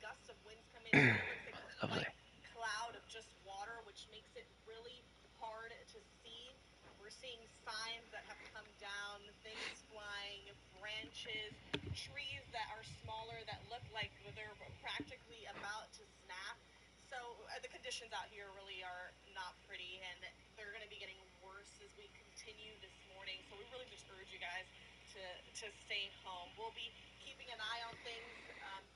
gusts of winds come in. It looks like this Lovely. white cloud of just water, which makes it really hard to see. We're seeing signs that have come down, things flying, branches, trees that are smaller that look like they're practically about to snap. So the conditions out here really are not pretty, and they're going to be getting worse as we continue this morning. So we really just urge you guys to stay home. We'll be keeping an eye on things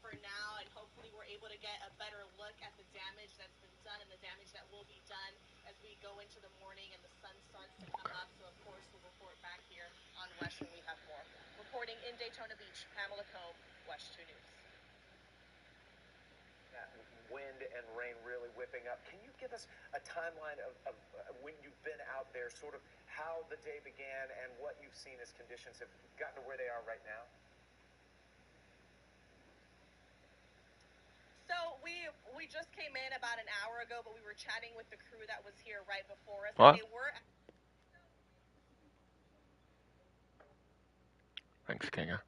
for now, and hopefully we're able to get a better look at the damage that's been done and the damage that will be done as we go into the morning and the sun starts to come up. So of course we'll report back here on West when we have more. Reporting in Daytona Beach, Pamela Combe, West 2 News. Wind and rain really whipping up. Can you give us a timeline of when you've been out there, sort of how the day began and what you've seen as conditions have gotten to where they are right now? So we just came in about an hour ago, but we were chatting with the crew that was here right before us. What? They were. Thanks, Kinga.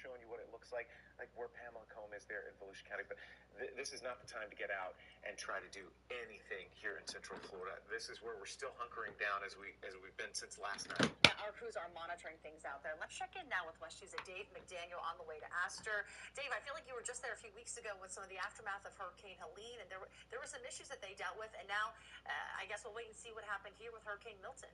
Showing you what it looks like where Pamela Combe is there in Volusia County. But this is not the time to get out and try to do anything here in Central Florida. This is where we're still hunkering down as we've been since last night. Yeah, our crews are monitoring things out there. Let's check in now with West 2's Dave McDaniel on the way to Astor. Dave, I feel like you were just there a few weeks ago with some of the aftermath of Hurricane Helene, and there were some issues that they dealt with, and now I guess we'll wait and see what happened here with Hurricane Milton.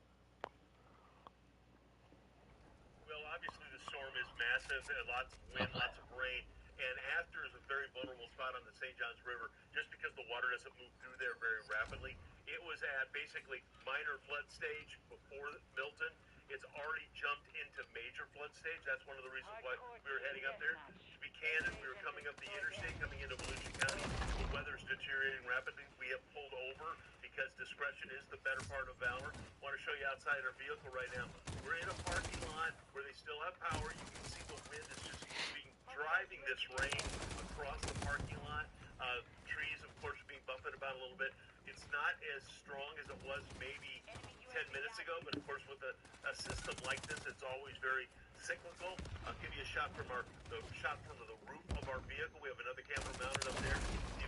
Well, obviously the storm is massive, and lots of wind, lots of rain, and Astor is a very vulnerable spot on the St. Johns River just because the water doesn't move through there very rapidly. It was at basically minor flood stage before Milton. It's already jumped into major flood stage. That's one of the reasons why we were heading up there. To be candid, we were coming up the interstate, coming into Volusia County. The weather's deteriorating rapidly. We have pulled over because discretion is the better part of valor. I want to show you outside our vehicle right now. We're in a parking lot where they still have power. You can see the wind is just driving this rain across the parking lot. Trees, of course, are being buffeted about a little bit. It's not as strong as it was maybe 10 minutes ago, but of course with a system like this, it's always very cyclical. I'll give you a shot from the roof of our vehicle. We have another camera mounted up there.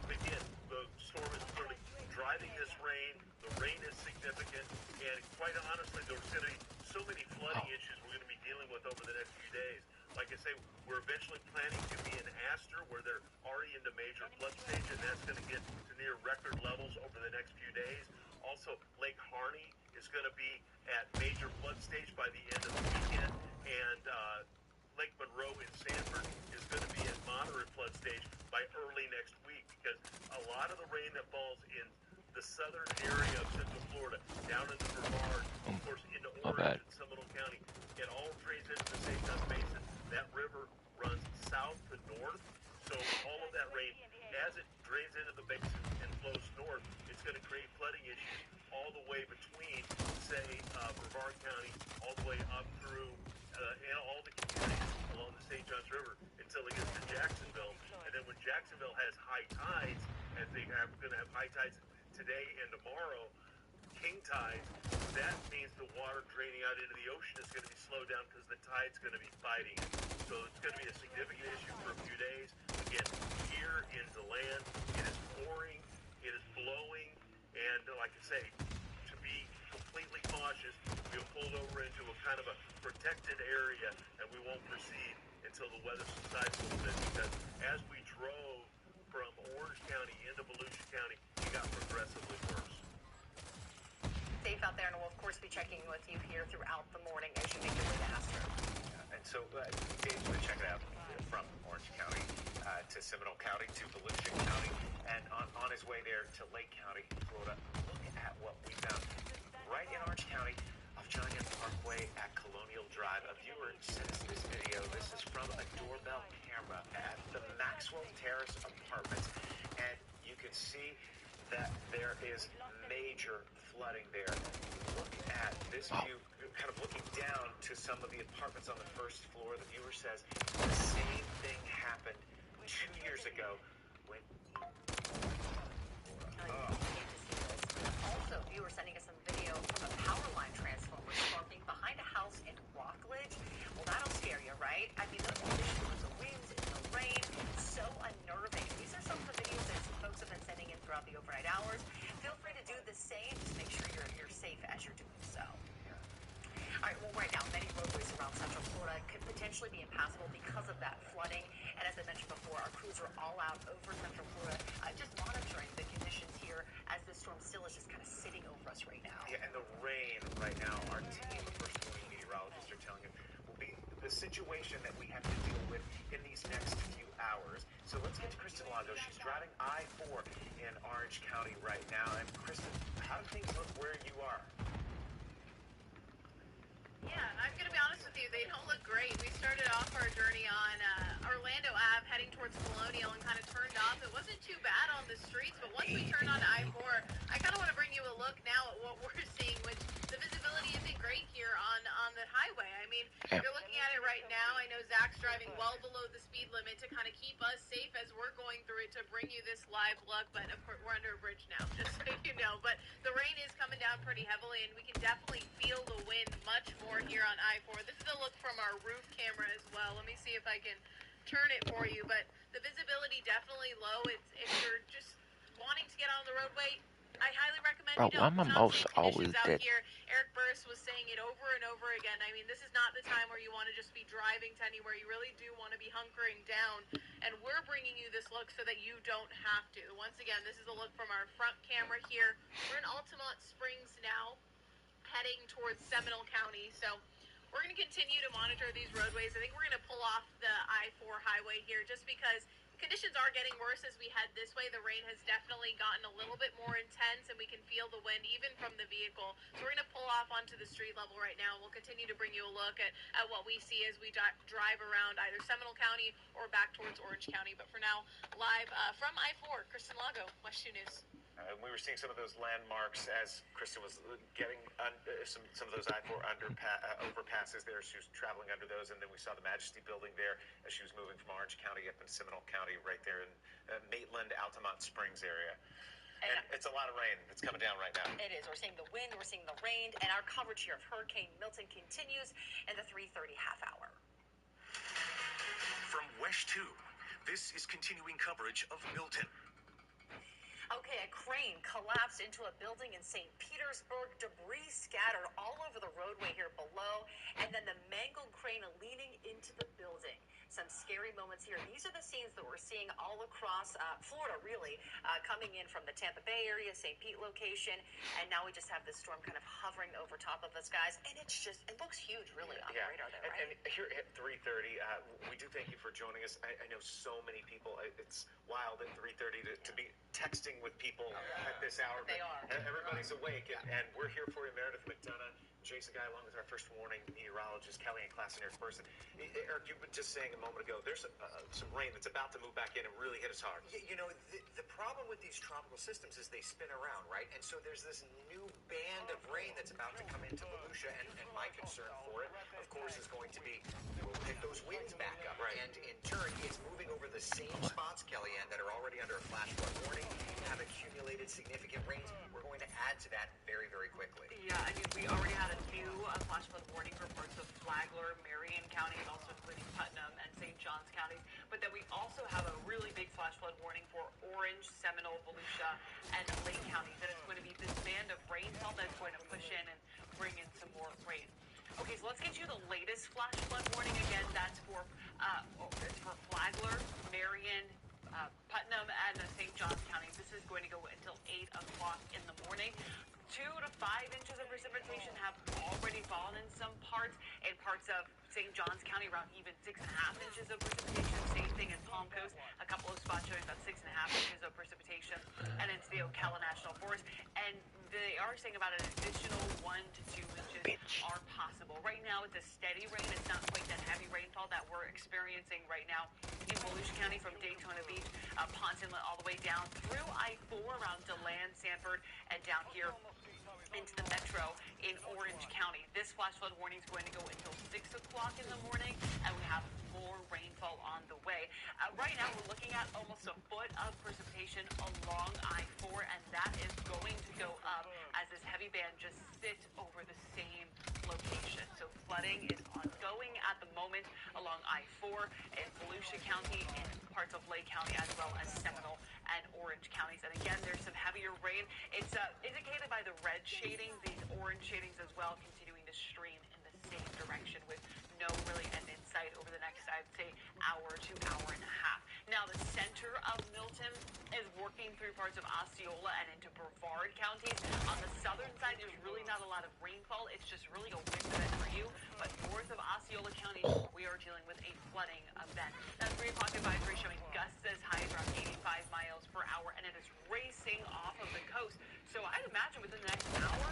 Again, the storm is clearly driving this rain. The rain is significant, and quite honestly, there's going to be so many flooding issues we're going to be dealing with over the next few days. Like I say, we're eventually planning to be in Astor, where they're already into major flood stage, and that's going to get to near record levels over the next few days. Also, Lake Harney is going to be at major flood stage by the end of the weekend, and Lake Monroe in Sanford is going to be at moderate flood stage by early next week, because a lot of the rain that falls in the southern area of Central Florida, down into Brevard, of course into Orange and Seminole County, it all drains into the St. Johns Basin. That river runs south to north, so all of that rain, as it drains into the basin and flows north, it's going to create flooding issues all the way between, say, Brevard County, all the way up through all the communities along the St. Johns River until it gets to Jacksonville. And then when Jacksonville has high tides, as they are going to have high tides today and tomorrow, king tide, that means the water draining out into the ocean is going to be slowed down because the tide's going to be fighting it. So it's going to be a significant issue for a few days. Again, here in DeLand, it is pouring, it is blowing, and like I say, to be completely cautious, we have pulled over into a kind of a protected area, and we won't proceed until the weather subsides a little bit, because as we drove from Orange County into Volusia County, it got progressively worse. Safe out there, and we'll of course be checking with you here throughout the morning as you make your way to Astor. And so Dave's been checking out from Orange County to Seminole County to Volusia County, and on his way there to Lake County, Florida. Look at what we found right in Orange County off John Young Parkway at Colonial Drive. A viewer sent us this video. This is from a doorbell camera at the Maxwell Terrace Apartments, and you can see that there is major flooding there. Look at this view, kind of looking down to some of the apartments on the first floor. The viewer says the same thing happened 2 years ago when... Also, viewers sending us some video could potentially be impassable because of that flooding. And as I mentioned before, our crews are all out over Central Florida, just monitoring the conditions here as this storm still is just kind of sitting over us right now. Yeah, and the rain right now, our team of first warning meteorologists are telling us, will be the situation that we have to deal with in these next few hours. So let's get to Kristen Lago. She's driving I-4 in Orange County right now. And Kristen, how do things look where you are? Yeah, I'm going to be honest with you. They don't look great. We started off our journey on Orlando Ave heading towards Colonial and kind of turned off. It wasn't too bad on the streets, but once we turned on I-4, I kind of want to bring you a look now at what we're seeing, which the visibility isn't great here on the highway. I mean, you're looking at it right now. I know Zach's driving well below the speed limit to kind of keep us safe as we're going through it to bring you this live look, but of course we're under a bridge now, just so you know. But the rain is coming down pretty heavily, and we can definitely feel the wind much more here on I-4. This is a look from our roof camera as well. Let me see if I can turn it for you, but the visibility definitely low. If you're just wanting to get on the roadway, I highly recommend you don't. Why my It's not mouse safe always conditions out dead? here. Eric Burris was saying it over and over again. I mean, this is not the time where you want to just be driving to anywhere. You really do want to be hunkering down, and we're bringing you this look so that you don't have to. Once again, this is a look from our front camera here. We're in Altamont Springs now, heading towards Seminole County, so we're going to continue to monitor these roadways. I think we're going to pull off the I-4 highway here just because conditions are getting worse as we head this way. The rain has definitely gotten a little bit more intense, and we can feel the wind even from the vehicle. So we're going to pull off onto the street level right now. We'll continue to bring you a look at what we see as we drive around either Seminole County or back towards Orange County. But for now, live from I-4, Kristen Lago, West 2 News. We were seeing some of those landmarks as Kristen was getting some of those I-4 overpasses there. She was traveling under those, and then we saw the Majesty Building there as she was moving from Orange County up into Seminole County right there in Maitland, Altamont Springs area. And it's a lot of rain that's coming down right now. It is. We're seeing the wind, we're seeing the rain, and our coverage here of Hurricane Milton continues in the 3:30 half hour. From West 2, this is continuing coverage of Milton. Okay, a crane collapsed into a building in St. Petersburg. Debris scattered all over the roadway here below, and then the mangled crane leaning into the building. Some scary moments here. These are the scenes that we're seeing all across Florida, really, coming in from the Tampa Bay area, St. Pete location, and now we just have this storm kind of hovering over top of us, guys, and it looks huge, really, on the radar there, right? And here at 3:30, we do thank you for joining us. I know so many people. It's wild at 3:30 to be texting with people at this hour. They are. Everybody's awake, and we're here for you. Meredith McDonough, Jason Guy, along with our first warning meteorologist, Kellyanne Class and Eric Burson. Eric, you were just saying a moment ago, there's some rain that's about to move back in and really hit us hard. You know, the problem with these tropical systems is they spin around, right? And so there's this new band of rain that's about to come into Volusia, and my concern for it, of course, is going to be, will pick those winds back up. Right. And in turn, it's moving over the same spots, Kellyanne, that are already under a flash flood warning, have accumulated significant rains. We're going to add to that very, very quickly. Yeah, I mean, we already had a new flash flood warning for parts of Flagler, Marion County, and also including Putnam and St. Johns counties. But then we also have a really big flash flood warning for Orange, Seminole, Volusia, and Lake counties. And it's going to be this band of rainfall that's going to push in and bring in some more rain. Okay, so let's get you the latest flash flood warning. Again, that's for Flagler, Marion, Putnam, and St. Johns counties. This is going to go until 8 o'clock in the morning. 2 to 5 inches of precipitation have already fallen in some parts. In parts of St. Johns County, around even 6.5 inches of precipitation. Same thing in Palm Coast. A couple of spots showing about 6.5 inches of precipitation. And into the Ocala National Forest. And they are saying about an additional 1 to 2 inches are possible. Right now, it's a steady rain. It's not quite that heavy rainfall that we're experiencing right now in Volusia County from Daytona Beach, Ponce Inlet, all the way down through I-4 around DeLand, Sanford, and down here into the metro in Orange County. This flash flood warning is going to go until 6 o'clock in the morning, and we have more rainfall on the way. Right now, we're looking at almost a foot of precipitation along I-4, and that is going to go up as this heavy band just sits over the same location. So flooding is ongoing at the moment along I-4 in Volusia County and parts of Lake County, as well as Seminole and Orange counties. And again, there's some heavier rain. It's indicated by the red shadings, these orange shadings as well, continuing to stream in the same direction with no really end in sight over the next, I'd say, hour to hour and a half. Now, the center of Milton is working through parts of Osceola and into Brevard counties. On the southern side, there's really not a lot of rainfall. It's just really a wind event for you. But north of Osceola County, we are dealing with a flooding event. That 3 o'clock advisory showing gusts as high as around 85 miles per hour, and it is racing off of the coast. So I'd imagine within the next hour,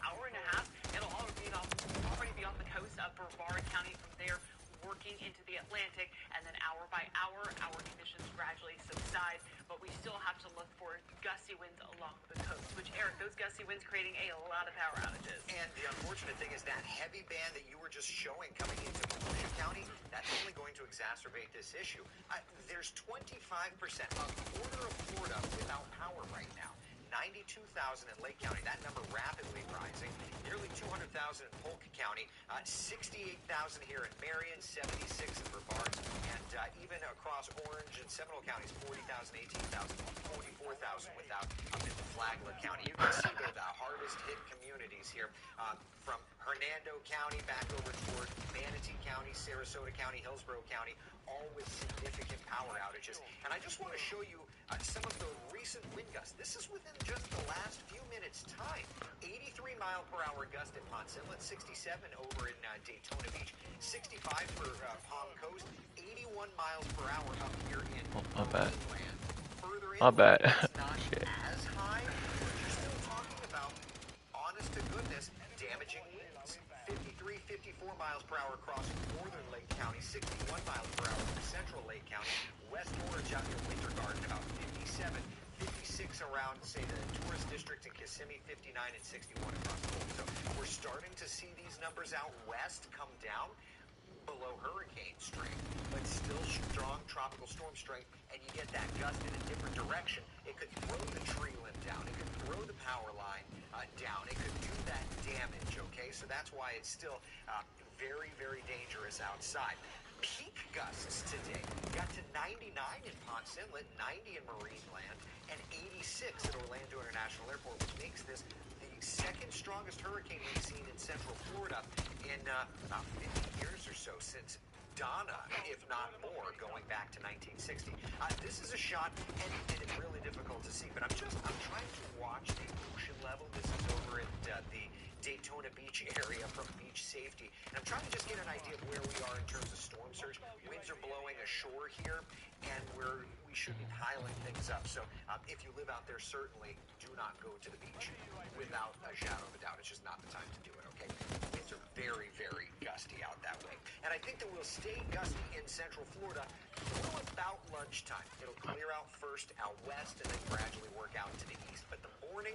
hour and a half, it'll already be off the coast of Brevard County. From there, working into the Atlantic, and then hour by hour, our conditions gradually subside, but we still have to look for gusty winds along the coast, which, Eric, those gusty winds creating a lot of power outages. And the unfortunate thing is that heavy band that you were just showing coming into Volusia County, that's only going to exacerbate this issue. There's 25%, a quarter of Florida without power right now. 92,000 in Lake County, that number rapidly rising. Nearly 200,000 in Polk County, 68,000 here in Marion, 76 in Brevard, and even across Orange and Seminole counties, 40,000, 18,000, 44,000 without up in Flagler County. You can see the hardest hit communities here from Hernando County back over toward Manatee County, Sarasota County, Hillsborough County, all with significant power outages. And I just want to show you some of the recent wind gusts. This is within just the last few minutes' time. 83 mile per hour gust at Ponce Inlet, 67 over in Daytona Beach, 65 for Palm Coast, 81 miles per hour up here in Greenland. Further My bad. it's not Shit. as high, but you're still talking about, honest to goodness, damaging winds. 53, 54 miles per hour across northern Lake County, 61 miles per hour in central Lake County, West Orange out near Winter Garden, about 57, 56 around, say, the tourist district in Kissimmee, 59 and 61 across the whole. So we're starting to see these numbers out west come down below hurricane strength, but still strong tropical storm strength, and you get that gust in a different direction. It could throw the tree limb down. It could throw the power line down. It could do that damage, okay? So that's why it's still very, very dangerous outside. Peak gusts today got to 99 in Ponce Inlet, 90 in Marineland, and 86 at Orlando International Airport, which makes this the second strongest hurricane we've seen in Central Florida in about 50 years or so, since Donna, if not more, going back to 1960. This is a shot, and it's really difficult to see, but I'm trying to watch the ocean level. This is over at the Daytona Beach area from beach safety, and I'm trying to just get an idea of where we are in terms of storm surge. Winds are blowing ashore here, and we should be piling things up. So if you live out there, certainly do not go to the beach without a shadow of a doubt. It's just not the time to do it, okay? Winds are very, very gusty out that way. And I think that we'll stay gusty in Central Florida until about lunchtime. It'll clear out first out west and then gradually work out to the east. But the morning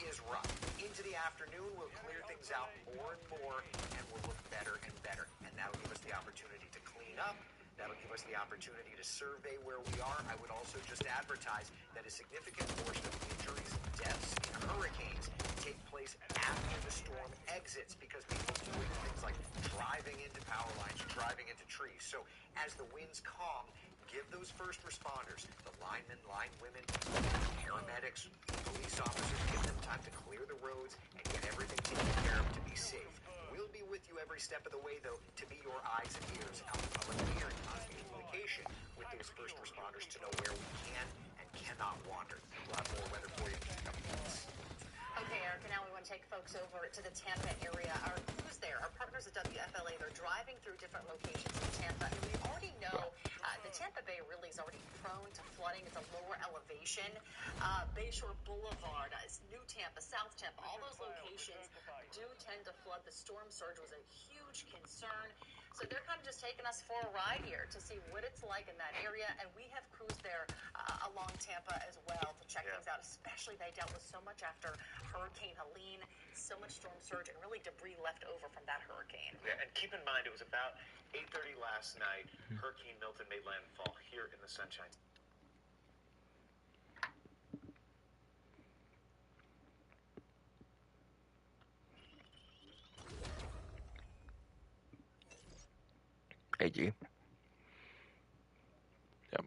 is rough. Into the afternoon, we'll clear things out more and more, and we'll look better and better. And that'll give us the opportunity to clean up. That'll give us the opportunity to survey where we are. I would also just advertise that a significant portion of injuries and deaths in hurricanes take place after the storm exits, because people are doing things like driving into power lines, driving into trees. So as the winds calm, give those first responders, the linemen, line women, paramedics, police officers, give them time to clear the roads and get everything taken care of to be safe. We'll be with you every step of the way, though, to be your eyes and ears out in public here in constant communication with those first responders to know where we can and cannot wander. We'll have more weather for you in a couple minutes. Okay, Eric, and now we want to take folks over to the Tampa area. Who's there? Our partners at WFLA, they're driving through different locations in Tampa, and we already know the Tampa Bay really is already prone to flooding. It's a lower elevation. Bayshore Boulevard, New Tampa, South Tampa, all those locations do tend to flood. The storm surge was a huge concern. So they're kind of just taking us for a ride here to see what it's like in that area. And we have crews there along Tampa as well to check things out, especially they dealt with so much after Hurricane Helene, so much storm surge and really debris left over from that hurricane. Yeah, and keep in mind, it was about 8:30 last night. Hurricane Milton made landfall here in the Sunshine. AG. Yep.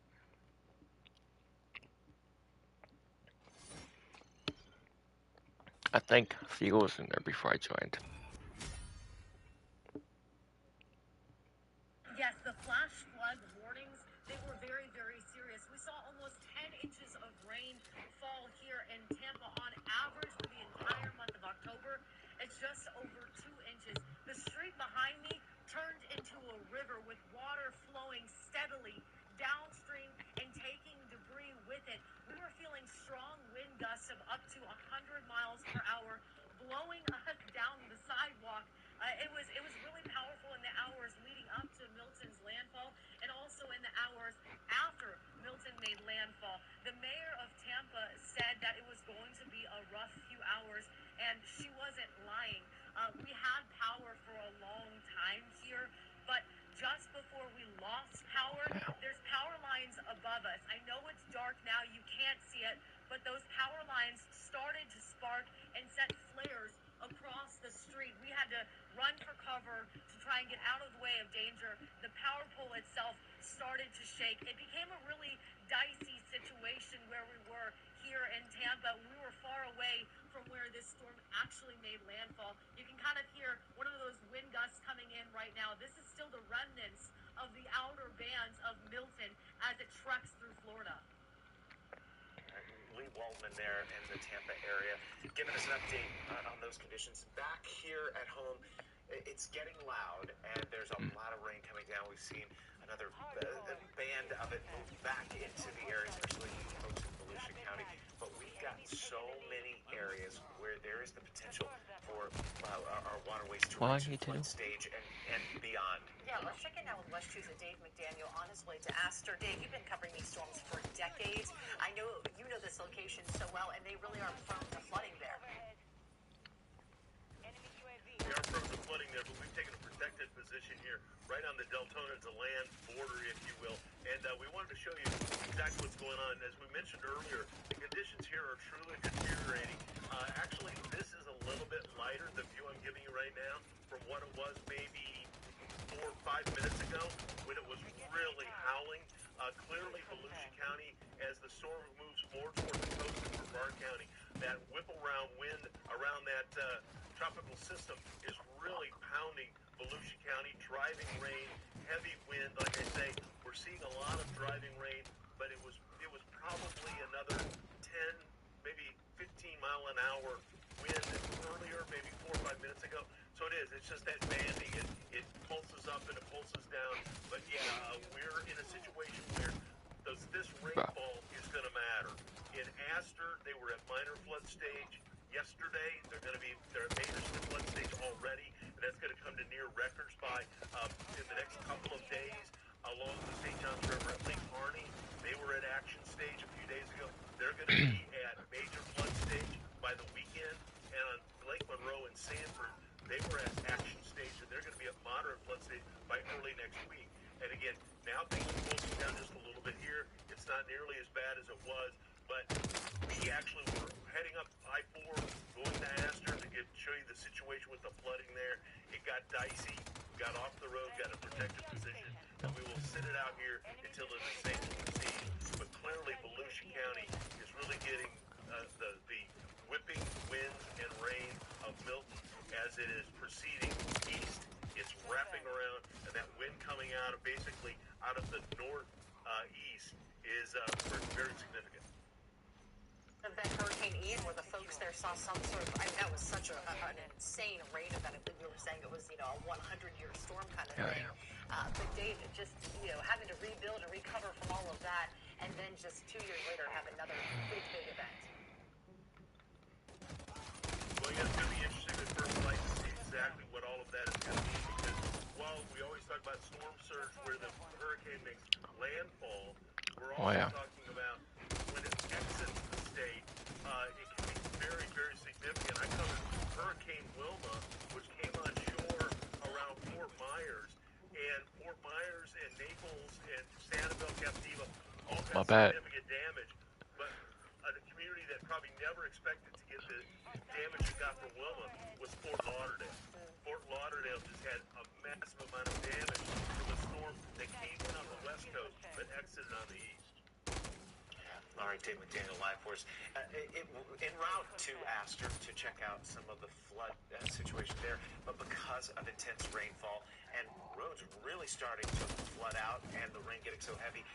I think Figo was in there before I joined. just over 2 inches. The street behind me turned into a river with water flowing steadily downstream and taking debris with it. We were feeling strong wind gusts of up to 100 miles per hour blowing us down the sidewalk. It was really powerful in the hours leading up to Milton's landfall and also in the hours after Milton made landfall. The mayor of Tampa said that it was going to be a rough few hours, and she wasn't lying. We had power for a long time here, but just before we lost power, there's power lines above us. I know it's dark now, you can't see it, but those power lines started to spark and set flares across the street. We had to run for cover to try and get out of the way of danger. The power pole itself started to shake. It became a really dicey situation where we were here in Tampa. We were far away from where this storm actually made landfall. You can kind of hear one of those wind gusts coming in right now. This is still the remnants of the outer bands of Milton as it treks through Florida. Lee Waldman there in the Tampa area, giving us an update on those conditions. Back here at home, it's getting loud, and there's a lot of rain coming down. We've seen another band of it move back into the area, especially folks in Volusia County. But we've got so many areas where there is the potential for our waterways to reach the flood stage and beyond. Yeah, let's check in now with West 2's Dave McDaniel on his way to Astor. Dave, you've been covering these storms for decades. I know you know this location so well, and they really are prone to flooding there. We are prone to flooding there, but we've taken a protected position here, right on the Deltona to land border, if you will. And we wanted to show you exactly what's going on. As we mentioned earlier, the conditions here are truly deteriorating. Actually, this is a little bit lighter, the view I'm giving you right now, from what it was maybe 4 or 5 minutes ago when it was really howling. Clearly, Volusia County, as the storm moves more toward the coast of Brevard County, that whip-around wind around that tropical system is really pounding Volusia County, driving rain, heavy wind. Like I say, we're seeing a lot of driving rain, but it was probably another 10, maybe 15-mile-an-hour wind earlier, maybe 4 or 5 minutes ago. So it is. It's just that banding. It pulses up and it pulses down. But yeah, we're in a situation where this rainfall is going to matter. In Astor, they were at minor flood stage yesterday. They're at major flood stage already, and that's going to come to near record by in the next couple of days. Along the St. Johns River at Lake Harney, they were at action stage a few days ago. They're going to be at major flood stage by the weekend, and on Lake Monroe and Sanford, they were at action stage, and they're going to be at moderate flood stage by early next week. And again, now things are closing down just a little bit here. It's not nearly as bad as it was, but we actually were heading up I-4, going to Astor to show you the situation with the flooding there. It got dicey. We got off the road, got a protected position, and we will sit it out here until it is safe to proceed. But clearly, Volusia County is really getting the whipping winds and rain of Milton as it is proceeding east. It's wrapping around, and that wind coming out of basically out of the northeast is very significant. That Hurricane Ian, where the folks there saw some sort of, I mean, that was such an insane rain event. I think we were saying it was, a 100-year storm kind of thing. But Dave, just, having to rebuild and recover from all of that, and then just 2 years later have another big event. Well, yeah, it's going to be interesting at first sight to see exactly what all of that is going to be, because while we always talk about storm surge where the hurricane makes landfall, we're also talking about when it exits the state, it can be very, very significant. I covered Hurricane Wilma, which came on shore around Fort Myers, and Fort Myers and Naples and Sanibel, Captiva all got significant damage. But a community that probably never expected to get the damage it got from Wilma was Fort Lauderdale. Fort Lauderdale just had a massive amount of damage from a storm that came in on the west coast but exited on the east. All right, Dave McDaniel live for us. En route to Astor to check out some of the flood situation there, but because of intense rainfall and roads really starting to flood out and the rain getting so heavy,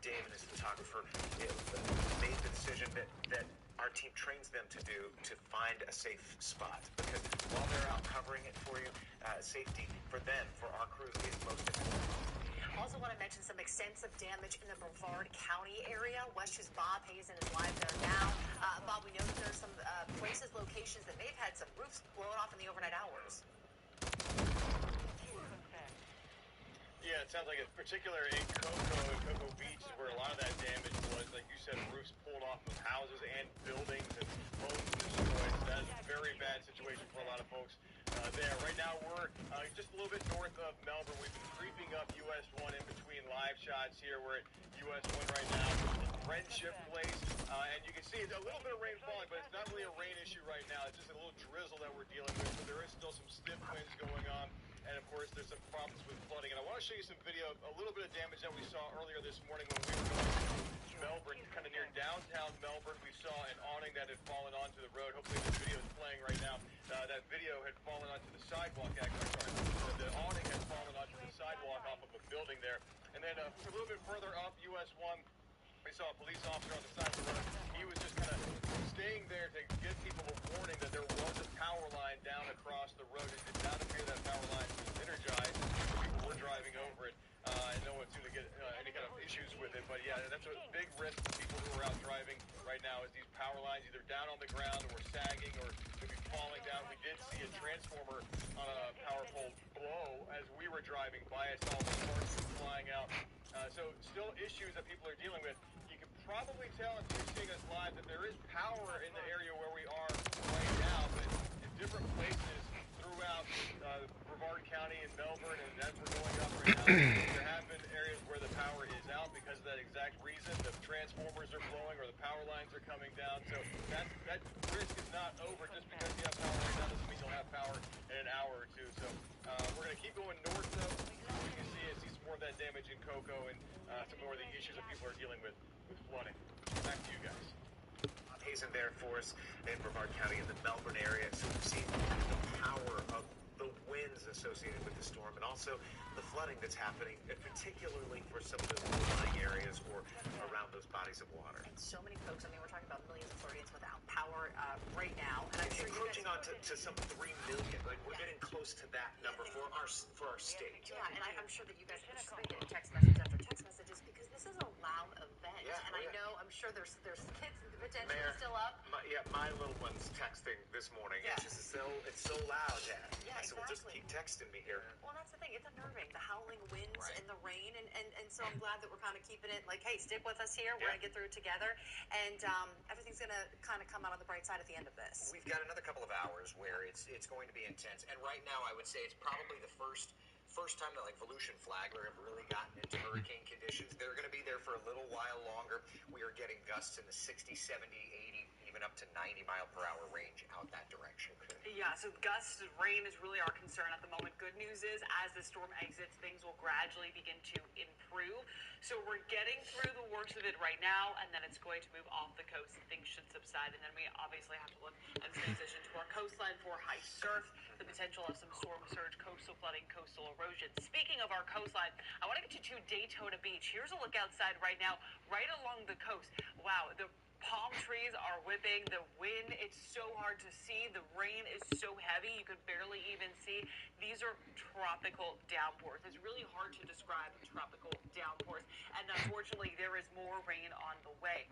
Dave and his photographer made the decision that our team trains them to do to find a safe spot. Because while they're out covering it for you, safety for them, for our crews, is most important. Also want to mention some extensive damage in the Brevard County area. West 2's Bob Hazen is live there now. Bob, we know that there are some places, locations that they've had some roofs blown off in the overnight hours. Yeah, it sounds like it's particular in Cocoa Beach is where a lot of that damage was. Like you said, roofs pulled off of houses and buildings and homes destroyed. So that's a very bad situation for a lot of folks there. Right now, we're just a little bit north of Melbourne. We've been creeping up US 1 in between live shots here. We're at US 1 right now. Friendship Place, and you can see it's a little bit of rain falling, but it's not really a rain issue right now. It's just a little drizzle that we're dealing with. So there is still some stiff winds going on. And of course, there's some problems with flooding. And I want to show you some video, a little bit of damage that we saw earlier this morning when we were going to Melbourne, kind of near downtown Melbourne. We saw an awning that had fallen onto the road. Hopefully the video is playing right now. That video had fallen onto the sidewalk. Actually, sorry, the awning had fallen onto the sidewalk off of a building there. And then a little bit further up US 1, we saw a police officer on the side of the road. He was just kind of staying there to give people a warning that there was a power line down across the road. It did not appear that power line was energized. People were driving over it. And no one seemed to get any kind of issues with it. But yeah, that's a big risk to people who are out driving right now, is these power lines either down on the ground or sagging or maybe falling down. We did see a transformer on a power pole blow as we were driving by. I saw the parts flying out. So still issues that people are dealing with. You can probably tell if you're seeing us live that there is power in the area where we are right now, but in different places throughout Brevard County and Melbourne, and as we're going up right now, there have been areas where the power is out because of that exact reason. The transformers are blowing or the power lines are coming down. So that risk is not over. Just because you have power right now doesn't mean you'll have power in an hour or two. So we're going to keep going north, though. You can see some more of that damage in Cocoa and some more of the issues that people are dealing with flooding. Back to you guys. Hazen there for us in Brevard County in the Melbourne area. So we've seen the power of the winds associated with the storm and also the flooding that's happening, particularly for some of the low-lying areas or around those bodies of water. And so many folks, I mean, we're talking about millions of Floridians without power right now. And I'm sure encroaching on to some 3 million. Like, we're getting close to that number for our state. Yeah, and I'm sure that you guys have just been getting text message after text messages because this is a loud event. Yeah, and I know, I'm sure there's kids potentially still up. My little one's texting this morning. Yeah. It's so loud, Dad. Yeah, I said, well, just keep texting me here. Well, that's the thing. It's unnerving, the howling winds and the rain. And so I'm glad that we're kind of keeping it like, hey, stick with us here. We're going to get through it together. And everything's going to kind of come out on the bright side at the end of this. We've got another couple of hours where it's going to be intense. And right now, I would say it's probably the first time that, like, Volusia and Flagler have really gotten into hurricane conditions. They're going to be there for a little while longer. We are getting gusts in the 60, 70, 80, even up to 90 mile per hour range out that direction. Yeah, so gusts, rain is really our concern at the moment. Good news is, as the storm exits, things will gradually begin to improve. So we're getting through the worst of it right now, and then it's going to move off the coast, and things should subside. And then we obviously have to look and transition to our coastline for high surf, the potential of some storm surge, coastal flooding, coastal erosion. Speaking of our coastline, I want to get you to Daytona Beach. Here's a look outside right now, right along the coast. Wow, the palm trees are whipping. The wind, it's so hard to see. The rain is so heavy, you could barely even see. These are tropical downpours. It's really hard to describe tropical downpours. And unfortunately, there is more rain on the way.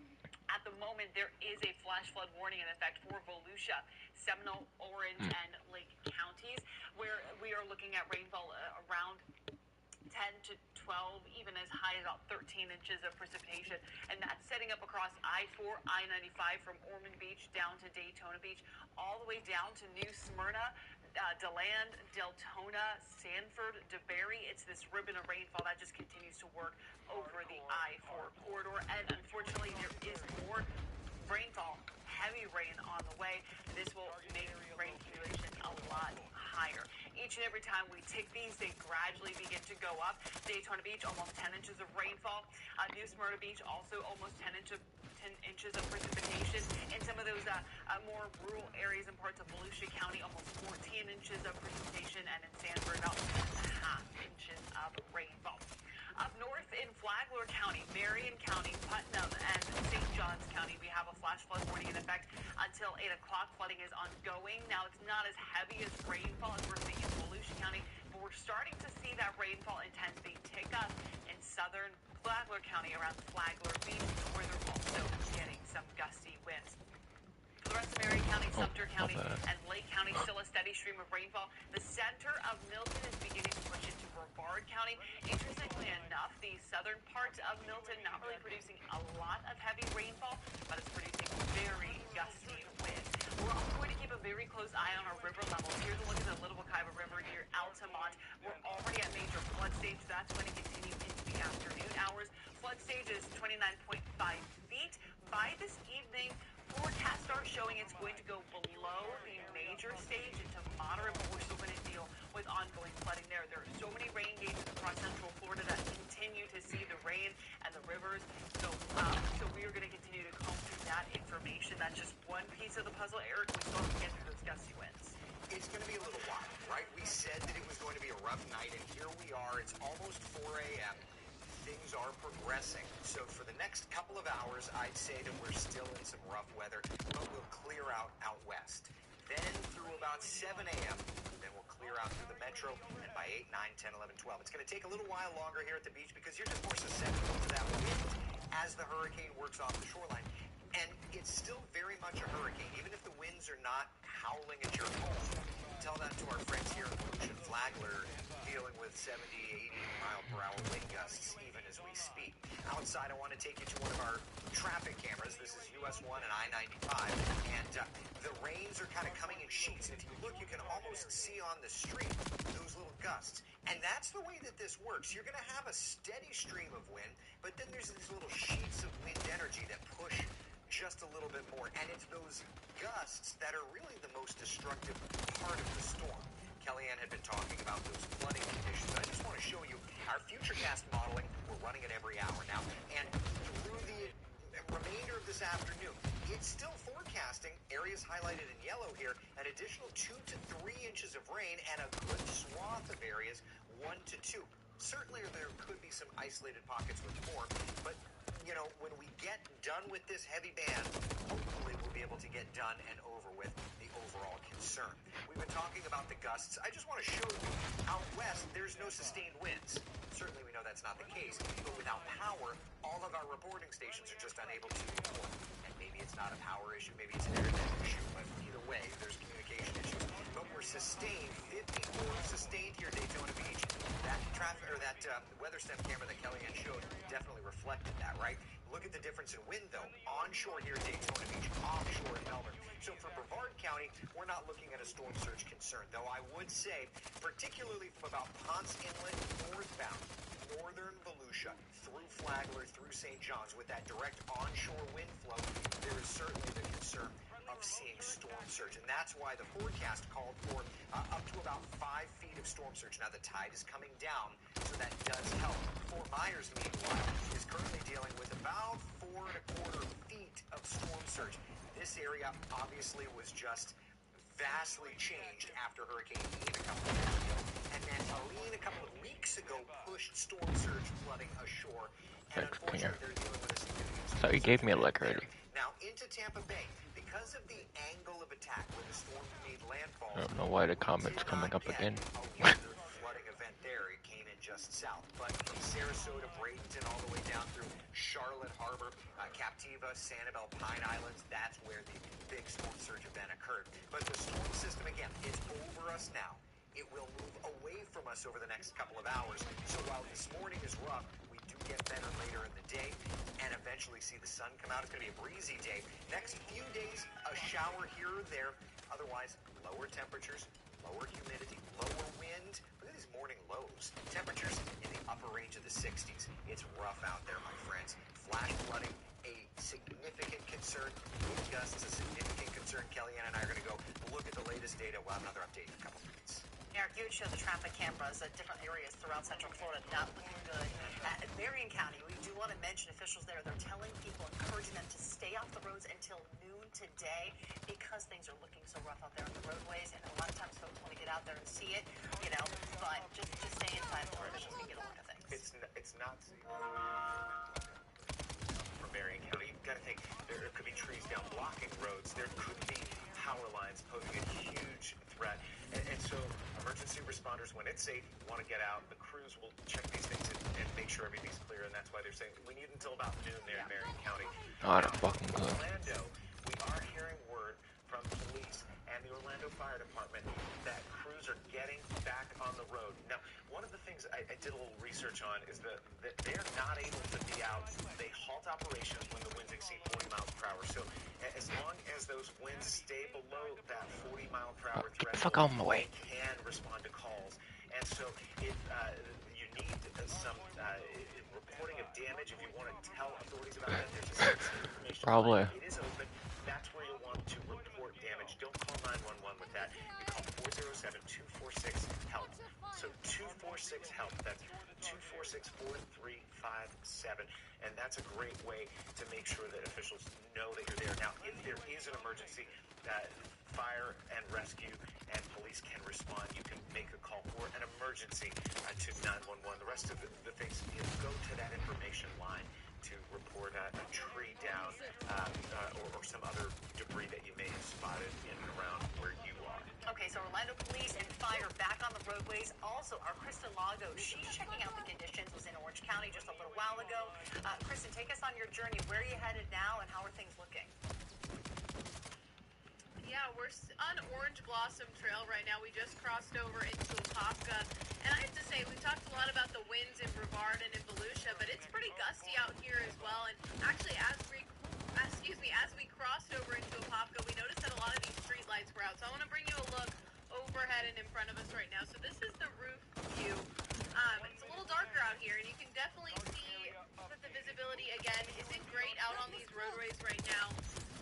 At the moment, there is a flash flood warning in effect for Volusia, Seminole, Orange, and Lake counties, where we are looking at rainfall around 10 to 12, even as high as about 13 inches of precipitation. And that's setting up across I-4, I-95 from Ormond Beach down to Daytona Beach, all the way down to New Smyrna, DeLand, Deltona, Sanford, DeBary. It's this ribbon of rainfall that just continues to work over the I-4 corridor. And unfortunately, there is more rainfall, heavy rain on the way. This will make rain accumulation a lot higher. Each and every time we tick these, they gradually begin to go up. Daytona Beach, almost 10 inches of rainfall. New Smyrna Beach, also almost 10 inches of precipitation. In some of those more rural areas and parts of Volusia County, almost 14 inches of precipitation. And in Sanford, about 10.5 inches of rainfall. Up north in Flagler County, Marion County, Putnam, and St. John Johns County. We have a flash flood warning in effect until 8 o'clock. Flooding is ongoing. Now, it's not as heavy as rainfall as we're seeing in Volusia County, but we're starting to see that rainfall intensity tick up in southern Flagler County around Flagler Beach, where they're also getting some gusty winds. For the rest of Marion County, Sumter County, and Lake County, still a steady stream of rainfall. The center of Milton is beginning to push into Brevard County. Interestingly enough, the southern parts of Milton not really producing a lot of heavy rainfall, but it's producing very gusty winds. We're also going to keep a very close eye on our river levels. Here's a look at the Little Wekiva River near Altamont. We're already at major flood stage. That's going to continue into the afternoon hours. Flood stage is 29.5 feet. By this evening, forecasts are showing it's going to go below the major stage into moderate, but we're still going to deal with ongoing flooding there. There are so many rain gauges across central Florida that continue to see the rain and the rivers. So we are going to continue to comb through that information. That's just one piece of the puzzle. Eric, we still have to get through those gusty winds. It's going to be a little while, right? We said that it was going to be a rough night, and here we are. It's almost 4 a.m. Things are progressing. So for the next couple of hours, I'd say that we're still in some rough weather, but we'll clear out west. Then through about 7 a.m., then we'll clear out through the metro, and by 8, 9, 10, 11, 12. It's going to take a little while longer here at the beach because you're just more susceptible to that wind as the hurricane works off the shoreline. And it's still very much a hurricane, even if the winds are not howling at your home. Tell that to our friends here in Volusia and Flagler, dealing with 70, 80 mile per hour wind gusts even as we speak. Outside, I want to take you to one of our traffic cameras. This is US 1 and I-95, and the rains are kind of coming in sheets. And if you look, you can almost see on the street those little gusts. And that's the way that this works. You're going to have a steady stream of wind, but then there's these little sheets of wind energy that push just a little bit more. And it's those gusts that are really the most destructive part of the storm. Kellyanne had been talking about those flooding conditions. I just want to show you our futurecast modeling. We're running it every hour now. And through the remainder of this afternoon, it's still forecasting areas highlighted in yellow here, an additional 2 to 3 inches of rain and a good swath of areas 1 to 2. Certainly there could be some isolated pockets with more, but you know, when we get done with this heavy band, hopefully we'll be able to get done and over with the overall concern. We've been talking about the gusts. I just want to show you out west, there's no sustained winds. Certainly we know that's not the case, but without power, all of our reporting stations are just unable to report. And maybe it's not a power issue, maybe it's an internet issue, but either way, there's communication issues. But we're sustained, 54 sustained here at Daytona Beach. That traffic or that weather stem camera that Kellyanne showed definitely reflected that, right? Look at the difference in wind, though. Onshore here at Daytona Beach, offshore in Melbourne. So for Brevard County, we're not looking at a storm surge concern, though I would say, particularly from about Ponce Inlet northbound, northern Volusia, through Flagler, through St. John's, with that direct onshore wind flow, there is certainly the concern of seeing storm surge. And that's why the forecast called for up to about 5 feet of storm surge. Now, the tide is coming down, so that does help. Fort Myers, meanwhile, is currently dealing with about 4.25 feet of storm surge. This area obviously was just vastly changed after Hurricane Ian a couple of years ago. And then Helene a couple of weeks ago pushed storm surge flooding ashore. And unfortunately, they're dealing with a significant So he gave me a lick already. Now, into Tampa Bay, because of the angle of attack where the storm made landfall, I don't know why the comment's coming up again. A flooding event there. It came in just south. But from Sarasota, Bradenton, all the way down through Charlotte Harbor, Captiva, Sanibel, Pine Islands, that's where the big storm surge event occurred. But the storm system, again, it's over us now. It will move away from us over the next couple of hours. So while this morning is rough, we do get better later in the day and eventually see the sun come out. It's going to be a breezy day. Next few days, a shower here or there. Otherwise, lower temperatures, lower humidity, lower wind. Look at these morning lows. Temperatures in the upper range of the 60s. It's rough out there, my friends. Flash flooding, a significant concern. Wind gusts, a significant concern. Kellyanne and I are going to go look at the latest data. We'll have another update in a couple minutes. Eric, you would show the traffic cameras at different areas throughout Central Florida, not looking good. At Marion County, we do want to mention officials there. They're telling people, encouraging them to stay off the roads until noon today because things are looking so rough out there on the roadways. And a lot of times folks want to get out there and see it, you know, but just stay inside for officials can get a lot of things. It's not safe. From Marion County, got to think there could be trees down blocking roads. There could be power lines posing a huge threat. And so emergency responders, when it's safe, want to get out. The crews will check these things and make sure everything's clear. And that's why they're saying we need until about noon there in Marion County. Not a fucking clue. Orlando, we are hearing word from police and the Orlando Fire Department that crews are getting back on the road. Now, one of the things I did a little research on is that they're not able to be out. They halt operations when the winds exceed 40 miles per hour. So as long as those winds stay below that 40 mile per hour threshold, Fuck out of my way. they can respond to calls. And so if you need some reporting of damage, if you want to tell authorities about that, there's a sensitive information Probably. line. It is open. That's where you'll want to report damage. Don't call 911 with that. You call 407-246-HELP. So 246-HELP. That's 246-4357. And that's a great way to make sure that officials know that you're there. Now, if there is an emergency, fire and rescue and police can respond. You can make a call for an emergency to 911. The rest of the things, go to that information line to report a tree down or some other debris that you may have spotted in and around where you are. Okay, so Orlando Police and Fire back on the roadways. Also, our Kristen Lago, she's checking out the conditions, was in Orange County just a little while ago. Kristen, take us on your journey. Where are you headed now, and how are things looking? Yeah, we're on Orange Blossom Trail right now. We just crossed over into Apopka. And I have to say, we talked a lot about the winds in Brevard and in Volusia, but it's pretty gusty out here as well. And actually, as we crossed over into Apopka, we noticed that a lot of these street lights were out. So I want to bring you a look overhead and in front of us right now. So this is the roof view. It's a little darker out here, and you can definitely see that the visibility, again, isn't great out on these roadways right now.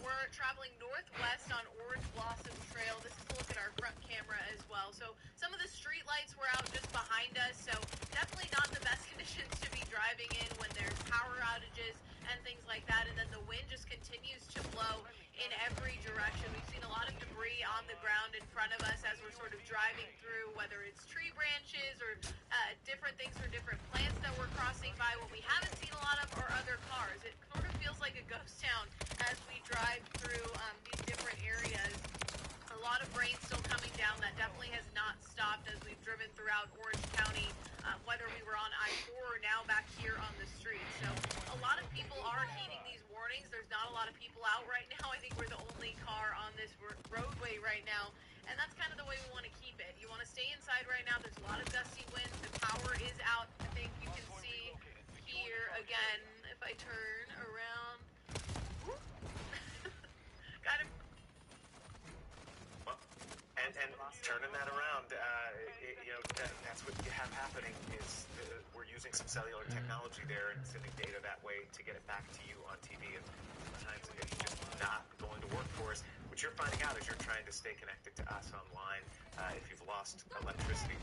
We're traveling northwest on Orange Blossom Trail. This is a look at our front camera as well. So some of the street lights were out just behind us, so definitely not the best conditions to be driving in when there's power outages and things like that. And then the wind just continues to blow in every direction. We've seen a lot of debris on the ground in front of us as we're sort of driving through, whether it's tree branches or different things or different plants that we're crossing by. What we haven't seen a lot of are other cars. It sort of feels like a ghost town as we drive through these different areas. A lot of rain still coming down. That definitely has not stopped as we've driven throughout Orange County, whether we were on I-4 or now back here on the street. So a lot of people are heeding these warnings. There's not a lot of people out right now. I think we're the only car on this roadway right now. And that's kind of the way we want to keep it. You want to stay inside right now. There's a lot of gusty winds. The power is out. I think you can see here again, if I turn around. Got him. Well, and turning that around, that's what you have happening is we're using some cellular technology there and sending data that way to get it back to you on TV. And sometimes it's just not going to work for us. What you're finding out is you're trying to stay connected to us online. If you've lost electricity,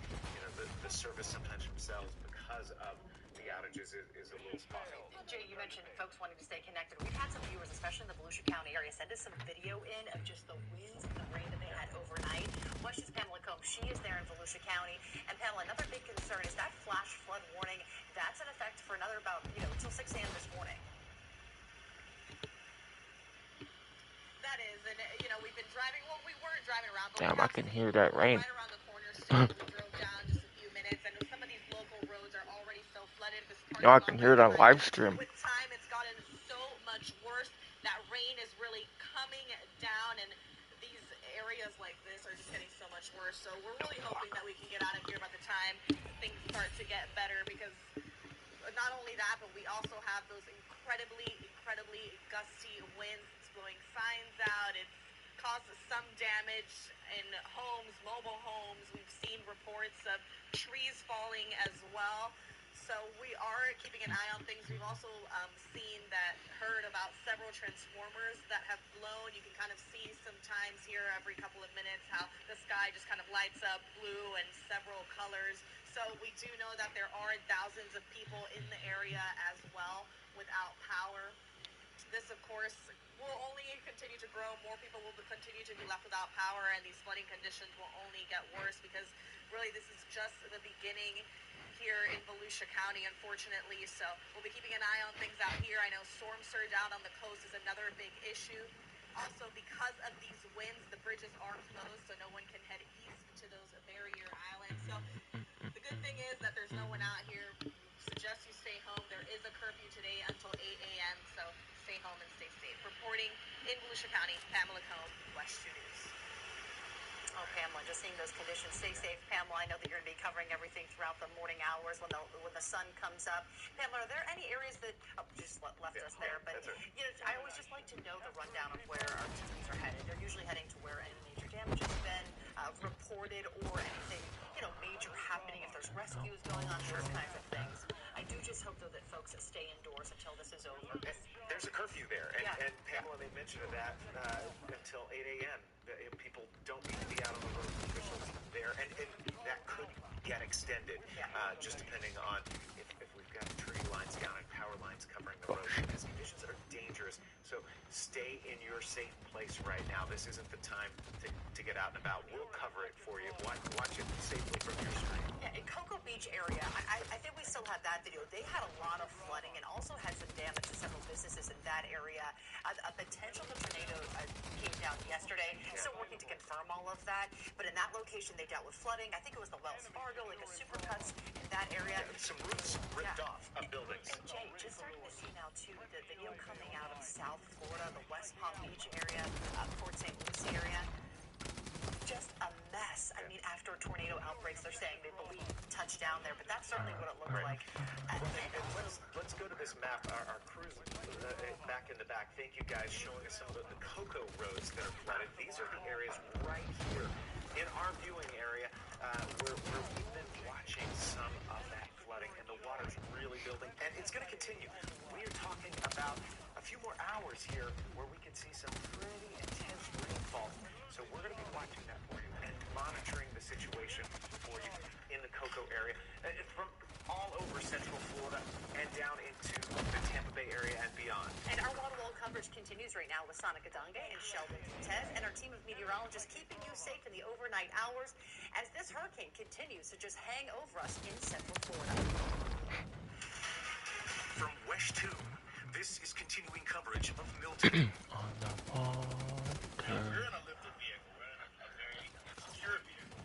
the service sometimes themselves because of the outages is a little spotty. Jay, you mentioned folks wanting to stay connected. We've had some viewers, especially in the Volusia County area, send us some video in of just the winds and the rain that they had overnight. Washington's Pamela Combs, she is there in Volusia County. And Pamela, another big concern is that flash flood warning. That's in effect for another about, until 6 a.m. this morning. That is, and we've been driving. Well, we weren't driving around, but Damn, I can hear that rain. right around the corner still. We drove down just a few minutes, and some of these local roads are already so flooded. I can hear it on live stream. With time, it's gotten so much worse. That rain is really coming down, and these areas like this are just getting so much worse. So we're really hoping that we can get out of here by the time things start to get better, because not only that, but we also have those incredibly gusty winds. It's blowing signs out. It's caused some damage in homes, mobile homes. We've seen reports of trees falling as well. So we are keeping an eye on things. We've also heard about several transformers that have blown. You can kind of see sometimes here every couple of minutes how the sky just kind of lights up blue and several colors. So we do know that there are thousands of people in the area as well without power. this, of course, will only continue to grow. More people will continue to be left without power, and these flooding conditions will only get worse because really this is just the beginning here in Volusia County, unfortunately. So we'll be keeping an eye on things out here. I know storm surge out on the coast is another big issue. Also, because of these winds, the bridges are closed, so no one can head east to those barrier islands. So the good thing is that there's no one out here. Suggest you stay home. There is a curfew today until 8 a.m., so stay home and stay safe. Reporting in Volusia County, Pamela Combe, West 2 News. Oh, Pamela, just seeing those conditions. Stay safe, Pamela. I know that you're going to be covering everything throughout the morning hours when the sun comes up. Pamela, are there any areas that just left us there? But you know, I always just like to know the rundown of where our teams are headed. They're usually heading to where any major damage has been reported or anything major happening. If there's rescues going on, those kinds of things. I do just hope though that folks stay indoors until this is over. There's a curfew there, and Pamela made mention of that until 8 a.m. People don't need to be out on the road. Officials there, and that could get extended, just depending on if we've got tree lines down and power lines covering the road, because conditions are dangerous. So stay in your safe place right now. This isn't the time to get out and about. We'll cover it for you. Watch it safely from your screen. Yeah, in Cocoa Beach area, I think we still have that video. They had a lot of flooding and also had some damage to several businesses in that area. A potential tornado came down yesterday. Still working to confirm all of that. But in that location, they dealt with flooding. I think it was the Wells Fargo, like a Supercuts in that area. Some roofs ripped off of buildings. And Jay, just starting to see now, too, the video coming out of South Florida, the West Palm Beach area, Port St. Lucie area. Just a mess. I mean, after tornado outbreaks, they're saying they believe touchdown there, but that's certainly what it looked like. Let's go to this map. Our crews back in the back. Thank you guys showing us some of the cocoa roads that are flooded. These are the areas right here in our viewing area where we've been watching some of that flooding, and the water's really building, and it's going to continue. We are talking about a few more hours here where we can see some pretty intense rainfall. So we're going to be watching that for you and monitoring the situation for you in the Cocoa area, from all over Central Florida and down into the Tampa Bay area and beyond. And our wall-to-wall coverage continues right now with Sonic Adange and Sheldon Tez and our team of meteorologists keeping you safe in the overnight hours as this hurricane continues to just hang over us in Central Florida. From West 2, this is continuing coverage of Milton. On the water. We're in a lifted vehicle. We're in a very secure vehicle.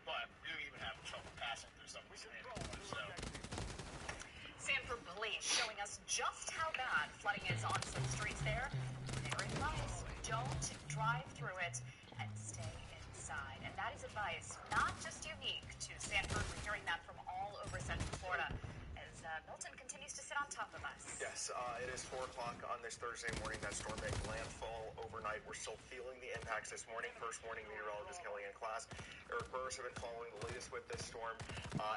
But we don't even have trouble passing through some of these neighborhoods. So. Sanford Police showing us just how bad flooding is on some streets there. Their advice, don't drive through it and stay inside. And that is advice not just unique to Sanford. We're hearing that from all over Central Florida as Milton continues to sit on top of us. Yes, it is 4 o'clock on this Thursday morning. That storm made landfall overnight. We're still feeling the impacts this morning. First morning meteorologist Kellyanne Class, Eric Burris have been following the latest with this storm.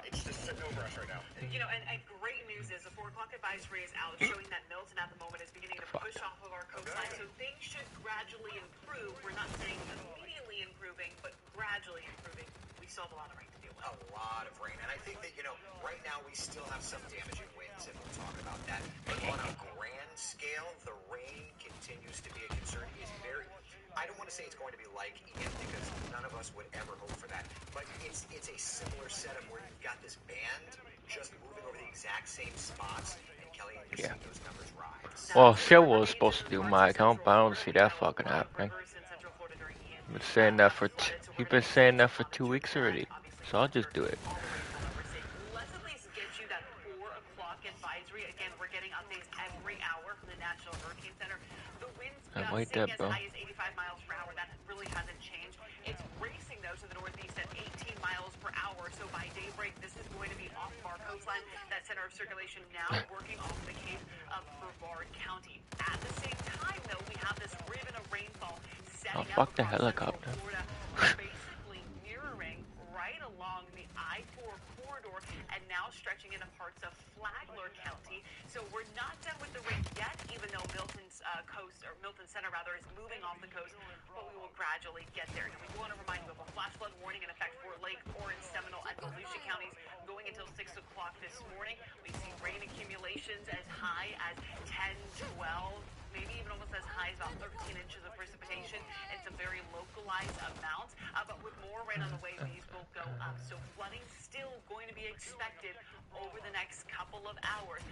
It's just sitting over us right now. You know, and great news is the 4 o'clock advisory is out, showing that Milton at the moment is beginning to push off of our coastline. So things should gradually improve. We're not saying immediately improving, but gradually improving. We still have a lot of rain to deal with. A lot of rain. And I think that, right now we still have some damaging winds, and we'll talk about that. But on a grand scale, the rain continues to be a concern. I don't want to say it's going to be like Ian, because none of us would ever hope for that. But it's a similar setup where you've got this band just moving over the exact same spots, and Kellyanne, you're seeing those numbers rise. Well, Phil was supposed to do my account, but I don't see that fucking happening. You've been saying that for 2 weeks already, so I'll just do it. Let's at least get you that 4 o'clock advisory. Again, we're getting updates every hour from the National Hurricane Center. The winds gusting as high as 85 miles per hour. That really hasn't changed. It's racing, though, to the northeast at 18 miles per hour. So by daybreak, this is going to be off of our coastline. That center of circulation now working off the cape of Brevard County. At the same time, though, we have this ribbon of rainfall setting up fuck the helicopter. Florida, basically mirroring right along the I-4 corridor and now stretching into parts of Flagler County. So we're not done with the rain yet, even though Milton's coast, or Milton Center rather, is moving off the coast, but we will gradually get there. And we want to remind you of a flash flood warning in effect for Lake, Orange, Seminole, and Volusia counties going until 6 o'clock this morning. We see rain accumulations as high as 10, 12, maybe even almost as high as about 13 inches of precipitation in some very localized amounts. But with more rain on the way, these will go up. So flooding still going to be expected over the next couple of hours.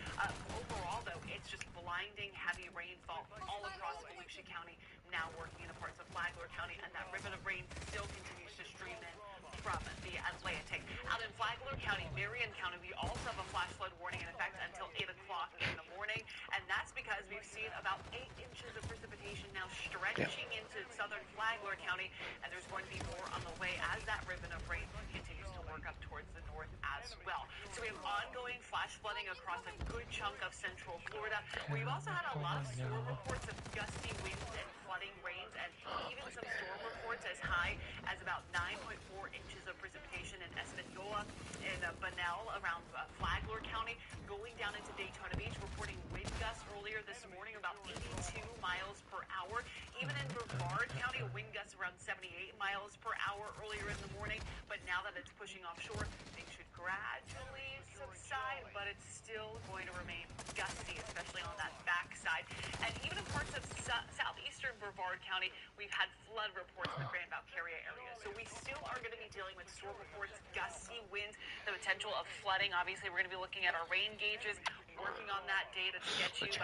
Overall, though, it's just blinding heavy rainfall all across Volusia County, now working in the parts of Flagler County, and that ribbon of rain still continues to stream in from the Atlantic. Out in Flagler County, Marion County, we also have a flash flood warning in effect until 8 o'clock in the morning, and that's because we've seen about 8 inches of precipitation now stretching into southern Flagler County, and there's going to be more on the way as that ribbon of rain continues to work up towards the north as well. So we have ongoing flash flooding across a good chunk of central Florida. We've also had a lot of storm reports of gusty winds and flooding rains, and even some storm reports as high as about 9.4 inches of precipitation in Espanola, in Bunnell, around Flagler County, going down into Daytona Beach, reporting wind gusts earlier this morning about 82 miles per hour. Even in Brevard County, a wind gust around 78 miles per hour earlier in the morning. But now that it's pushing offshore, things should gradually subside, but it's still going to remain gusty, especially on that backside. And even in parts of southeastern Brevard County, we've had flood reports in the Grand Valkyria area. So we still are going to be dealing with storm reports, gusty winds, the potential of flooding. Obviously, we're going to be looking at our rain gauges, working on that data to get you.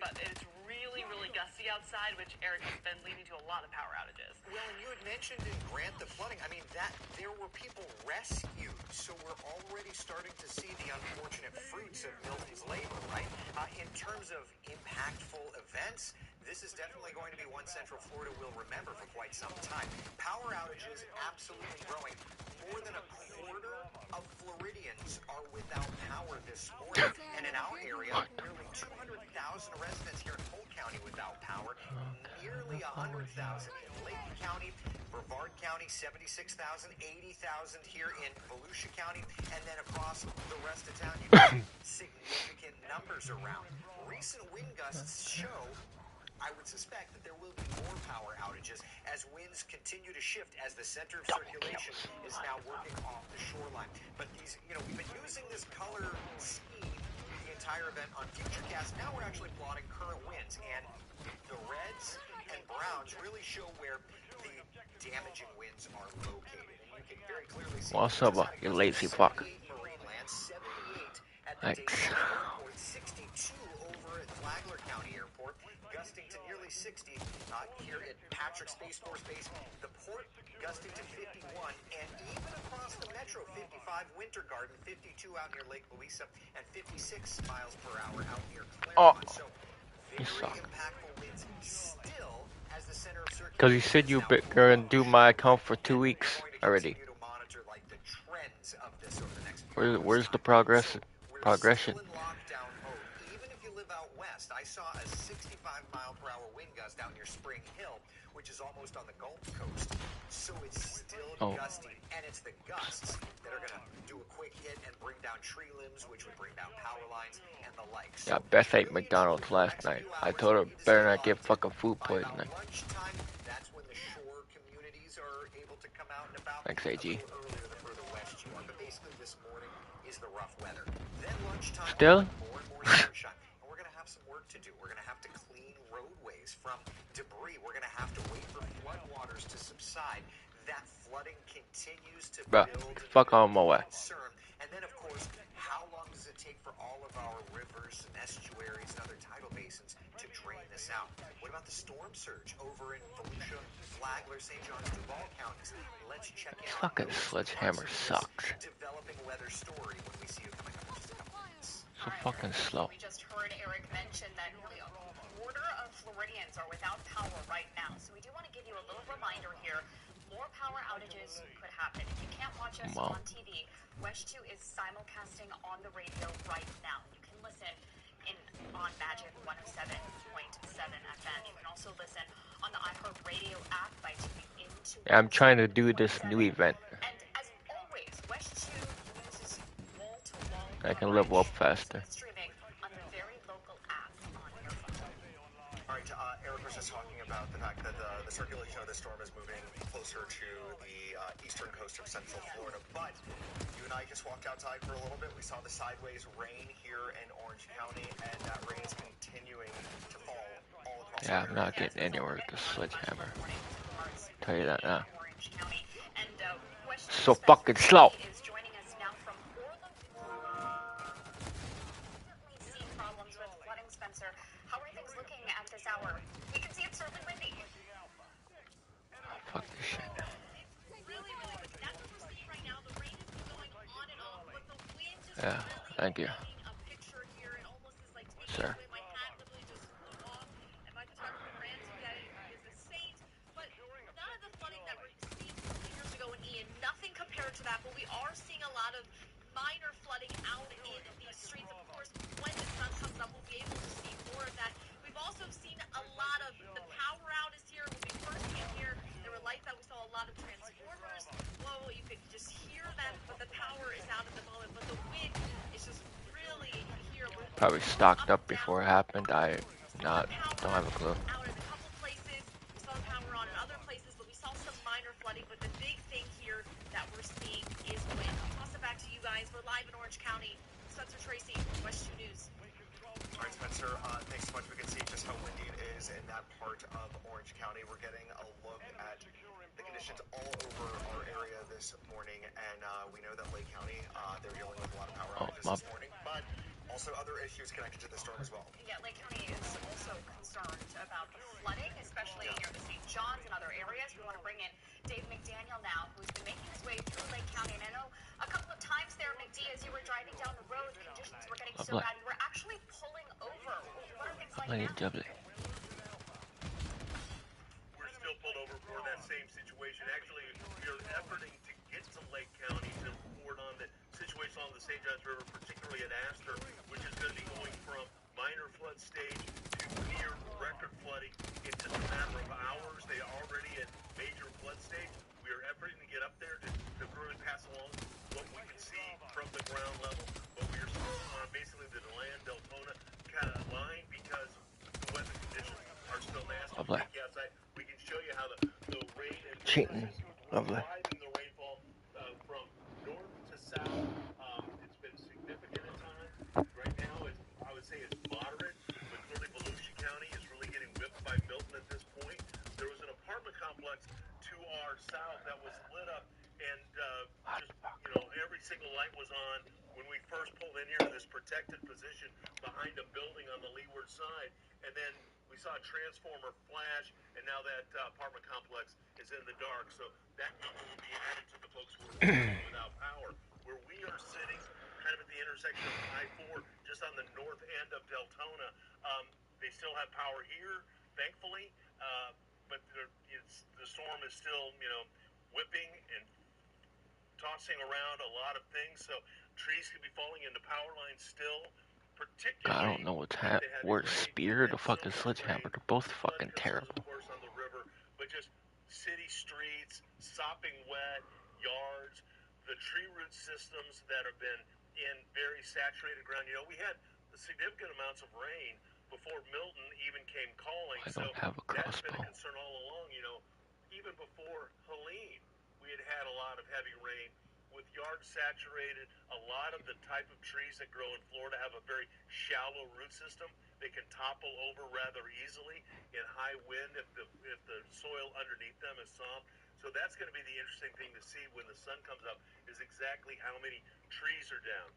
But it's really, really gusty outside, which, Eric, has been leading to a lot of power outages. Well, and you had mentioned in Grant the flooding. I mean, that there were people rescued, so we're already starting to see the unfortunate fruits of Milton's labor, right? In terms of impactful events, this is definitely going to be one Central Florida will remember for quite some time. Power outages absolutely growing. More than a quarter of Floridians are without power this morning. And in our area, nearly 200,000 residents here in Polk County without power. Nearly 100,000 in Lake County, Brevard County, 76,000, 80,000 here in Volusia County. And then across the rest of town, you got significant numbers around. Recent wind gusts show, I would suspect, that there will be more power outages as winds continue to shift as the center of circulation is now working off the shoreline. But these, we've been using this color scheme the entire event on Futurecast. Now we're actually plotting current winds, and the reds and browns really show where the damaging winds are located. And you can very clearly see What's up, you lazy fuck? Marineland, 78 at the Daytona Airport, 62 over at Flagler County Airport, gusting to nearly 60 here at Patrick Space Force Base. The port gusting to 51, and even across the metro, 55 Winter Garden, 52 out near Lake Louisa, and 56 miles per hour out near Claremont. So very impactful winds still as the center of circulation. Because you said you were going to do my account for 2 weeks already. Where's the progression? Even if you live out west, I saw a 65-mile-per-hour wind gust out near Spring Hill, which is almost on the Gulf Coast. So it's still gusty, and it's the gusts that are going to do a quick hit and bring down tree limbs, which would bring down power lines and the like. Yeah, Beth ate McDonald's last night. I told her better not get fucking food poisoning. Lunchtime, that's when the shore communities are able to come out and about. Thanks, AG. A little earlier the further west you are, but basically this morning is the rough weather. Then lunchtime, still more and more sunshine. And we're going to have some work to do. We're going to have to clean roadways from debris. We're going to have to wait for floodwaters to subside. That flooding continues to build fuck on my way. Concern. And then, of course, how long does it take for all of our rivers and estuaries and other tidal basins to drain this out? What about the storm surge over in Volusia, Flagler, St. John's, Duval counties? Let's check in. Fucking sledgehammer sucks. Developing weather story when we see you coming up in just a couple minutes. So fucking slow. We just heard Eric mention that nearly a quarter of Floridians are without power right now. So we do want to give you a little reminder here. More power outages could happen. If you can't watch us on TV, West 2 is simulcasting on the radio right now. You can listen on Magic 107.7 FM. You can also listen on the iHeartRadio app by tuning into. I'm trying to do this new event. And as always, West 2 uses wall-to-wall. I can level up faster. Streaming on the very local app on your phone. All right, Eric was just talking about the fact that the circulation of the storm is moving closer to the eastern coast of central Florida. But you and I just walked outside for a little bit. We saw the sideways rain here in Orange County, and that rain is continuing to fall Yeah, I'm not getting anywhere with the sledgehammer. Tell you that now. So fucking slow. Is joining us now from seen problems with flooding, Spencer. How are things looking at this hour? We can see it's certainly windy. Fuck this shit. Really windy. That's what we're seeing right now. The rain is going on and off, but the wind is Yeah, thank you, painting a picture here. It almost is like taking sir. away. My hat literally just flew off, and my photographer Ramsey is a saint. But none of the flooding that we're seeing years ago in Ian, nothing compared to that. But we are seeing a lot of minor flooding out in these streets. Of course, when the sun comes up, we'll be able to see more of that. We've also seen a lot of the power out is here. When we first came here, there were lights out. We saw a lot of transformers. Whoa, you could just hear them, but the power is out at the moment. But the wind is just really here. Probably stocked up before it happened. I don't have a clue. Out in a couple places, we saw the power on in other places, but we saw some minor flooding. But the big thing here that we're seeing is wind. I'll toss it back to you guys. We're live in Orange County. Spencer Tracy, West 2 News. All right, Spencer, thanks so much. We can see just how windy it is in that part of Orange County. We're getting a look at the conditions all over our area this morning, and we know that Lake County, they're dealing with a lot of power outages this morning, but also other issues connected to the storm as well. Yeah, Lake County is also concerned about the flooding, especially near the St. John's and other areas. We want to bring in Dave McDaniel now, who's been making his way through Lake County. And I know a couple of times there, McD, as you were driving down the road, conditions were getting so bad, you were actually pulling over. What are things like now? We're still pulled over for that same situation. Actually, we are efforting to get to Lake County to report on the situation on the St. Johns River, particularly at Astor, which is going to be going from minor flood stage to near record flooding in just a matter of hours. They are already at major flood stage. We are efforting to get up there to really pass along what we can see from the ground level, but we are still on basically the Deland-Deltona kind of line because the weather conditions are still nasty. Lovely. Outside, we can show you how the rain and Cheating. Lovely. the rainfall from north to south. It's been significant at times. Right now, I would say it's moderate, but clearly Volusia County is really getting whipped by Milton at this point. There was an apartment complex to our south that was lit up, and every single light was on when we first pulled in here in this protected position behind a building on the leeward side, and then we saw a transformer flash, and now that apartment complex is in the dark. So that number will be added to the folks who are without power. Where we are sitting, kind of at the intersection of I-4, just on the north end of Deltona, they still have power here, thankfully, but the storm is still, whipping and tossing around a lot of things. So trees could be falling into power lines still. I don't know what's worse, spear or the fucking sledgehammer. They're both fucking terrible. Of course, on the river, but just city streets, sopping wet, yards, the tree root systems that have been in very saturated ground. We had significant amounts of rain before Milton even came calling. I don't have a That's been a crossbow. concern all along. Even before Helene, we had a lot of heavy rain. With yards saturated, a lot of the type of trees that grow in Florida have a very shallow root system. They can topple over rather easily in high wind if the soil underneath them is soft. So that's going to be the interesting thing to see when the sun comes up, is exactly how many trees are down.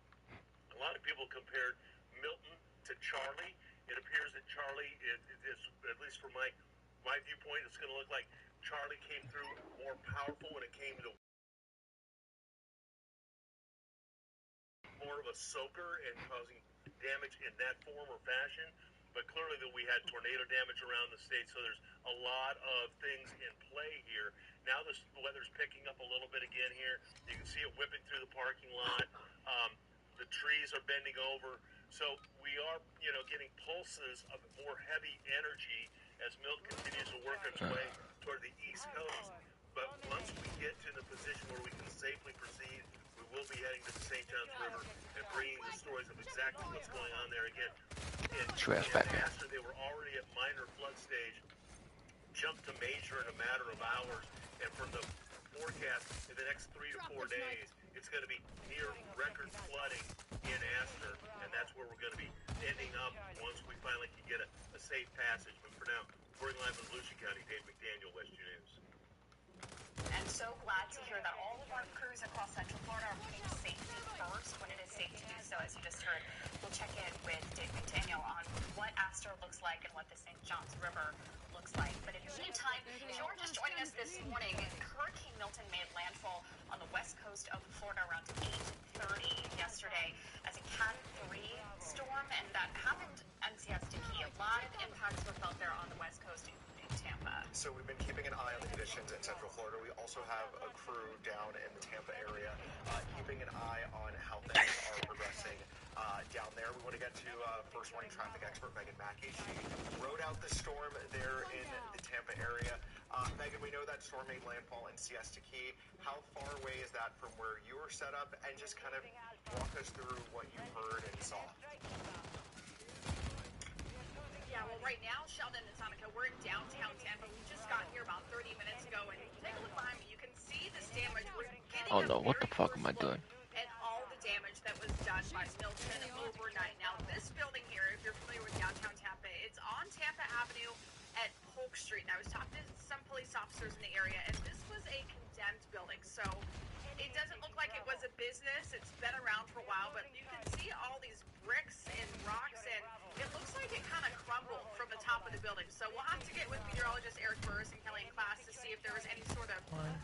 A lot of people compared Milton to Charlie. It appears that Charlie is, at least from my viewpoint, it's going to look like Charlie came through more powerful when it came to more of a soaker and causing damage in that form or fashion. But clearly that we had tornado damage around the state, so there's a lot of things in play here. Now the weather's picking up a little bit again here. You can see it whipping through the parking lot. The trees are bending over. So we are, getting pulses of more heavy energy as Milt continues to work its way toward the East Coast. But once we get to the position where we can safely proceed, we will be heading to the St. Johns River and bringing the stories of exactly what's going on there again. In Astor, they were already at minor flood stage, jumped to major in a matter of hours, and from the forecast in the next 3 to 4 days, it's going to be near record flooding in Astor, and that's where we're going to be ending up once we finally can get a safe passage. But for now, reporting live in Volusia County, Dave McDaniel, West News. And so glad to hear that all of our crews across Central Florida are putting safety first when it is safe to do so. As you just heard, we'll check in with Dave McDaniel on what Astor looks like and what the St. Johns River looks like. But in the meantime, if you're just joining us this morning, Hurricane Milton made landfall on the west coast of Florida around 8:30 yesterday as a Cat 3 storm, and that happened NCS to Key. A lot of impacts were felt there on the west coast, including Tampa. So we've been keeping an eye on the conditions in Central Florida. We also have a crew down in the Tampa area keeping an eye on how things are progressing down there. We want to get to first warning traffic expert Megan Mackey. She rode out the storm there in the Tampa area. Megan, we know that storm made landfall in Siesta Key. How far away is that from where you were set up? And just kind of walk us through what you heard and saw. Yeah, well, right now, Sheldon and Sonica, we're in downtown Tampa. We just got here about 30 minutes ago, and take a look behind me. You can see this damage. We're getting Oh no, what the fuck am I doing? And all the damage that was done by Milton overnight. Now, this building here, if you're familiar with downtown Tampa, it's on Tampa Avenue at Polk Street. And I was talking to some police officers in the area, and this was a condemned building. So it doesn't look like it was a business. It's been around for a while, but you can see all these bricks and rocks, and it looks like it kind of crumbled from the top of the building. So we'll have to get with meteorologist Eric Burris and Kelly in class to see if there was any sort of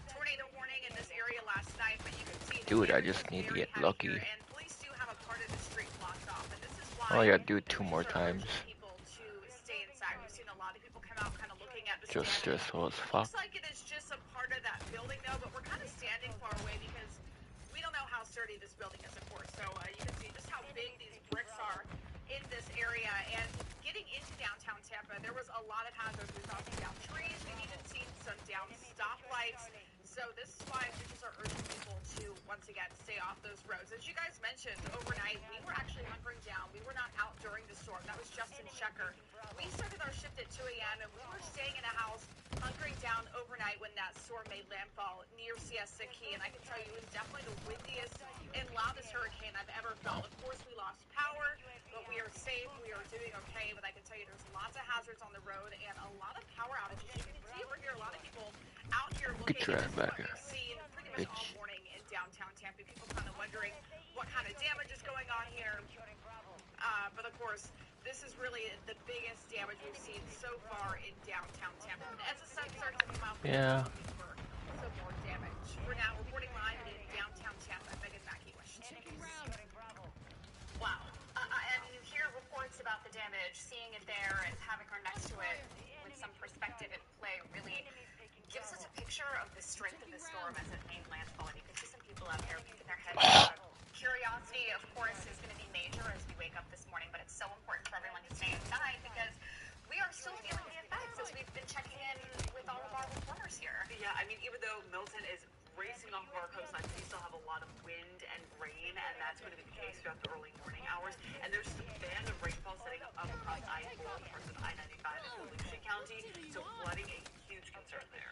tornado warning in this area last night. But you can see, dude, I just need to get lucky. here, and police do have a part of the street blocked off, and this is why Oh yeah, do it 2 more times. People to stay inside. We've seen a lot of people come out, kind of looking at the Just stressful as fuck. Looks like it is just a part of that building, though. But we're kind of standing far away because we don't know how sturdy this building is, of course. So you can see just how big these bricks are in this area. And getting into downtown Tampa, there was a lot of hazards. We saw some down trees. We've even seen some down stoplights. So this is why officials are urging people to, once again, stay off those roads. As you guys mentioned, overnight, we were actually hunkering down. We were not out during the storm. That was Justin Shecker. We started our shift at 2 a.m., and we were staying in a house, hunkering down overnight when that storm made landfall near Siesta Key. And I can tell you, it was definitely the windiest and loudest hurricane I've ever felt. Of course, we lost power, but we are safe. We are doing okay. But I can tell you, there's lots of hazards on the road and a lot of power outages. You can see over here a lot of people out here looking. Get your ass back here. We've seen pretty much all morning in downtown Tampa. People kind of wondering what kind of damage is going on here. But of course, this is really the biggest damage we've seen so far in downtown Tampa. As the sun starts to come out, yeah. Some more damage. We're now reporting live in downtown Tampa. Megan Mackey, Washington. Wow. And you hear reports about the damage, seeing it there and having her next to it with some perspective at play really gives us a picture of the strength of the storm as it made landfall. And you can see some people out there peeking their heads out. Curiosity, of course, is going to be major as we wake up this morning, but it's so important for everyone to stay inside because we are still feeling the effects as we've been checking in with all of our reporters here. Yeah, I mean, even though Milton is racing off of our coastline, we still have a lot of wind and rain, and that's going to be the case throughout the early morning hours. And there's a band of rainfall setting up across I-4, parts of I-95 in Volusia County, so flooding a huge concern there.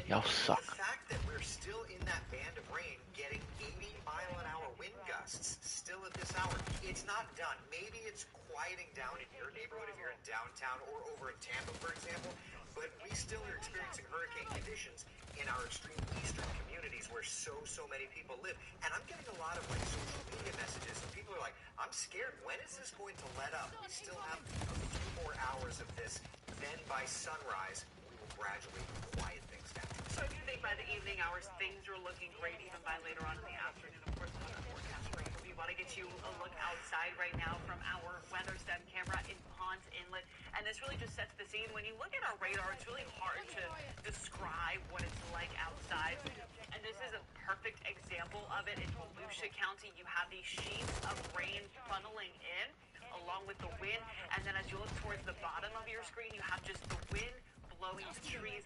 Y'all suck. The fact that we're still in that band of rain, getting 80-mile-an-hour wind gusts still at this hour, it's not done. Maybe it's quieting down in your neighborhood if you're in downtown or over in Tampa, for example, but we still are experiencing hurricane conditions in our extreme eastern communities where so many people live. And I'm getting a lot of social media messages, and people are like, I'm scared. When is this going to let up? We still have a few more hours of this. Then by sunrise, we will gradually quiet things down. So I do think by the evening hours, things are looking great, even by later on in the afternoon. Of course, weather forecast for you. We want to get you a look outside right now from our weather stem camera in Ponce Inlet. And this really just sets the scene. When you look at our radar, it's really hard to describe what it's like outside. And this is a perfect example of it. In Volusia County, you have these sheets of rain funneling in along with the wind. And then as you look towards the bottom of your screen, you have just the wind blowing the trees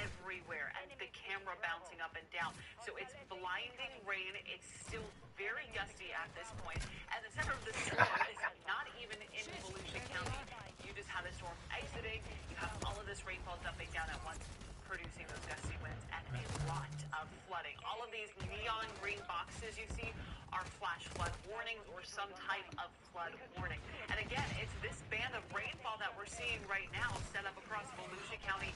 everywhere and the camera bouncing up and down. So it's blinding rain. It's still very gusty at this point. And the center of the storm is not even in Volusia County. You just have the storm exiting. You have all of this rainfall dumping down at once, producing those gusty winds and a lot of flooding. All of these neon green boxes you see are flash flood warnings or some type of flood warning. And again, it's this band of rainfall that we're seeing right now set up across Volusia County,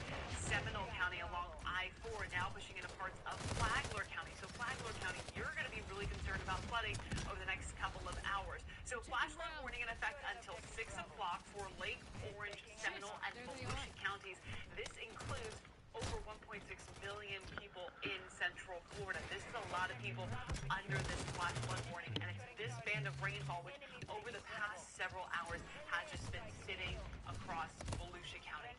Seminole County along I-4, now pushing into parts of Flagler County. So Flagler County, you're going to be really concerned about flooding over the next couple of hours. So flash flood warning in effect until 6 o'clock for Lake Orange, Seminole, and Volusia counties. This includes over 1.6 million people in Central Florida. This is a lot of people under this flash flood warning, and it's this band of rainfall which over the past several hours has just been sitting across Volusia County,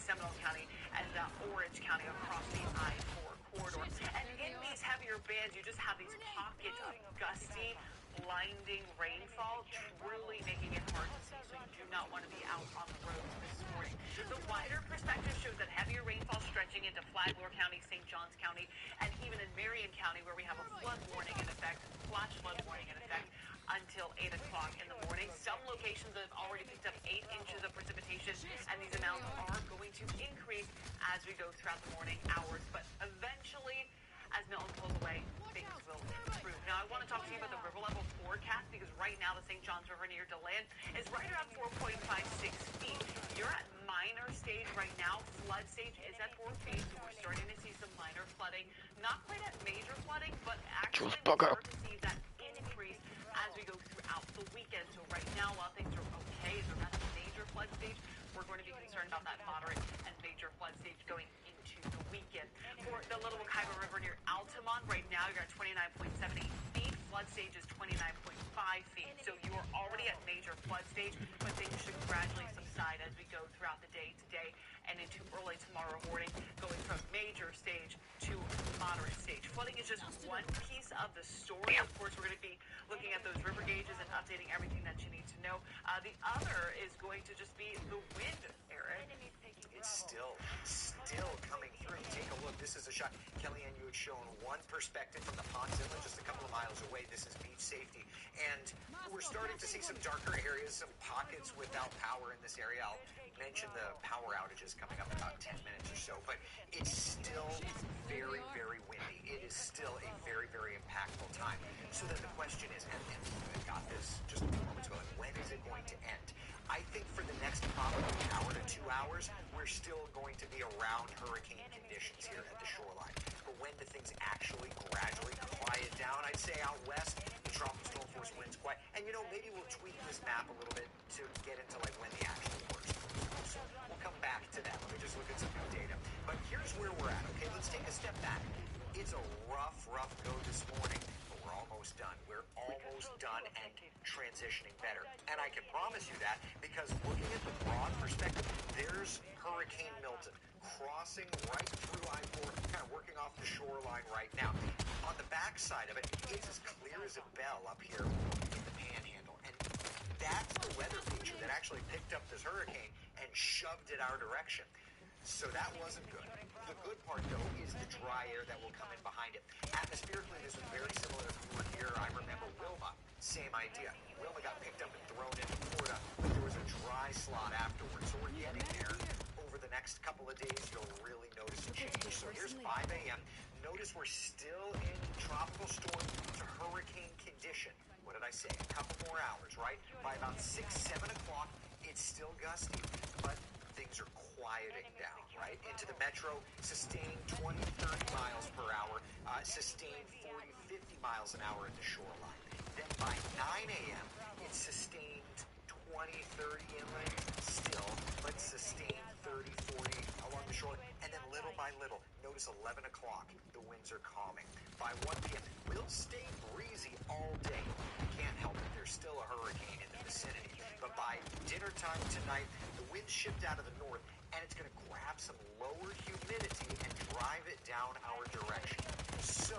Seminole County, and Orange County across the I-4 corridor. And in these heavier bands, you just have these pockets of gusty, blinding rainfall, truly making it hard to see. So you do not want to be out on the roads this morning. The wider perspective shows that heavier rainfall stretching into Flagler County, St. Johns County, and even in Marion County, where we have a flood warning in effect, flash flood warning in effect, until 8 o'clock in the morning. Some locations have already picked up 8 inches of precipitation, and these amounts are going to increase as we go throughout the morning hours. But eventually, as Milton pulls away, things will improve. Now, I want to talk to you about the river level forecast, because right now the St. Johns River near DeLand is right around 4.56 feet. You're at minor stage right now. Flood stage is at 4 feet, so we're starting to see some minor flooding. Not quite at major flooding, but actually we'll start to see that increase as we go throughout the weekend. So right now, while things are okay, they're not a major flood stage, we're going to be concerned about that moderate and major flood stage going into the weekend. For the Little Wekiva River near Altamont, right now you're at 29.78 feet. Flood stage is 29.5 feet. So you are already at major flood stage, but things should gradually subside as we go throughout the day today and into early tomorrow morning, going from major stage to moderate stage. Flooding is just one piece of the story. Of course, we're going to be looking at those river gauges and updating everything that you need to know. The other is going to just be the wind, Eric. It's still coming through. Take a look. This is a shot. Kellyanne, you had shown one perspective from the Ponce Inlet, just a couple of miles away. This is beach safety. And we're starting to see some darker areas, some pockets without power in this area. I'll mention the power outages coming up in about 10 minutes or so. But it's still very, very windy. It is still a very, very impactful time. So then the question is, and I got this just a few moments ago, when is it going to end? I think for the next probably hour to 2 hours, we're still going to be around hurricane conditions here at the shoreline. But when do things actually gradually quiet down? I'd say out west, the tropical storm force winds quiet. And, maybe we'll tweak this map a little bit to get into, when the actual worst comes. So we'll come back to that. Let me just look at some new data. But here's where we're at, okay? Let's take a step back. It's a rough go this morning, but we're almost done. We're almost done and transitioning better. And I can promise you that because looking at the broad perspective, there's Hurricane Milton crossing right through I-4, kind of working off the shoreline right now. On the backside of it, it's as clear as a bell up here in the Panhandle. And that's the weather feature that actually picked up this hurricane and shoved it our direction. So that wasn't good. The good part, though, is the dry air that will come in behind it. Atmospherically, this was very similar if we were here. I remember Wilma, same idea. Wilma got picked up and thrown into Florida, but there was a dry slot afterwards. So we're getting there. Over the next couple of days, you'll really notice a change. So here's 5 a.m. Notice we're still in tropical storm to hurricane condition. What did I say? A couple more hours, right? By about 6, 7 o'clock, it's still gusty, but things are quieting down, right? Into the metro, sustained 20, 30 miles per hour, sustained 40, 50 miles an hour at the shoreline. Then by 9 a.m., it's sustained 20, 30 inland still, but sustained 30, 40 along the shoreline. And then little by little, notice 11 o'clock, the winds are calming. By 1 p.m., we'll stay breezy all day. You can't help it. There's still a hurricane in the vicinity. But by dinner time tonight, the wind shift out of the north, and it's going to grab some lower humidity and drive it down our direction. So,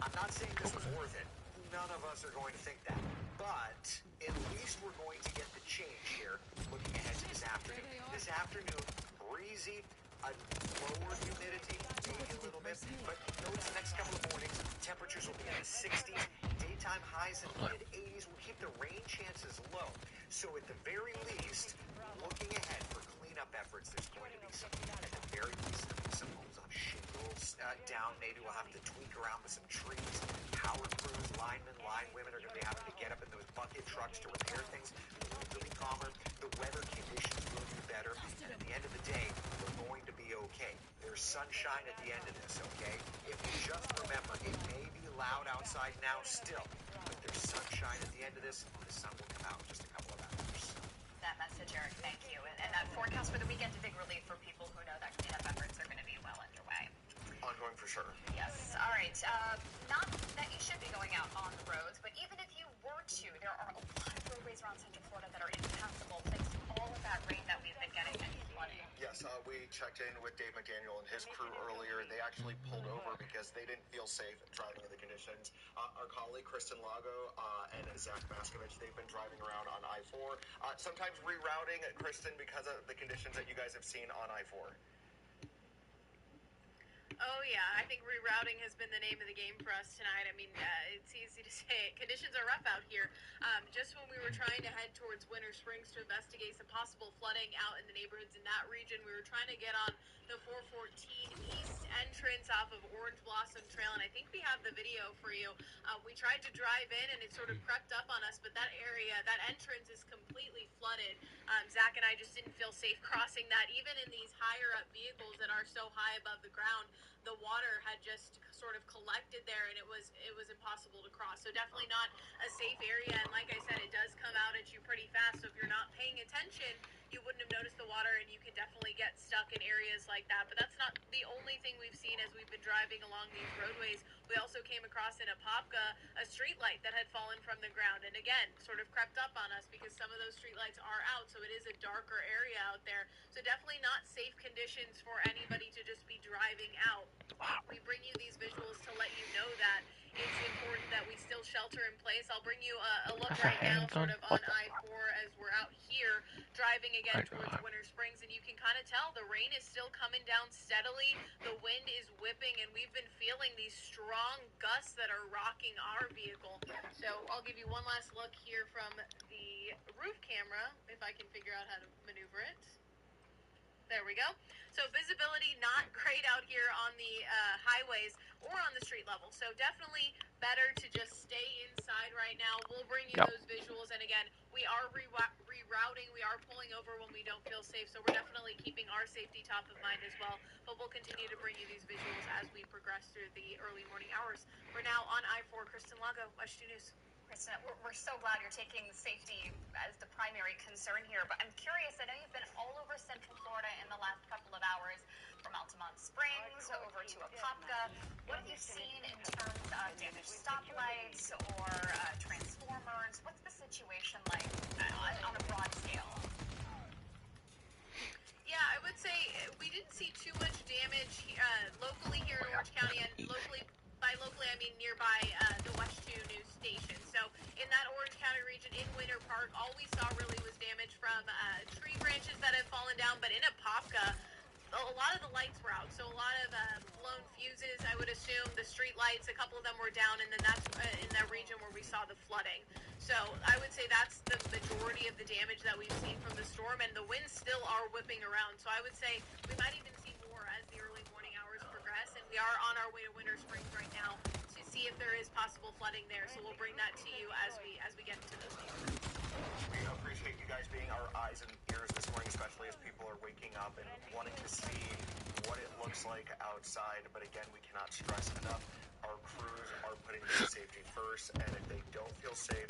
I'm not saying this was worth it. None of us are going to think that. But at least we're going to get the change here looking ahead to this afternoon. This afternoon, breezy, a lower humidity, maybe a little bit. But notice the next couple of mornings, temperatures will be in the 60s. Daytime highs in the mid-80s. We'll keep the rain chances low. So at the very least, looking ahead for cleanup efforts, there's going to be some, at the very least, some homes on shingles, down. Maybe we'll have to tweak around with some trees. Power crews, linemen, line women are going to be having to get up in those bucket trucks to repair things. It'll be calmer. The weather conditions will be better. And at the end of the day, we're going to be okay. There's sunshine at the end of this, okay? If you just remember, it may be loud outside now still, but there's sunshine at the end of this, and the sun will come out in just a couple of hours. That message, Eric, thank you. And that forecast for the weekend, a big relief for people who know that cleanup efforts are going to be well underway. Ongoing for sure. Yes. All right. Not that you should be going out on the roads, but even if you were to, there are a lot of roadways around Central Florida that are impassable thanks to all of that rain that we've been getting and flooding. Yes, we checked in with Dave McDaniel and his crew earlier. They actually pulled over because they didn't feel safe driving in the conditions. Our colleague Kristen Lago and Zach Maskovich, they've been driving around on I-4, sometimes rerouting, Kristen, because of the conditions that you guys have seen on I-4. Oh, yeah. I think rerouting has been the name of the game for us tonight. I mean, it's easy to say. Conditions are rough out here. Just when we were trying to head towards Winter Springs to investigate some possible flooding out in the neighborhoods in that region, we were trying to get on the 414 East entrance off of Orange Blossom Trail, and I think we have the video for you. We tried to drive in, and it sort of crept up on us, but that area, that entrance is completely flooded. Zach and I just didn't feel safe crossing that. Even in these higher-up vehicles that are so high above the ground, the water had just sort of collected there, and it was impossible to cross. So definitely not a safe area, and like I said, it does come out at you pretty fast. So if you're not paying attention, you wouldn't have noticed the water, and you could definitely get stuck in areas like that. But that's not the only thing we've seen as we've been driving along these roadways. We also came across in Apopka a street light that had fallen from the ground, and again, sort of crept up on us because some of those street lights are out, so it is a darker area out there. So definitely not safe conditions for anybody to just be driving out. We bring you these visuals to let you know that it's important that we still shelter in place. I'll bring you a look right now sort of on I-4 as we're out here driving again towards Winter Springs, and you can kind of tell the rain is still coming down steadily. The wind is whipping, and we've been feeling these strong gusts that are rocking our vehicle. So I'll give you one last look here from the roof camera, if I can figure out how to maneuver it. There we go. So visibility not great out here on the highways or on the street level. So definitely better to just stay inside right now. We'll bring you those visuals. And again, we are rerouting. We are pulling over when we don't feel safe. So we're definitely keeping our safety top of mind as well. But we'll continue to bring you these visuals as we progress through the early morning hours. We're now on I-4. Kristen Lago, West 2 News. Kristen, we're so glad you're taking safety as the primary concern here, but I'm curious, I know you've been all over Central Florida in the last couple of hours, from Altamont Springs over to Apopka. What have you seen in terms of damaged stoplights or transformers? What's the situation like on a broad scale? Yeah, I would say we didn't see too much damage locally here in Orange County, and by locally I mean nearby the West 2 News station. So in that Orange County region in Winter Park, all we saw really was damage from tree branches that have fallen down. But in Apopka, a lot of the lights were out, so a lot of blown fuses, I would assume. The street lights, a couple of them were down, and then that's in that region where we saw the flooding. So I would say that's the majority of the damage that we've seen from the storm, and the winds still are whipping around. So I would say we might even see more as the early morning hours progress, and we are on our way to Winter Springs right now to see if there is possible flooding there. So we'll bring that to you as we get into those neighborhoods. We appreciate you guys being our eyes and ears this morning, especially as people are waking up and wanting to see what it looks like outside. But again, we cannot stress enough, our crews are putting their safety first, and if they don't feel safe,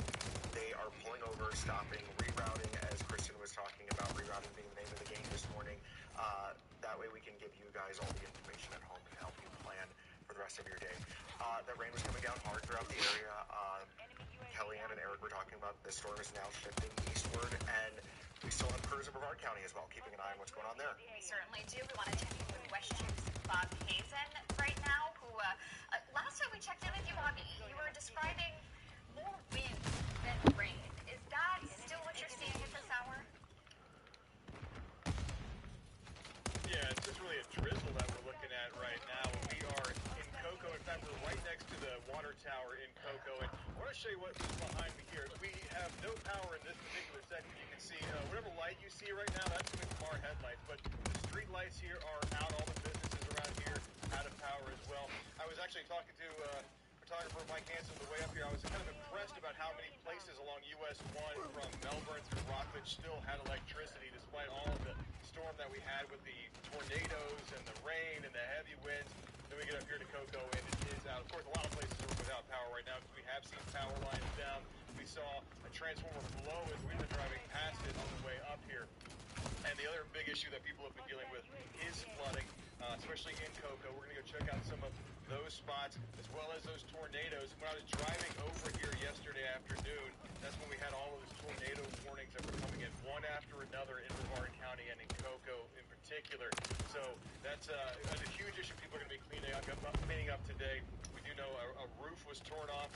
they are pulling over, stopping, rerouting, as Kristen was talking about, rerouting being the name of the game this morning. That way we can give you guys all the information at home and help you plan for the rest of your day. The rain was coming down hard throughout the area. Kellyanne and Eric were talking about the storm is now shifting eastward, and we still have crews in Brevard County as well, keeping an eye on what's going on there. We certainly do. We want to check in with West 2's Bob Hazen right now, who last time we checked in with you, Bobby, you were describing more wind than rain. Is that still what you're seeing at this hour? Yeah, it's just really a drizzle that we're looking at right now. We are in Cocoa. In fact, we're right next to the water tower in Cocoa. And I want to show you what's behind me here. We have no power in this particular section. You can see whatever light you see right now, that's coming from our headlights. But the street lights here are out. All the businesses around out here out of power as well. I was actually talking to photographer Mike Hansen on the way up here. I was kind of impressed about how many places along US 1 from Melbourne through Rockledge still had electricity despite all of the storm that we had with the tornadoes and the rain and the heavy winds. Then we get up here to Cocoa and it is out. Of course, a lot of places are without power right now because we have seen power lines down. We saw a transformer blow as we were driving past it on the way up here. And the other big issue that people have been dealing with is flooding, especially in Cocoa. We're going to go check out some of those spots as well as those tornadoes. When I was driving over here yesterday afternoon, that's when we had all of those tornado warnings that were coming in one after another in Brevard County and in Cocoa in particular. So that's a huge issue people are going to be cleaning up today. We do know a roof was torn off,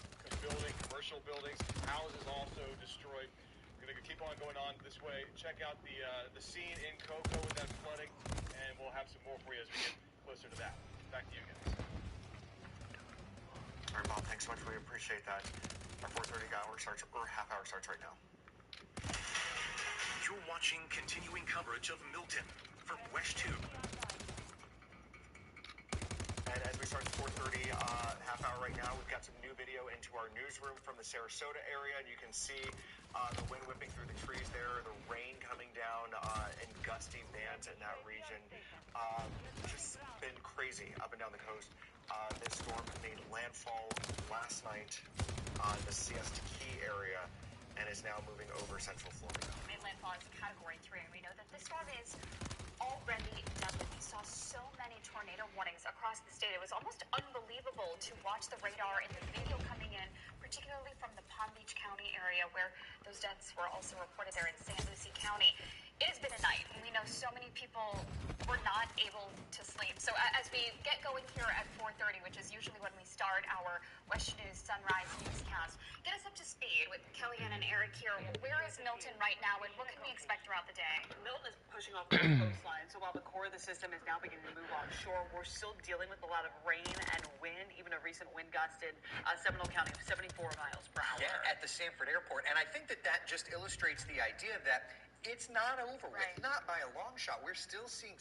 commercial buildings, houses also destroyed. We're going to keep on going on this way, check out the scene in Cocoa with that flooding, and we'll have some more for you as we get closer to that. Back to you guys. All right, Bob, thanks so much. We appreciate that. Our 4:30 hour starts, or half hour starts right now. You're watching continuing coverage of Milton from West 2. And as we start the 4:30 half hour right now, we've got some new video into our newsroom from the Sarasota area, and you can see the wind whipping through the trees there, the rain coming down in gusty bands in that region. Just been crazy up and down the coast. This storm made landfall last night on the Siesta Key area and is now moving over central Florida. Made landfall as a Category 3, and we know that this storm is already deadly. We saw so many tornado warnings across the state. It was almost unbelievable to watch the radar and the video coming in, particularly from the Palm Beach County area where those deaths were also reported there in San Lucie County. It has been a night. We know so many people were not able to sleep. So as we get going here at 4:30, which is usually when we start our West News Sunrise newscast, get us up to speed with Kellyanne and Eric here. Where is Milton right now, and what can we expect throughout the day? Milton is pushing off the coastline, so while the core of the system is now beginning to move offshore, we're still dealing with a lot of rain and wind. Even a recent wind gust in Seminole County of 74 miles per hour. Yeah, at the Sanford Airport. And I think that just illustrates the idea that it's not over with, not by a long shot. We're still seeing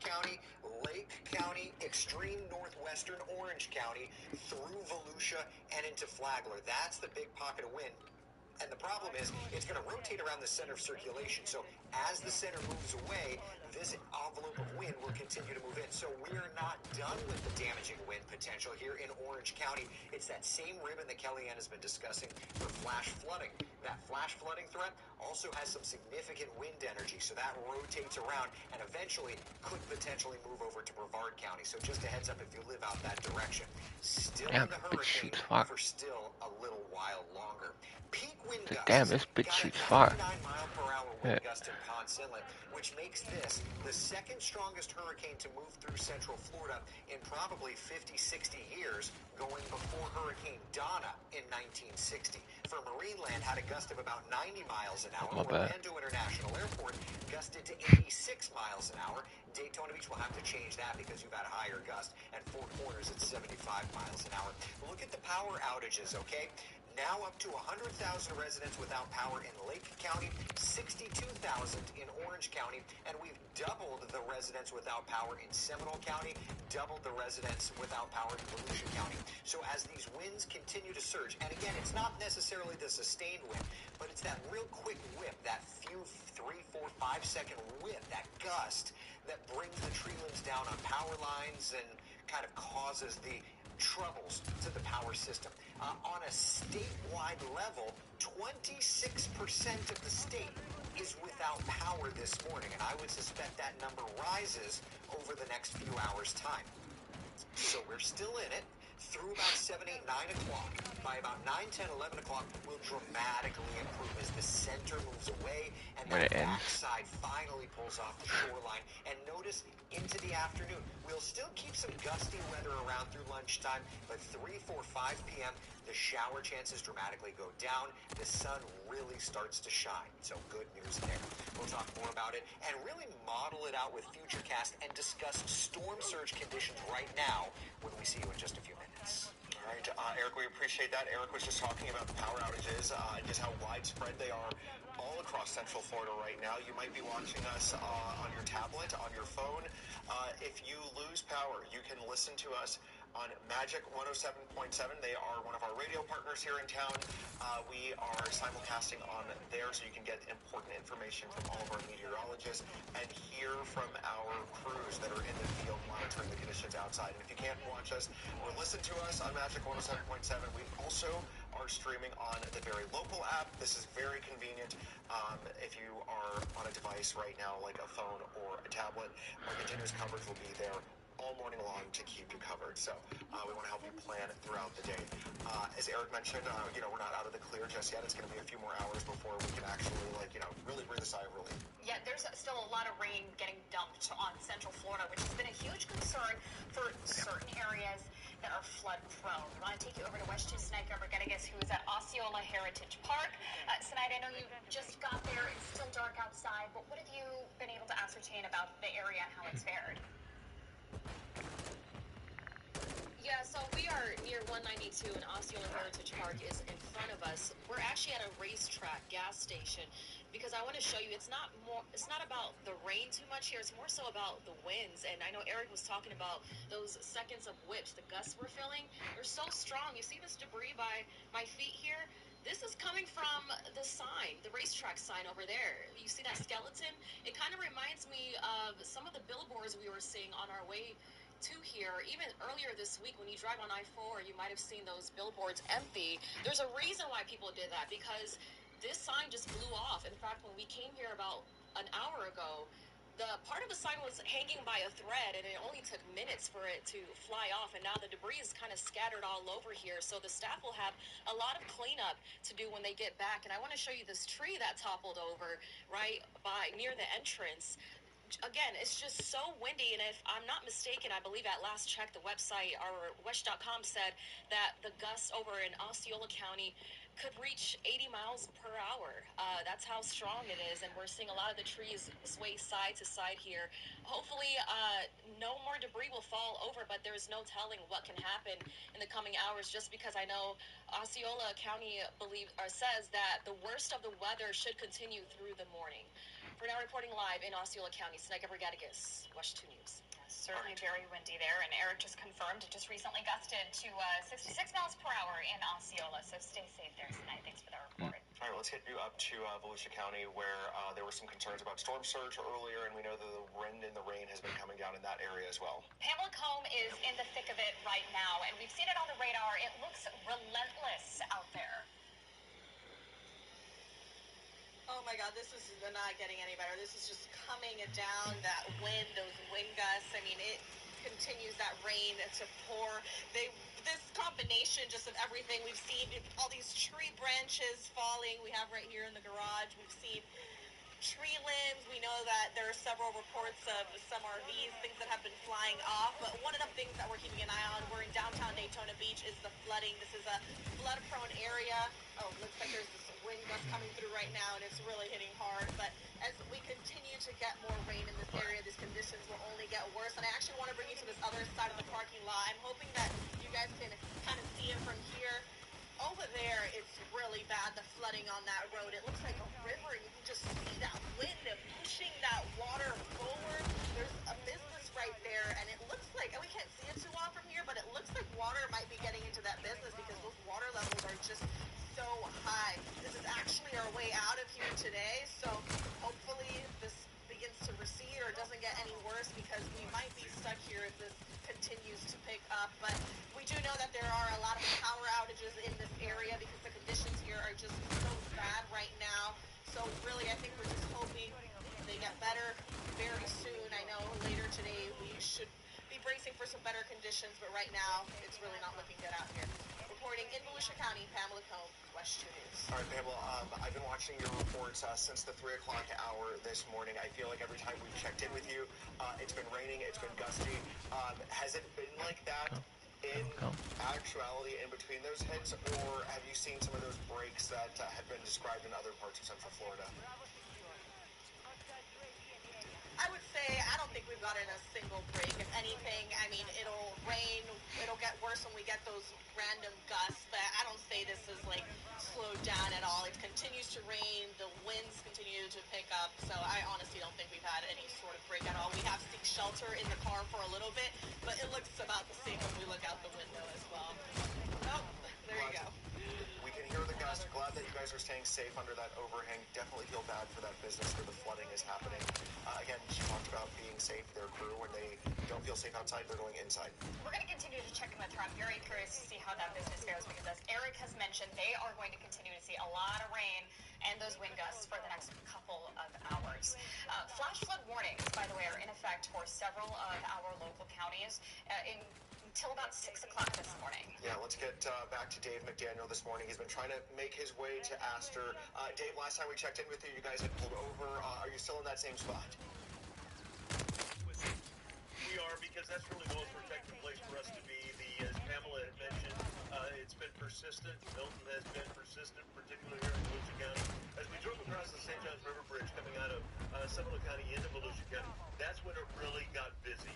County, Lake County, extreme northwestern Orange County, through Volusia and into Flagler. That's the big pocket of wind. And the problem is, it's going to rotate around the center of circulation. So as the center moves away, this envelope of wind will continue to move in. So we're not done with the damaging wind potential here in Orange County. It's that same ribbon that Kellyanne has been discussing for flash flooding. That flash flooding threat also has some significant wind energy. So that rotates around and eventually could potentially move over to Brevard County. So just a heads up if you live out that direction. Still in the hurricane for still a little while longer. Peak wind gusts damn, this bitch got a shoots far. 99-mile-per-hour wind gust in Ponce Inlet, which makes this the second strongest hurricane to move through central Florida in probably 50, 60 years, going before Hurricane Donna in 1960. For Marineland, had a gust of about 90 miles an hour. Orlando International Airport gusted to 86 miles an hour. Daytona Beach will have to change that because you've had a higher gust. And Four Corners at 75 miles an hour. Look at the power outages, okay? Now up to 100,000 residents without power in Lake County, 62,000 in Orange County, and we've doubled the residents without power in Seminole County, doubled the residents without power in Volusia County. So as these winds continue to surge, and again, it's not necessarily the sustained wind, but it's that real quick whip, that few 3, 4, 5-second whip, that gust that brings the tree limbs down on power lines and kind of causes the troubles to the power system. On a statewide level, 26% of the state is without power this morning, and I would suspect that number rises over the next few hours' time. So we're still in it through about 7, 8, 9 o'clock. By about 9, 10, 11 o'clock, we'll dramatically improve as the center moves away and the backside finally pulls off the shoreline. And notice into the afternoon, we'll still keep some gusty weather around through lunchtime, but 3, 4, 5 p.m., the shower chances dramatically go down. The sun really starts to shine. So good news there. We'll talk more about it and really model it out with Futurecast and discuss storm surge conditions right now when we see you in just a few minutes. All right, Eric, we appreciate that. Eric was just talking about the power outages, just how widespread they are all across Central Florida right now. You might be watching us on your tablet, on your phone. If you lose power, you can listen to us on Magic 107.7. They are one of our radio partners here in town. We are simulcasting on there so you can get important information from all of our meteorologists and hear from our crews that are in the field monitoring the conditions outside. And if you can't watch us or listen to us on Magic 107.7, we also are streaming on the very local app. This is very convenient if you are on a device right now like a phone or a tablet. Our continuous coverage will be there all morning long to keep you covered. So we want to help you plan throughout the day. As Eric mentioned, we're not out of the clear just yet. It's going to be a few more hours before we can actually, really breathe a sigh of relief. Yeah, there's still a lot of rain getting dumped on Central Florida, which has been a huge concern for certain areas that are flood prone. We want to take you over to West Houston tonight. We're going to guess who is at Osceola Heritage Park. Tonight, I know you just got there. It's still dark outside, but what have you been able to ascertain about the area and how it's fared? Yeah, so we are near 192 and Osceola Heritage Park is in front of us. We're actually at a racetrack gas station because I want to show you it's not about the rain too much here. It's more so about the winds. And I know Eric was talking about those seconds of whips, the gusts we're feeling. They're so strong. You see this debris by my feet here? This is coming from the sign, the racetrack sign over there. You see that skeleton? It kind of reminds me of some of the billboards we were seeing on our way to here. Even earlier this week when you drive on I-4, you might have seen those billboards empty. There's a reason why people did that, because this sign just blew off. In fact, when we came here about an hour ago, the part of the sign was hanging by a thread, and it only took minutes for it to fly off, and now the debris is kind of scattered all over here. So the staff will have a lot of cleanup to do when they get back. And I want to show you this tree that toppled over right by near the entrance. Again, it's just so windy, and if I'm not mistaken, I believe at last check, the website, or wesh.com, said that the gusts over in Osceola County could reach 80 miles per hour. That's how strong it is, and we're seeing a lot of the trees sway side to side here. Hopefully, no more debris will fall over, but there's no telling what can happen in the coming hours, just because I know Osceola County says that the worst of the weather should continue through the morning. We're now reporting live in Osceola County. Snega Brigadicus, Watch 2 News. Certainly very windy there, and Eric just confirmed it just recently gusted to 66 miles per hour in Osceola, so stay safe there tonight. Thanks for that report. All right, let's get you up to Volusia County, where there were some concerns about storm surge earlier, and we know that the wind and the rain has been coming down in that area as well. Pamela Combe is in the thick of it right now, and we've seen it on the radar. It looks relentless out there. Oh my God, this is not getting any better. This is just coming down, that wind, those wind gusts. I mean, it continues, that rain to pour. This combination just of everything we've seen, all these tree branches falling we have right here in the garage. We've seen tree limbs. We know that there are several reports of some RVs, things that have been flying off. But one of the things that we're keeping an eye on, we're in downtown Daytona Beach, is the flooding. This is a flood-prone area. Oh, looks like there's this wind gust coming through right now, and it's really hitting hard. But as we continue to get more rain in this area, these conditions will only get worse. And I actually want to bring you to this other side of the parking lot. I'm hoping that you guys can kind of see it from here. Over there, it's really bad, the flooding on that road. It looks like a river. You can just see that wind pushing that water forward. There's a business right there, and it looks like, and we can't see it too well from here, but it looks like water might be getting into that business because those water levels are just so high. This is actually our way out of here today, so hopefully this begins to recede or doesn't get any worse, because we might be stuck here if this continues to pick up. But we do know that there are a lot of power outages in this area because the conditions here are just so bad right now. So really, I think we're just hoping they get better very soon. I know later today we should be bracing for some better conditions, but right now it's really not looking good out here. Reporting in Volusia County, Pamela Combe, Watch 2 News. All right, Pamela, I've been watching your reports since the 3 o'clock hour this morning. I feel like every time we've checked in with you, it's been raining, it's been gusty. Has it been like that in actuality in between those hits, or have you seen some of those breaks that have been described in other parts of Central Florida? I would say I don't think we've gotten a single break. If anything, I mean, it'll rain, it'll get worse when we get those random gusts, but I don't say this is like slowed down at all. It continues to rain, the winds continue to pick up, so I honestly don't think we've had any sort of break at all. We have seek shelter in the car for a little bit, but it looks about the same when we look out the window as well. Oh, there you go. We can hear the gust. Glad that you guys are staying safe under that overhang. Definitely feel bad for that business where the flooding is happening. Again, she talked about being safe. Their crew, when they don't feel safe outside, they're going inside. We're going to continue to check in with her. I'm very curious to see how that business goes, because as Eric has mentioned, they are going to continue to see a lot of rain and those wind gusts for the next couple of hours. Flash flood warnings, by the way, are in effect for several of our local counties until about 6 o'clock this morning. Yeah, let's get back to Dave McDaniel this morning. He's been trying to make his way to Astor. Dave, last time we checked in with you, you guys had pulled over. Are you still in that same spot? We are, because that's really the most protected place for us to be. As Pamela had mentioned, it's been persistent. Milton has been persistent, particularly here in Volusia County. As we drove across the St. Johns River Bridge coming out of Seminole County into Volusia County, that's when it really got busy.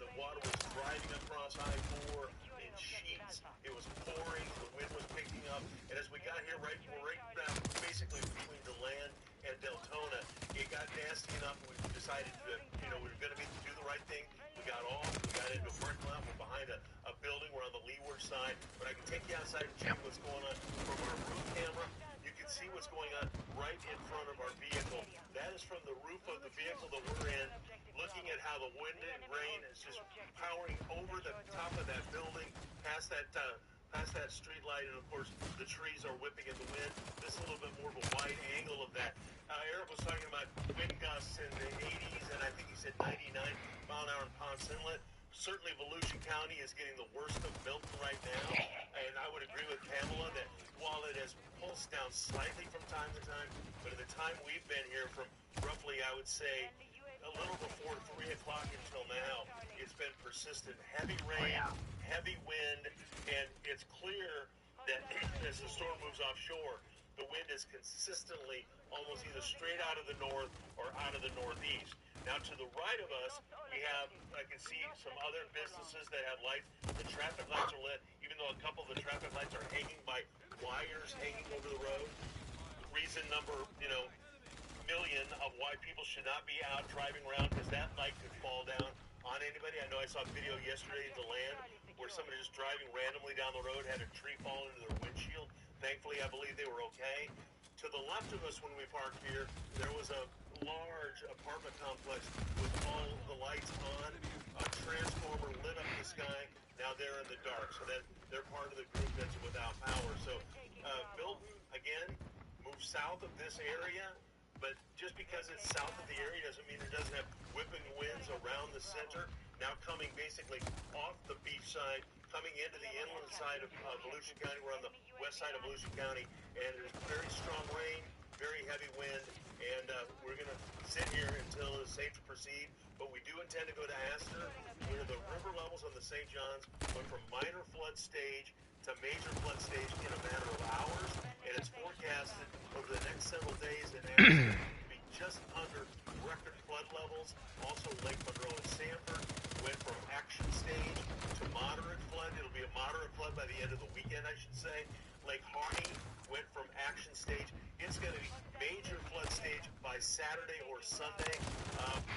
The water was driving across I-4 in sheets. It was pouring. The wind was picking up. And as we got here, we're right now basically between DeLand and Deltona, it got nasty enough. We decided that we were going to do the right thing. We got off. We got into a parking lot. We're behind a building. We're on the leeward side. But I can take you outside and check what's going on from our roof camera. You can see what's going on right in front of our vehicle. That is from the roof of the vehicle that we're in, looking at how the wind and rain is just powering over the top of that building, past that street light, and of course the trees are whipping in the wind. This is a little bit more of a wide angle of that. Eric was talking about wind gusts in the 80s, and I think he said 99 mile an hour in Ponce Inlet. Certainly Volusia County is getting the worst of Milton right now, and I would agree with Pamela that while it has pulsed down slightly from time to time, but in the time we've been here, from roughly, I would say, a little before 3 o'clock until now, it's been persistent. Heavy rain, heavy wind, and it's clear that as the storm moves offshore, the wind is consistently almost either straight out of the north or out of the northeast. Now, to the right of us, I can see some other businesses that have lights. The traffic lights are lit, even though a couple of the traffic lights are hanging by wires hanging over the road. Reason number, million of why people should not be out driving around because that light could fall down on anybody. I know I saw a video yesterday in DeLand where somebody just driving randomly down the road had a tree fall into their windshield. Thankfully, I believe they were okay. To the left of us when we parked here, there was a large apartment complex with all the lights on. A transformer lit up the sky. Now they're in the dark, so that they're part of the group that's without power. So Milton, again, moves south of this area, but just because it's south of the area doesn't mean it doesn't have whipping winds around the center. Now coming basically off the beach side, coming into the inland side of Volusia County. We're on the west side of Volusia County, and there's very strong rain, very heavy wind, and we're going to sit here until it's safe to proceed. But we do intend to go to Astor, where the river levels on the St. John's went from minor flood stage to major flood stage in a matter of hours, and it's forecasted over the next several days in Astor to be just under record flood levels. Also, Lake Monroe and Sanford went from action stage to moderate flood. It'll be a moderate flood by the end of the weekend, I should say. Lake Harney went from action stage. It's going to be major flood stage by Saturday or Sunday.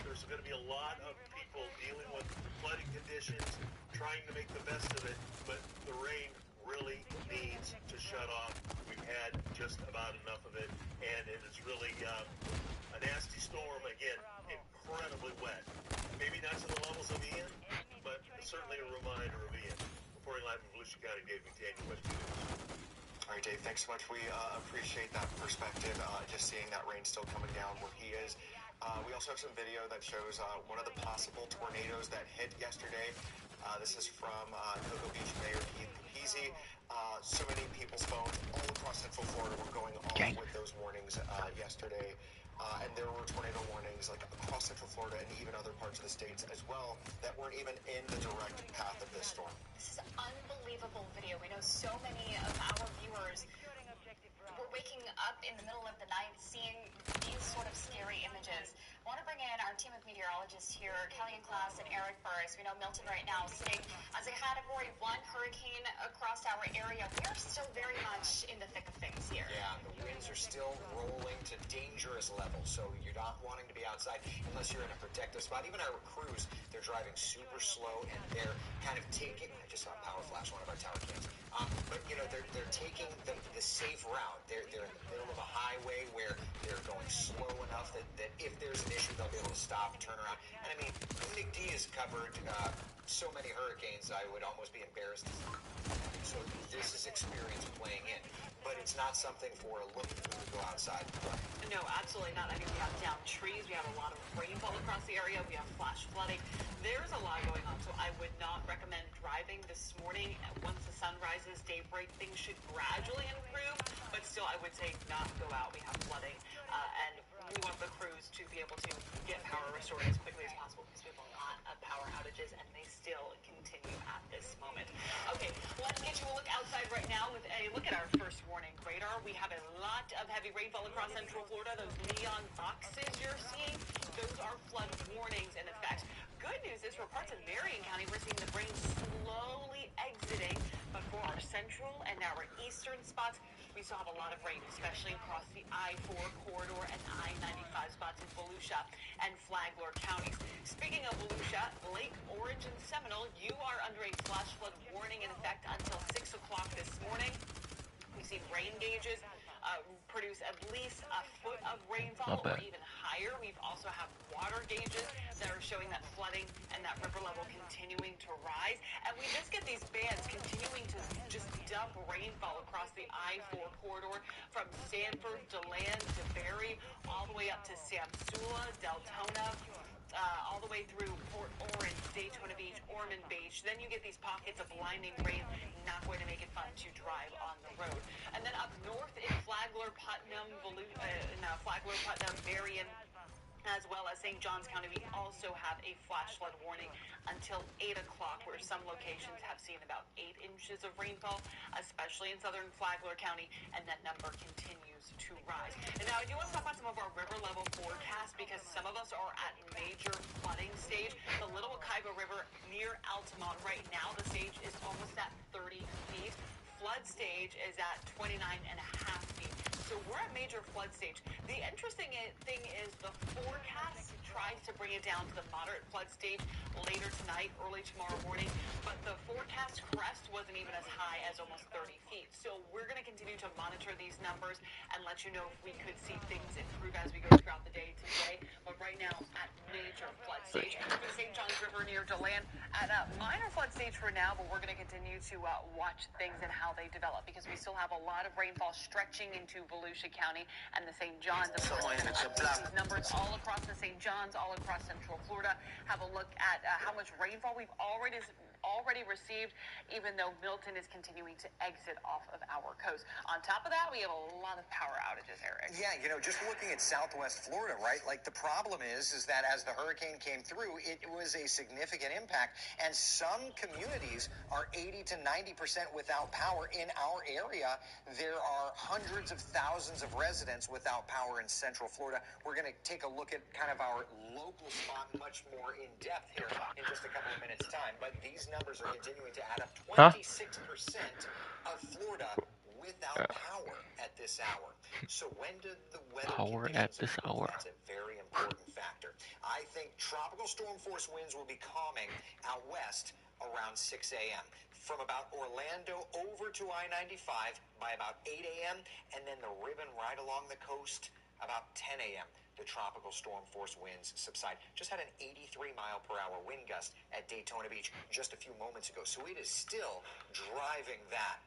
There's going to be a lot of people dealing with flooding conditions, trying to make the best of it, but the rain really needs to shut off. We've had just about enough of it, and it is really a nasty storm. Again, incredibly wet. Maybe not to the levels of Ian, but certainly a reminder of Ian. Reporting live in Volusia County, Dave McDaniel, West News. All right, Dave, thanks so much. We appreciate that perspective, just seeing that rain still coming down where he is. We also have some video that shows one of the possible tornadoes that hit yesterday. This is from Cocoa Beach Mayor Keith Capizzi. So many people's phones all across Central Florida were going off with those warnings yesterday. And there were tornado warnings like across Central Florida and even other parts of the states as well that weren't even in the direct path of this storm. This is unbelievable video. We know so many of our viewers were waking up in the middle of the night seeing these sort of scary images. I want to bring in our team of meteorologists here, Kellyanne Klass and Eric Burris. We know Milton right now sitting as a Category 1 hurricane across our area. We're still very much in the thick of things here. Yeah, the winds are still rolling to dangerous levels, so you're not wanting to be outside unless you're in a protective spot. Even our crews, they're driving super slow, and they're kind of taking, I just saw a power flash, one of our tower cams, but, you know, they're taking the safe route. They're in the middle of a highway where they're going slow enough that if there's an issue, they'll be able to stop, turn around. And I mean, Nick D has covered so many hurricanes, I would almost be embarrassed. So this is experience playing in. But it's not something for a looking to go outside and play. No, absolutely not. I mean, we have down trees. We have a lot of rainfall across the area. We have flash flooding. There's a lot going on, so I would not recommend driving this morning. Once the sun rises, daybreak, things should gradually improve, but still, I would say not go out. We have flooding, and we want the crews to be able to get power restored as quickly as possible because we have a lot of power outages, and they still continue at this moment. Okay, let's get you a look outside right now with a look at our first warning radar. We have a lot of heavy rainfall across Central Florida. Those neon boxes you're seeing, those are flood warnings in effect. Good news is for parts of Marion County, we're seeing the rain slowly exiting, but for our central and our eastern spots, we still have a lot of rain, especially across the I-4 corridor and I-95 spots in Volusia and Flagler counties. Speaking of Volusia, Lake Orange and Seminole, you are under a flash flood warning in effect until 6 o'clock this morning. We've seen rain gauges produce at least a foot of rainfall or even higher. We've also have water gauges that are showing that flooding and that river level continuing to rise. And we just get these bands continuing to just dump rainfall across the I-4 corridor from Sanford, DeLand to Berry, all the way up to Samsula, Deltona, all the way through Port Orange, Daytona Beach, Ormond Beach. Then you get these pockets of blinding rain, not going to make it fun to drive on the road. And then up north in Flagler, Putnam, Marion, as well as St. Johns County, we also have a flash flood warning until 8 o'clock, where some locations have seen about 8 inches of rainfall, especially in southern Flagler County, and that number continues to rise. And now I do want to talk about some of our river level forecasts, because some of us are at major flooding stage. The Little Wacaiba River near Altamont right now, the stage is almost at 30 feet. Flood stage is at 29.5 feet. So we're at major flood stage. The interesting thing is the forecast tries to bring it down to the moderate flood stage later tonight, early tomorrow morning, but the forecast crest wasn't even as high as almost 30 feet. So we're going to continue to monitor these numbers and let you know if we could see things improve as we go throughout the day today. But right now, at major flood stage. The St. Johns River near DeLand at a minor flood stage for now, but we're going to continue to watch things and how they develop because we still have a lot of rainfall stretching into Volusia County and the St. Johns. Of course, these numbers all across the St. Johns, all across Central Florida. Have a look at how much rainfall we've already received, even though Milton is continuing to exit off of our coast. On top of that, we have a lot of power outages, Eric. Yeah, just looking at Southwest Florida, right? Like the problem is that as the hurricane came through, it was a significant impact, and some communities are 80 to 90% without power. In our area, there are hundreds of thousands of residents without power in Central Florida. We're going to take a look at kind of our local spot much more in depth here in just a couple of minutes' time, but these numbers are continuing to add up. 26% of Florida without power at this hour. So when did the weather conditions improve? That's a very important factor. I think tropical storm force winds will be calming out west around 6 a.m. From about Orlando over to I-95 by about 8 a.m. and then the ribbon right along the coast about 10 a.m. The tropical storm force winds subside. Just had an 83-mile-per-hour wind gust at Daytona Beach just a few moments ago. So it is still driving that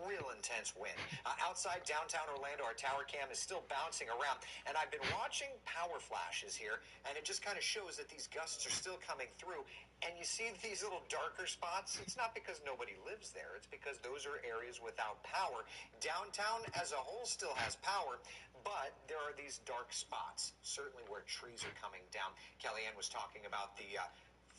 real intense wind. Outside downtown Orlando, our tower cam is still bouncing around, and I've been watching power flashes here, and it just kind of shows that these gusts are still coming through. And you see these little darker spots? It's not because nobody lives there. It's because those are areas without power. Downtown as a whole still has power, but there are these dark spots, certainly where trees are coming down. Kellyanne was talking about the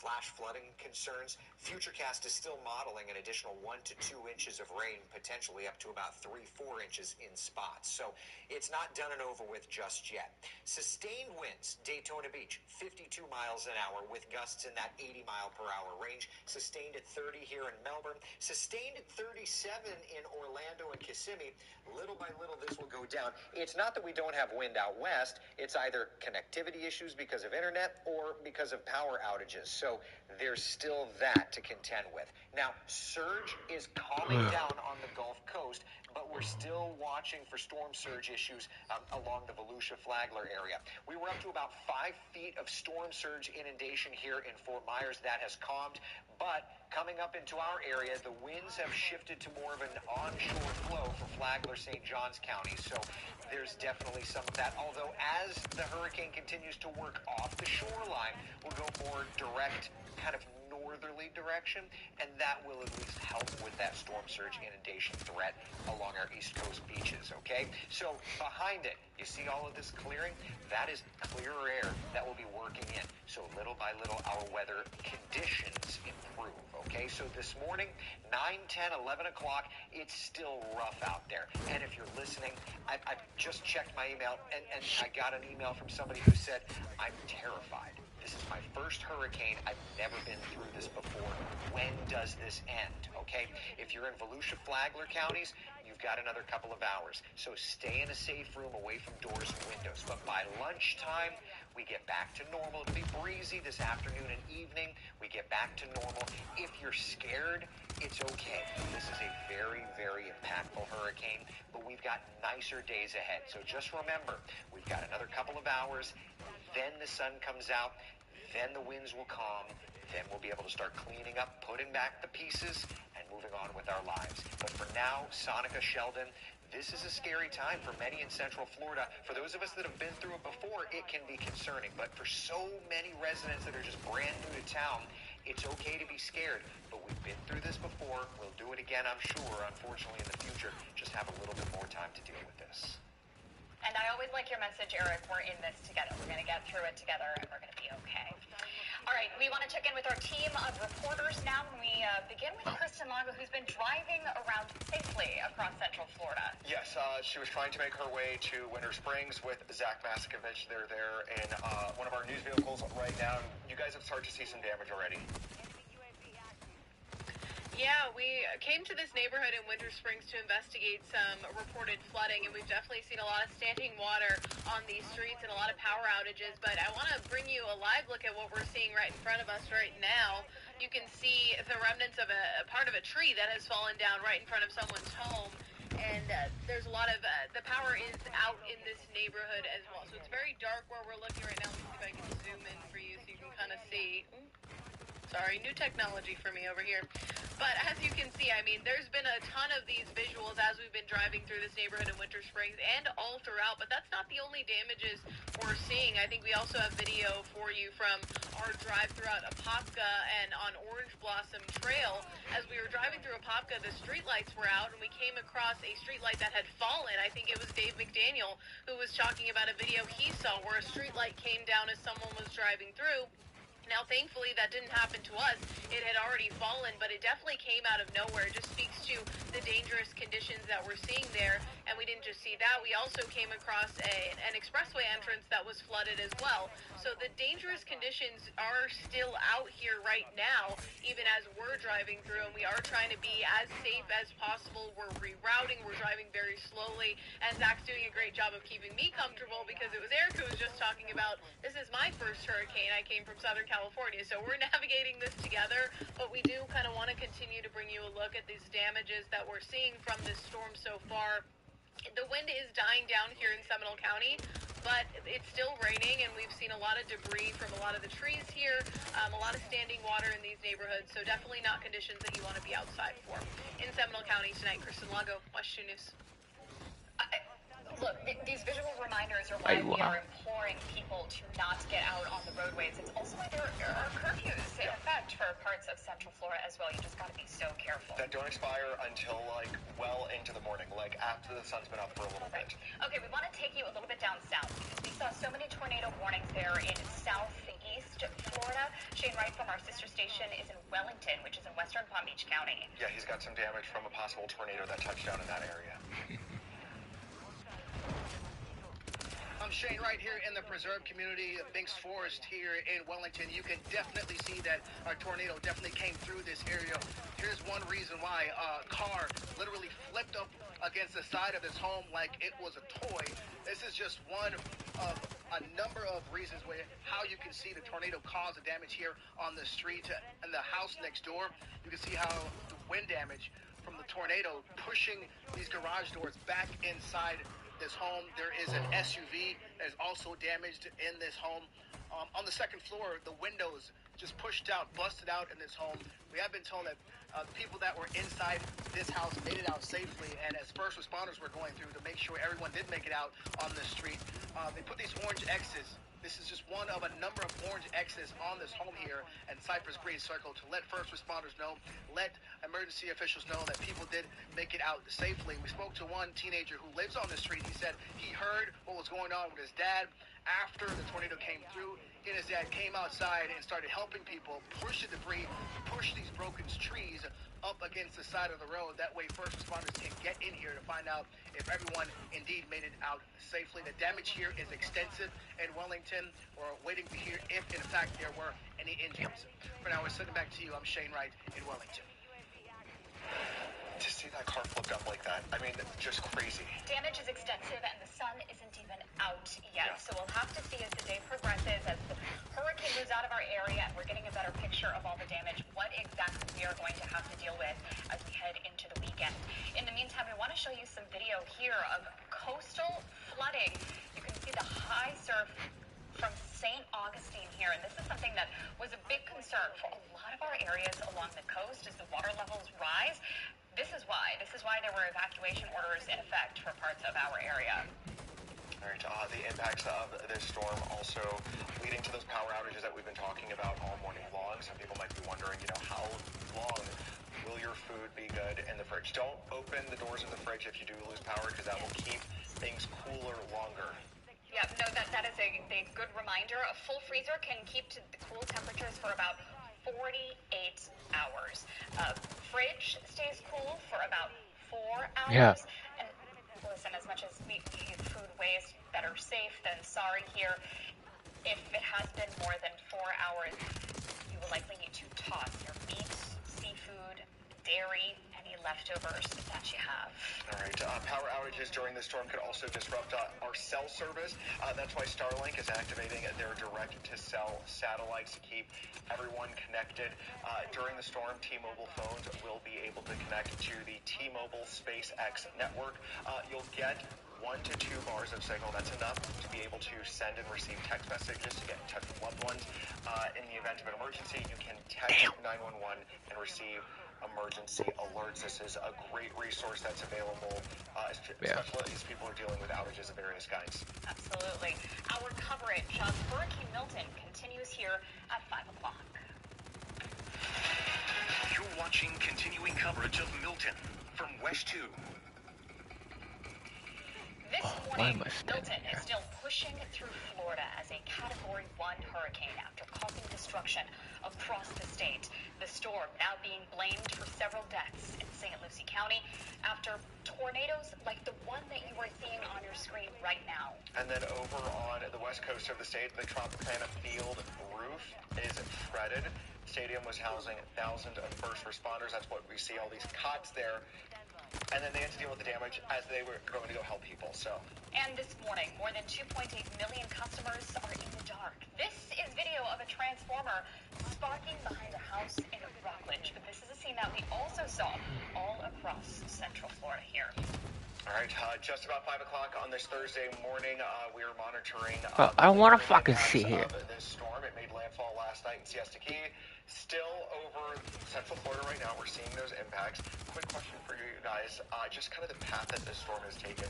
flash flooding concerns. Futurecast is still modeling an additional 1 to 2 inches of rain, potentially up to about 3-4 inches in spots. So it's not done and over with just yet. Sustained winds, Daytona Beach, 52 miles an hour with gusts in that 80-mile-per-hour range. Sustained at 30 here in Melbourne. Sustained at 37 in Orlando and Kissimmee. Little by little, this will go down. It's not that we don't have wind out west. It's either connectivity issues because of internet or because of power outages. So there's still that to contend with. Now, surge is calming down on the Gulf Coast, but we're still watching for storm surge issues along the Volusia-Flagler area. We were up to about 5 feet of storm surge inundation here in Fort Myers. That has calmed, but coming up into our area, the winds have shifted to more of an onshore flow for Flagler, St. Johns County. So there's definitely some of that. Although as the hurricane continues to work off the shoreline, we'll go more direct, kind of northerly direction, and that will at least help with that storm surge inundation threat along our East Coast beaches, okay? So behind it, you see all of this clearing? That is clearer air that will be working in. So little by little, our weather conditions improve, okay? So this morning, 9, 10, 11 o'clock, it's still rough out there. And if you're listening, I just checked my email, and I got an email from somebody who said, I'm terrified. This is my first hurricane. I've never been through this before. When does this end? Okay? If you're in Volusia, Flagler counties, you've got another couple of hours. So stay in a safe room away from doors and windows. But by lunchtime, we get back to normal. It'll be breezy this afternoon and evening. We get back to normal. If you're scared, it's okay. This is a very, very impactful hurricane, but we've got nicer days ahead. So just remember, we've got another couple of hours. Then the sun comes out, then the winds will calm, then we'll be able to start cleaning up, putting back the pieces, and moving on with our lives. But for now, Sonica, Sheldon, this is a scary time for many in Central Florida. For those of us that have been through it before, it can be concerning. But for so many residents that are just brand new to town, it's okay to be scared. But we've been through this before. We'll do it again, I'm sure, unfortunately, in the future. Just have a little bit more time to deal with this. And I always like your message, Eric. We're in this together. We're going to get through it together, and we're going to be okay. All right, we want to check in with our team of reporters now. We begin with Kristen Lago, who's been driving around safely across Central Florida. Yes, she was trying to make her way to Winter Springs with Zach Masikovich. They're there in one of our news vehicles right now. You guys have started to see some damage already. Yeah, we came to this neighborhood in Winter Springs to investigate some reported flooding, and we've definitely seen a lot of standing water on these streets and a lot of power outages. But I want to bring you a live look at what we're seeing right in front of us right now. You can see the remnants of a part of a tree that has fallen down right in front of someone's home. And there's a lot of, the power is out in this neighborhood as well. So it's very dark where we're looking right now. Let me see if I can zoom in for you so you can kind of see. Sorry, new technology for me over here. But as you can see, I mean, there's been a ton of these visuals as we've been driving through this neighborhood in Winter Springs and all throughout, but that's not the only damages we're seeing. I think we also have video for you from our drive throughout Apopka and on Orange Blossom Trail. As we were driving through Apopka, the streetlights were out, and we came across a streetlight that had fallen. I think it was Dave McDaniel who was talking about a video he saw where a streetlight came down as someone was driving through. Now, thankfully, that didn't happen to us. It had already fallen, but it definitely came out of nowhere. It just speaks to the dangerous conditions that we're seeing there. And we didn't just see that. We also came across an expressway entrance that was flooded as well. So the dangerous conditions are still out here right now, even as we're driving through. And we are trying to be as safe as possible. We're rerouting. We're driving very slowly. And Zach's doing a great job of keeping me comfortable because it was Eric who was just talking about, this is my first hurricane. I came from Southern California, so we're navigating this together, but we do kind of want to continue to bring you a look at these damages that we're seeing from this storm so far. The wind is dying down here in Seminole County, but it's still raining, and we've seen a lot of debris from a lot of the trees here, a lot of standing water in these neighborhoods, so definitely not conditions that you want to be outside for. In Seminole County tonight, Kristen Lago, West 2 News. Look, these visual reminders are why we are imploring people to not get out on the roadways. It's also why there are curfews in effect for parts of Central Florida as well. You just got to be so careful. That don't expire until, like, well into the morning, like after the sun's been up for a little bit. Okay, we want to take you a little bit down south because we saw so many tornado warnings there in southeast Florida. Shane Wright from our sister station is in Wellington, which is in western Palm Beach County. Yeah, he's got some damage from a possible tornado that touched down in that area. I'm Shane Wright here in the preserve community of Binks Forest here in Wellington. You can definitely see that a tornado definitely came through this area. Here's one reason why. A car literally flipped up against the side of this home like it was a toy. This is just one of a number of reasons where how you can see the tornado cause the damage here on the street and the house next door. You can see how the wind damage from the tornado pushing these garage doors back inside this home. There is an SUV that is also damaged in this home. On the second floor, the windows just pushed out, busted out in this home. We have been told that the people that were inside this house made it out safely, and as first responders were going through to make sure everyone did make it out on the street, they put these orange X's. This is just one of a number of orange X's on this home here in Cypress Green Circle to let first responders know, let emergency officials know that people did make it out safely. We spoke to one teenager who lives on the street. He said he heard what was going on with his dad after the tornado came through. He and his dad came outside and started helping people push the debris, push these broken trees up against the side of the road. That way first responders can get in here to find out if everyone indeed made it out safely. The damage here is extensive in Wellington. We're waiting to hear if, in fact, there were any injuries. For now, we're sending back to you. I'm Shane Wright in Wellington. To see that car flipped up like that, I mean, just crazy. Damage is extensive, and the sun isn't even out yet. So we'll have to see as the day progresses, as the hurricane moves out of our area, and we're getting a better picture of all the damage, what exactly we are going to have to deal with as we head into the weekend. In the meantime, we want to show you some video here of coastal flooding. You can see the high surf from St. Augustine here, and this is something that was a big concern for a lot of our areas along the coast as the water levels rise. This is why there were evacuation orders in effect for parts of our area. All right, the impacts of this storm also leading to those power outages that we've been talking about all morning long. Some people might be wondering, how long will your food be good in the fridge? Don't open the doors of the fridge if you do lose power, because that will keep things cooler longer. Yeah, no, that is a good reminder. A full freezer can keep to the cool temperatures for about 48 hours. Fridge stays cool for about 4 hours. Yeah. And listen, as much as we use food waste, better safe than sorry here. If it has been more than 4 hours, you will likely need to toss your meat, seafood, dairy leftovers that you have. All right. Power outages during the storm could also disrupt our cell service. That's why Starlink is activating their direct-to-cell satellites to keep everyone connected. During the storm, T-Mobile phones will be able to connect to the T-Mobile SpaceX network. You'll get 1 to 2 bars of signal. That's enough to be able to send and receive text messages to get in touch with loved ones. In the event of an emergency, you can text 911 and receive emergency alerts. This is a great resource that's available, especially as people are dealing with outages of various kinds. Absolutely. Our coverage of Hurricane Milton continues here at 5 o'clock. You're watching continuing coverage of Milton from West 2. This morning, Milton is still pushing through Florida as a Category 1 hurricane after causing destruction across the state. The storm now being blamed for several deaths in St. Lucie County after tornadoes like the one that you are seeing on your screen right now. And then over on the west coast of the state, the Tropicana Field roof is shredded. Stadium was housing thousands of first responders. That's what we see, all these cots there. And then they had to deal with the damage as they were going to go help people. And this morning, more than 2.8 million customers are in the dark. This is video of a transformer sparking behind a house in Rockledge. But this is a scene that we also saw all across Central Florida here. All right, just about 5 o'clock on this Thursday morning, we are monitoring. I want to fucking see it. This storm, it made landfall last night in Siesta Key. Still over Central Florida right now. We're seeing those impacts. Quick question for you guys, just kind of the path that this storm has taken,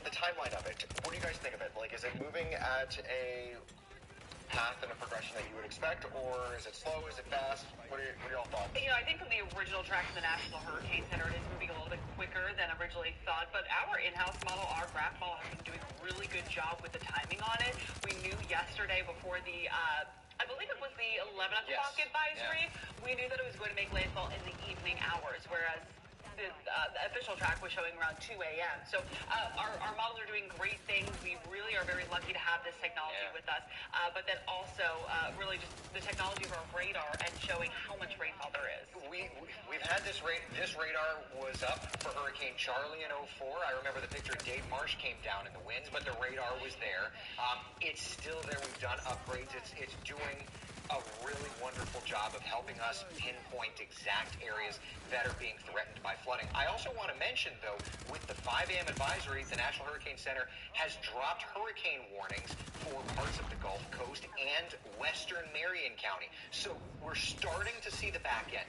the timeline of it. What do you guys think of it? Like, is it moving at a path and a progression that you would expect, or is it slow? Is it fast? What are y'all thoughts? You know, I think from the original track from the National Hurricane Center, it is moving a little bit quicker than originally thought, but our in-house model, our graph model, has been doing a really good job with the timing on it. We knew yesterday before the I believe it was the 11 o'clock advisory. Yeah. We knew that it was going to make landfall in the evening hours, whereas the official track was showing around 2 a.m. So our models are doing great things. We really are very lucky to have this technology with us, but then also really just the technology of our radar and showing how much rainfall there is. We've had this radar was up for Hurricane Charlie in 2004. I remember the picture of Dave Marsh came down in the winds, but the radar was there. It's still there. We've done upgrades. It's doing a really wonderful job of helping us pinpoint exact areas that are being threatened by flooding. I also want to mention, though, with the 5 a.m. advisory, the National Hurricane Center has dropped hurricane warnings for parts of the Gulf Coast and western Marion County. So we're starting to see the back end.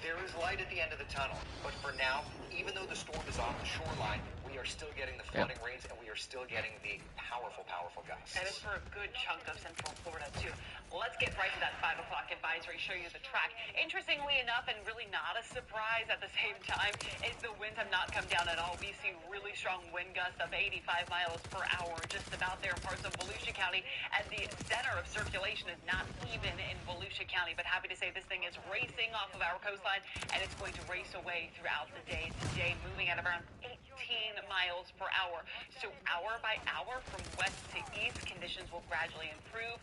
There is light at the end of the tunnel, but for now, even though the storm is off the shoreline, we are still getting the flooding rains, and we are still getting the powerful gusts. And it's for a good chunk of Central Florida, too. Let's get right to that 5 o'clock advisory, show you the track. Interestingly enough, and really not a surprise at the same time, is the winds have not come down at all. We've seen really strong wind gusts of 85 miles per hour just about there in parts of Volusia County, and the center of circulation is not even in Volusia County, but happy to say this thing is racing off of our coastline, and it's going to race away throughout the day today, moving at around 18 miles per hour. So hour by hour from west to east, conditions will gradually improve.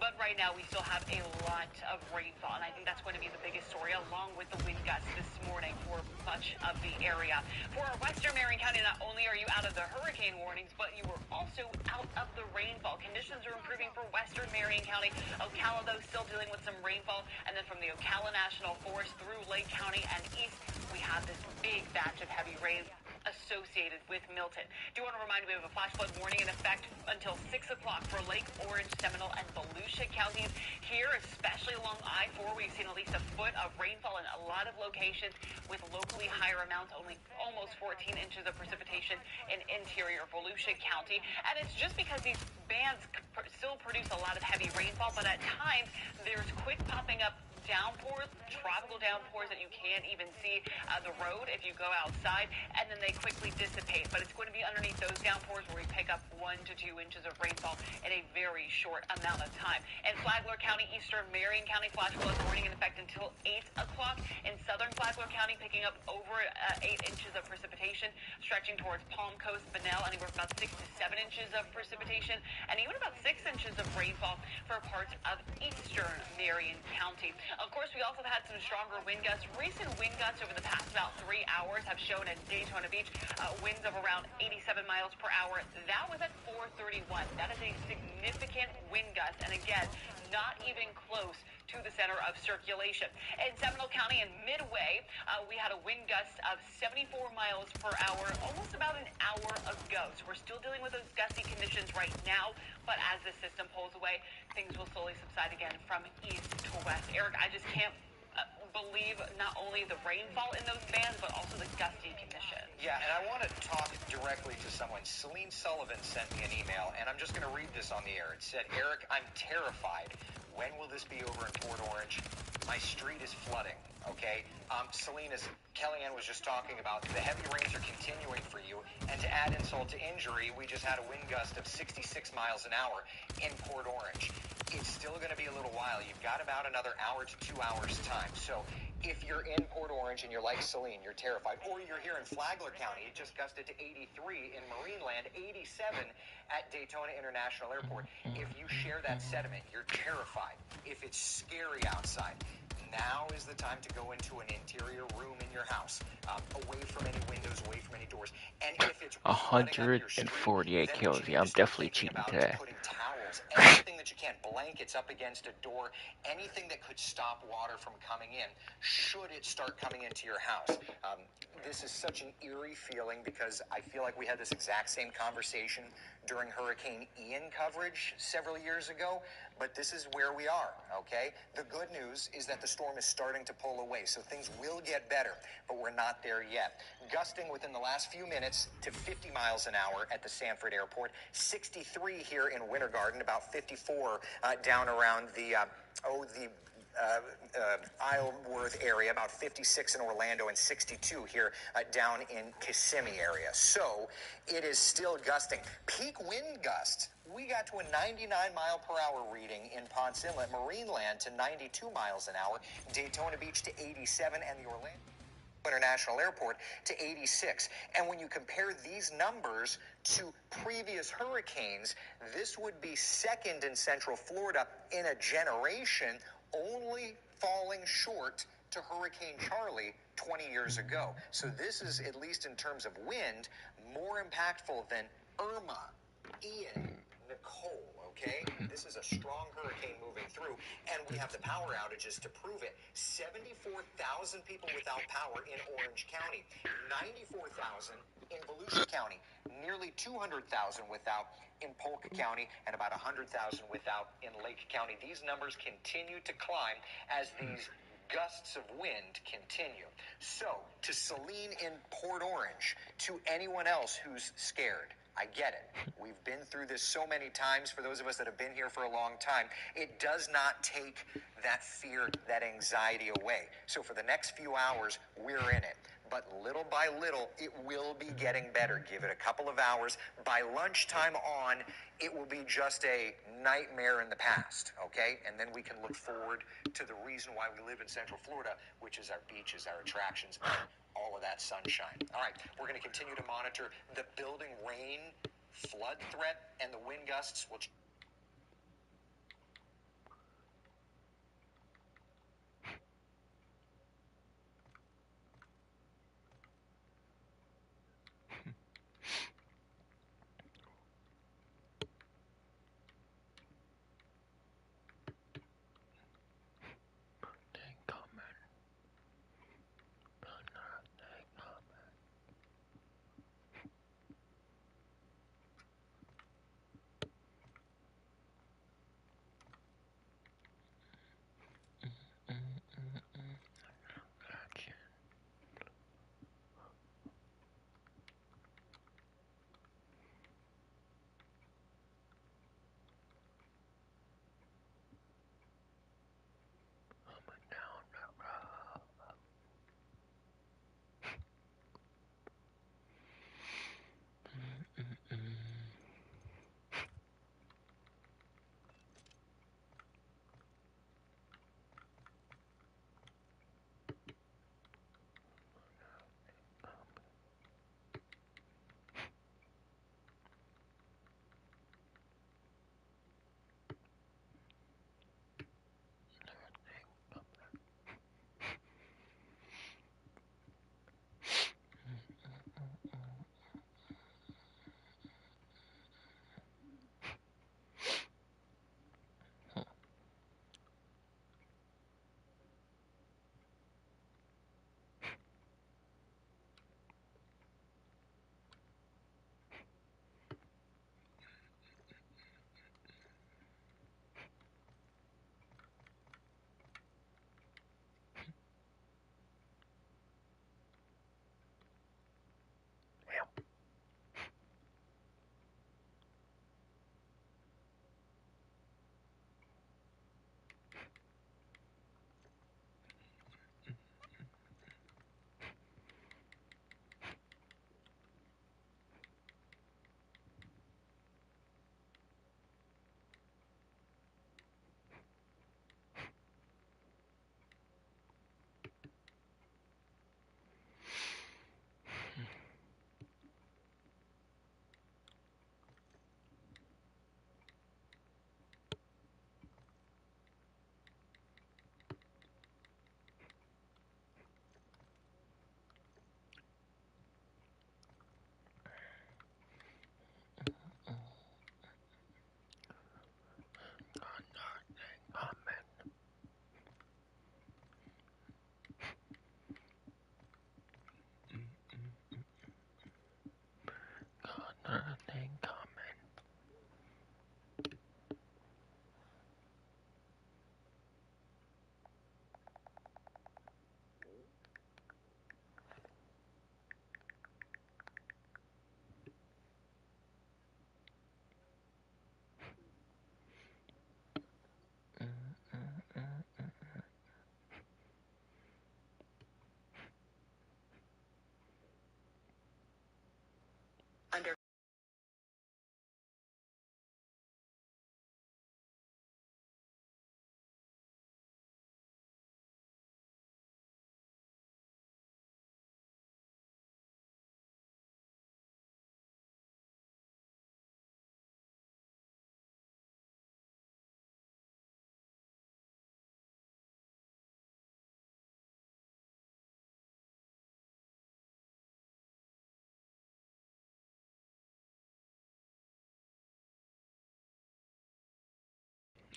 But right now, we still have a lot of rainfall, and I think that's going to be the biggest story, along with the wind gusts this morning for much of the area. For our western Marion County, not only are you out of the hurricane warnings, but you are also out of the rainfall. Conditions are improving for western Marion County. Ocala, though, still dealing with some rainfall. And then from the Ocala National Forest through Lake County and east, we have this big batch of heavy rain associated with Milton. Do want to remind you we have a flash flood warning in effect until 6 o'clock for Lake Orange, Seminole, and Volusia counties. Here, especially along I-4, we've seen at least a foot of rainfall in a lot of locations with locally higher amounts, only almost 14 inches of precipitation in interior Volusia County. And it's just because these bands still produce a lot of heavy rainfall, but at times there's quick popping up downpours, tropical downpours that you can't even see the road if you go outside, and then they quickly dissipate. But it's going to be underneath those downpours where we pick up 1 to 2 inches of rainfall in a very short amount of time. In Flagler County, eastern Marion County, flash flood warning in effect until 8 o'clock. In southern Flagler County, picking up over 8 inches of precipitation, stretching towards Palm Coast, Bunnell, anywhere from about 6 to 7 inches of precipitation, and even about 6 inches of rainfall for parts of eastern Marion County. Of course, we also had some stronger wind gusts. Recent wind gusts over the past about 3 hours have shown at Daytona Beach winds of around 87 miles per hour. That was at 4:31. That is a significant wind gust, and again, not even close to the center of circulation. In Seminole County and Midway, we had a wind gust of 74 miles per hour almost about an hour ago. So we're still dealing with those gusty conditions right now, but as the system pulls away, things will slowly subside again from east to west. Eric, I just can't believe not only the rainfall in those bands, but also the gusty conditions. Yeah, and I want to talk directly to someone. Celine Sullivan sent me an email, and I'm just going to read this on the air. It said, Eric, I'm terrified. When will this be over in Port Orange? My street is flooding, okay? Celine, as Kellyanne was just talking about, the heavy rains are continuing for you, and to add insult to injury, we just had a wind gust of 66 miles an hour in Port Orange. It's still going to be a little while. You've got about another hour to 2 hours time. So if you're in Port Orange and you're like Celine, you're terrified, or you're here in Flagler County, it just gusted to 83 in Marineland, 87 at Daytona International Airport. If you share that sentiment, you're terrified. If it's scary outside, now is the time to go into an interior room in your house, away from any windows, away from any doors. And if it's 148 kills. Yeah, I'm definitely cheating today. Putting towels, anything that you can, blankets up against a door, anything that could stop water from coming in, should it start coming into your house. This is such an eerie feeling because I feel like we had this exact same conversation during Hurricane Ian coverage several years ago, but this is where we are, okay? The good news is that the storm is starting to pull away, so things will get better, but we're not there yet. Gusting within the last few minutes to 50 miles an hour at the Sanford Airport, 63 here in Winter Garden, about 54 down around the Isleworth area, about 56 in Orlando, and 62 here down in Kissimmee area. So it is still gusting. Peak wind gusts, we got to a 99 mile per hour reading in Ponce Inlet, Marineland to 92 miles an hour, Daytona Beach to 87, and the Orlando International Airport to 86. And when you compare these numbers to previous hurricanes, this would be second in Central Florida in a generation, only falling short to Hurricane Charlie 20 years ago. So this is, at least in terms of wind, more impactful than Irma, Ian, Nicole, okay? This is a strong hurricane moving through, and we have the power outages to prove it. 74,000 people without power in Orange County, 94,000 in Volusia County, nearly 200,000 without in Polk County, and about 100,000 without in Lake County. These numbers continue to climb as these gusts of wind continue. So, to Celine in Port Orange, to anyone else who's scared, I get it. We've been through this so many times. For those of us that have been here for a long time, it does not take that fear, that anxiety away. So for the next few hours, we're in it. But little by little, it will be getting better. Give it a couple of hours. By lunchtime on, it will be just a nightmare in the past, okay? And then we can look forward to the reason why we live in Central Florida, which is our beaches, our attractions, and all of that sunshine. All right, we're going to continue to monitor the building rain, flood threat, and the wind gusts. We'll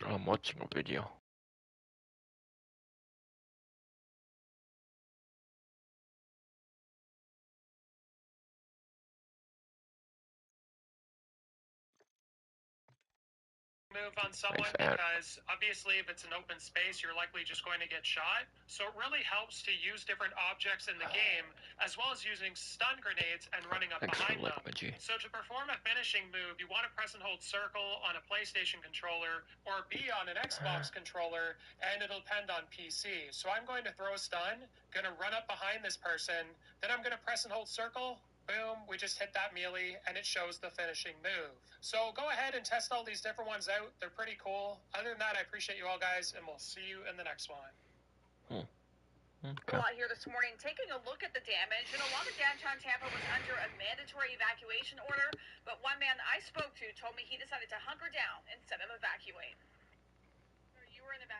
I'm watching a video. Move on someone because obviously if it's an open space you're likely just going to get shot, so it really helps to use different objects in the game as well as using stun grenades and running up behind them. So to perform a finishing move you want to press and hold circle on a PlayStation controller or B on an Xbox controller, and it'll depend on PC. So I'm going to throw a stun, gonna run up behind this person, then I'm gonna press and hold circle. Boom, we just hit that melee, and it shows the finishing move. So go ahead and test all these different ones out. They're pretty cool. Other than that, I appreciate you all guys, and we'll see you in the next one. A lot here this morning, taking a look at the damage, and a lot of downtown Tampa was under a mandatory evacuation order, but one man I spoke to told me he decided to hunker down instead of evacuate. You were in an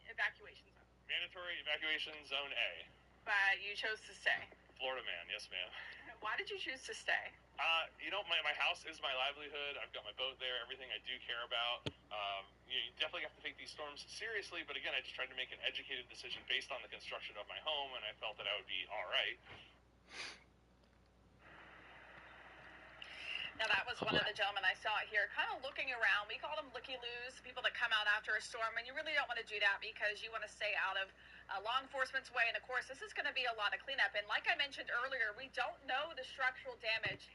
evacuation zone. Mandatory evacuation zone A. But you chose to stay. Florida man, yes ma'am. Why did you choose to stay? My house is my livelihood. I've got my boat there, everything I do care about. You definitely have to take these storms seriously, but again, I just tried to make an educated decision based on the construction of my home, and I felt that I would be all right. Now, that was one of the gentlemen I saw here kind of looking around. We call them looky-loos, people that come out after a storm, and you really don't want to do that because you want to stay out of law enforcement's way. And, of course, this is going to be a lot of cleanup. And like I mentioned earlier, we don't know the structural damage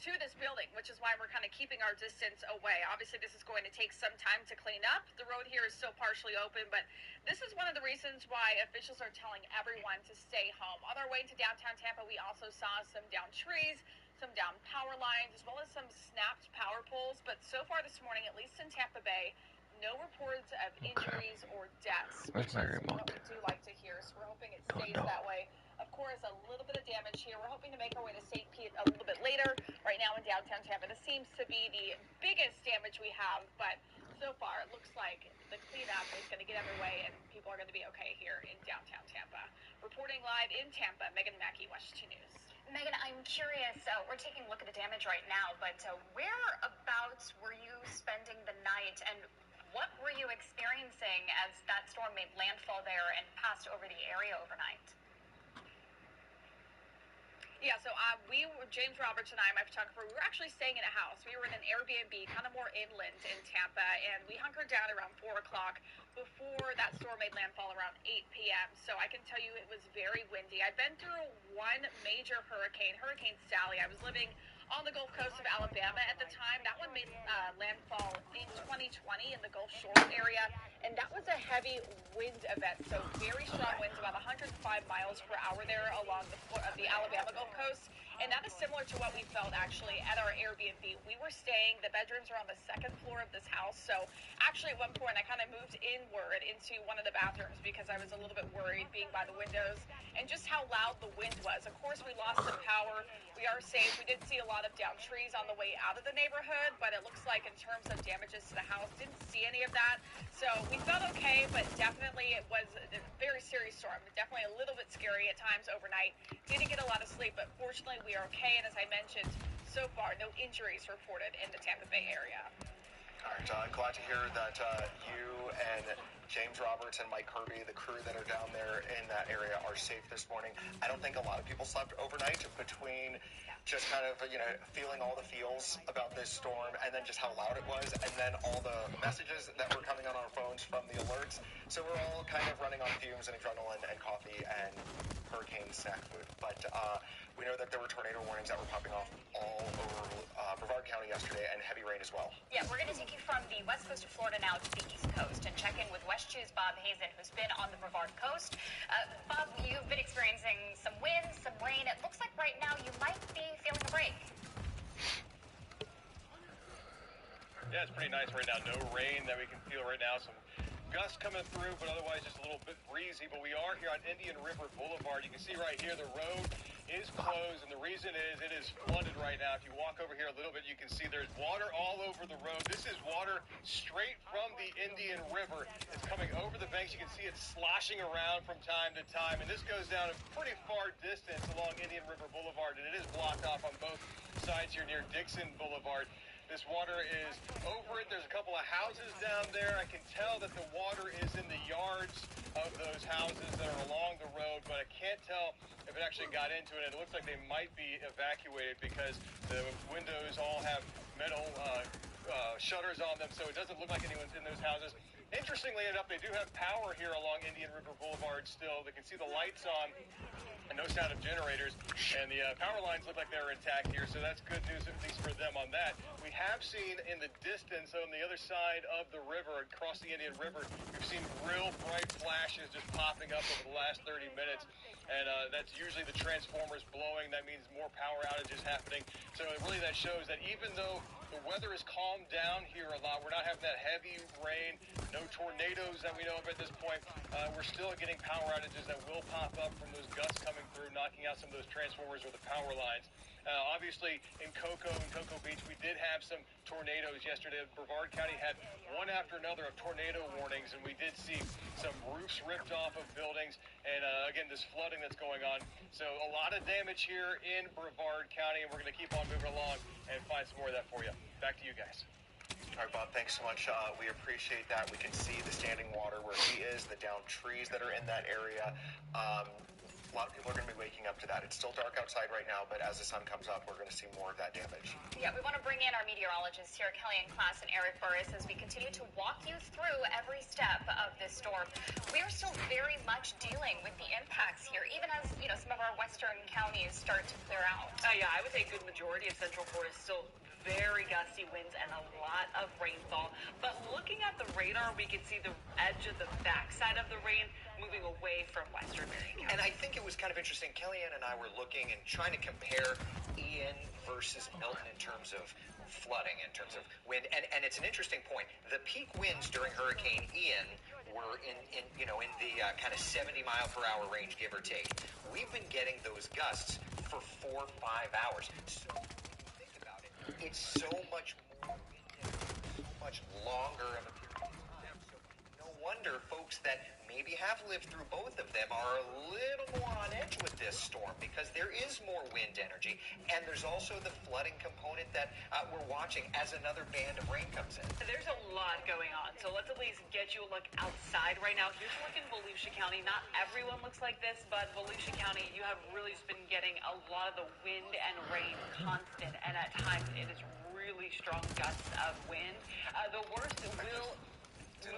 to this building, which is why we're kind of keeping our distance away. Obviously, this is going to take some time to clean up. The road here is still partially open, but this is one of the reasons why officials are telling everyone to stay home. On our way to downtown Tampa, we also saw some downed trees, some down power lines, as well as some snapped power poles. But so far this morning, at least in Tampa Bay, no reports of injuries or deaths, which is what we do like to hear. So we're hoping it stays that way. Of course, a little bit of damage here. We're hoping to make our way to St. Pete a little bit later. Right now in downtown Tampa, this seems to be the biggest damage we have, but so far it looks like the cleanup is going to get underway and people are going to be okay here in downtown Tampa. Reporting live in Tampa, Megan Mackey, Watch 2 News. Megan, I'm curious, we're taking a look at the damage right now, but whereabouts were you spending the night, and what were you experiencing as that storm made landfall there and passed over the area overnight? Yeah, so James Roberts and I, my photographer, we were actually staying in a house. We were in an Airbnb, kind of more inland in Tampa, and we hunkered down around 4 o'clock before that storm made landfall around 8 p.m. So I can tell you it was very windy. I've been through one major hurricane, Hurricane Sally. I was living on the Gulf Coast of Alabama at the time. That one made landfall in 2020 in the Gulf Shores area, and that was a heavy wind event, so very strong winds, about 105 miles per hour there along the Alabama Gulf Coast, and that is similar to what we felt actually at our Airbnb. We were staying, the bedrooms are on the second floor of this house, so actually at one point I kind of moved inward into one of the bathrooms because I was a little bit worried being by the windows and just how loud the wind was. Of course, we lost some power. We are safe. We did see a lot of downed trees on the way out of the neighborhood, but it looks like in terms of damages to the house, didn't see any of that. So we felt okay, but definitely it was a very serious storm. Definitely a little bit scary at times overnight. Didn't get a lot of sleep, but fortunately we are okay. And as I mentioned, so far, no injuries reported in the Tampa Bay area. All right, glad to hear that you and James Roberts and Mike Kirby, the crew that are down there in that area, are safe this morning. I don't think a lot of people slept overnight between just kind of, feeling all the feels about this storm and then just how loud it was and then all the messages that were coming on our phones from the alerts. So we're all kind of running on fumes and adrenaline and coffee and hurricane snack food. But we know that there were tornado warnings that were popping off all over Brevard County yesterday and heavy rain as well. Yeah, we're going to take you from the west coast of Florida now to the east coast and check in with West 2's Bob Hazen, who's been on the Brevard coast. Bob, you've been experiencing some wind, some rain. It looks like right now you might be feeling a break. Yeah, it's pretty nice right now. No rain that we can feel right now. Some gusts coming through, but otherwise just a little bit breezy. But we are here on Indian River Boulevard. You can see right here the road is closed, and the reason is it is flooded right now. If you walk over here a little bit, you can see there's water all over the road. This is water straight from the Indian River. It's coming over the banks. You can see it sloshing around from time to time, and this goes down a pretty far distance along Indian River Boulevard, and it is blocked off on both sides here near Dixon Boulevard. This water is over it. There's a couple of houses down there. I can tell that the water is in the yards of those houses that are along the road, but I can't tell if it actually got into it. It looks like they might be evacuated because the windows all have metal shutters on them, so it doesn't look like anyone's in those houses. Interestingly enough, they do have power here along Indian River Boulevard still. They can see the lights on and no sound of generators, and the power lines look like they're intact here, so that's good news, at least for them on that. We have seen in the distance on the other side of the river, across the Indian River, we've seen real bright flashes just popping up over the last 30 minutes, and that's usually the transformers blowing. That means more power outages happening. So really that shows that even though the weather has calmed down here a lot, we're not having that heavy rain, no tornadoes that we know of at this point. We're still getting power outages that will pop up from those gusts coming through, knocking out some of those transformers or the power lines. Obviously, in Cocoa Beach, we did have some tornadoes yesterday. Brevard County had one after another of tornado warnings, and we did see some roofs ripped off of buildings, and again, this flooding that's going on. So a lot of damage here in Brevard County, and we're going to keep on moving along and find some more of that for you. Back to you guys. All right, Bob, thanks so much. We appreciate that. We can see the standing water where he is, the downed trees that are in that area. A lot of people are going to be waking up to that. It's still dark outside right now, but as the sun comes up, we're going to see more of that damage. Yeah, we want to bring in our meteorologists here, Kellyanne Klass and Eric Burris, as we continue to walk you through every step of this storm. We are still very much dealing with the impacts here, even as, you know, some of our western counties start to clear out. Yeah, I would say a good majority of Central Florida is still very gusty winds and a lot of rainfall. But looking at the radar, we can see the edge of the backside of the rain moving away from western Marion County. And I think it was kind of interesting. Kellyanne and I were looking and trying to compare Ian versus Milton in terms of flooding, in terms of wind. And it's an interesting point. The peak winds during Hurricane Ian were in the kind of 70 mile per hour range, give or take. We've been getting those gusts for 4 or 5 hours. So think about it. It's so much more windy, so much longer of a period of time. So no wonder folks that maybe have lived through both of them are a little more on edge with this storm, because there is more wind energy, and there's also the flooding component that we're watching as another band of rain comes in. There's a lot going on, so let's at least get you a look outside right now. Here's a look in Volusia County. Not everyone looks like this, but Volusia County, you have really just been getting a lot of the wind and rain constant, and at times it is really strong gusts of wind. The worst will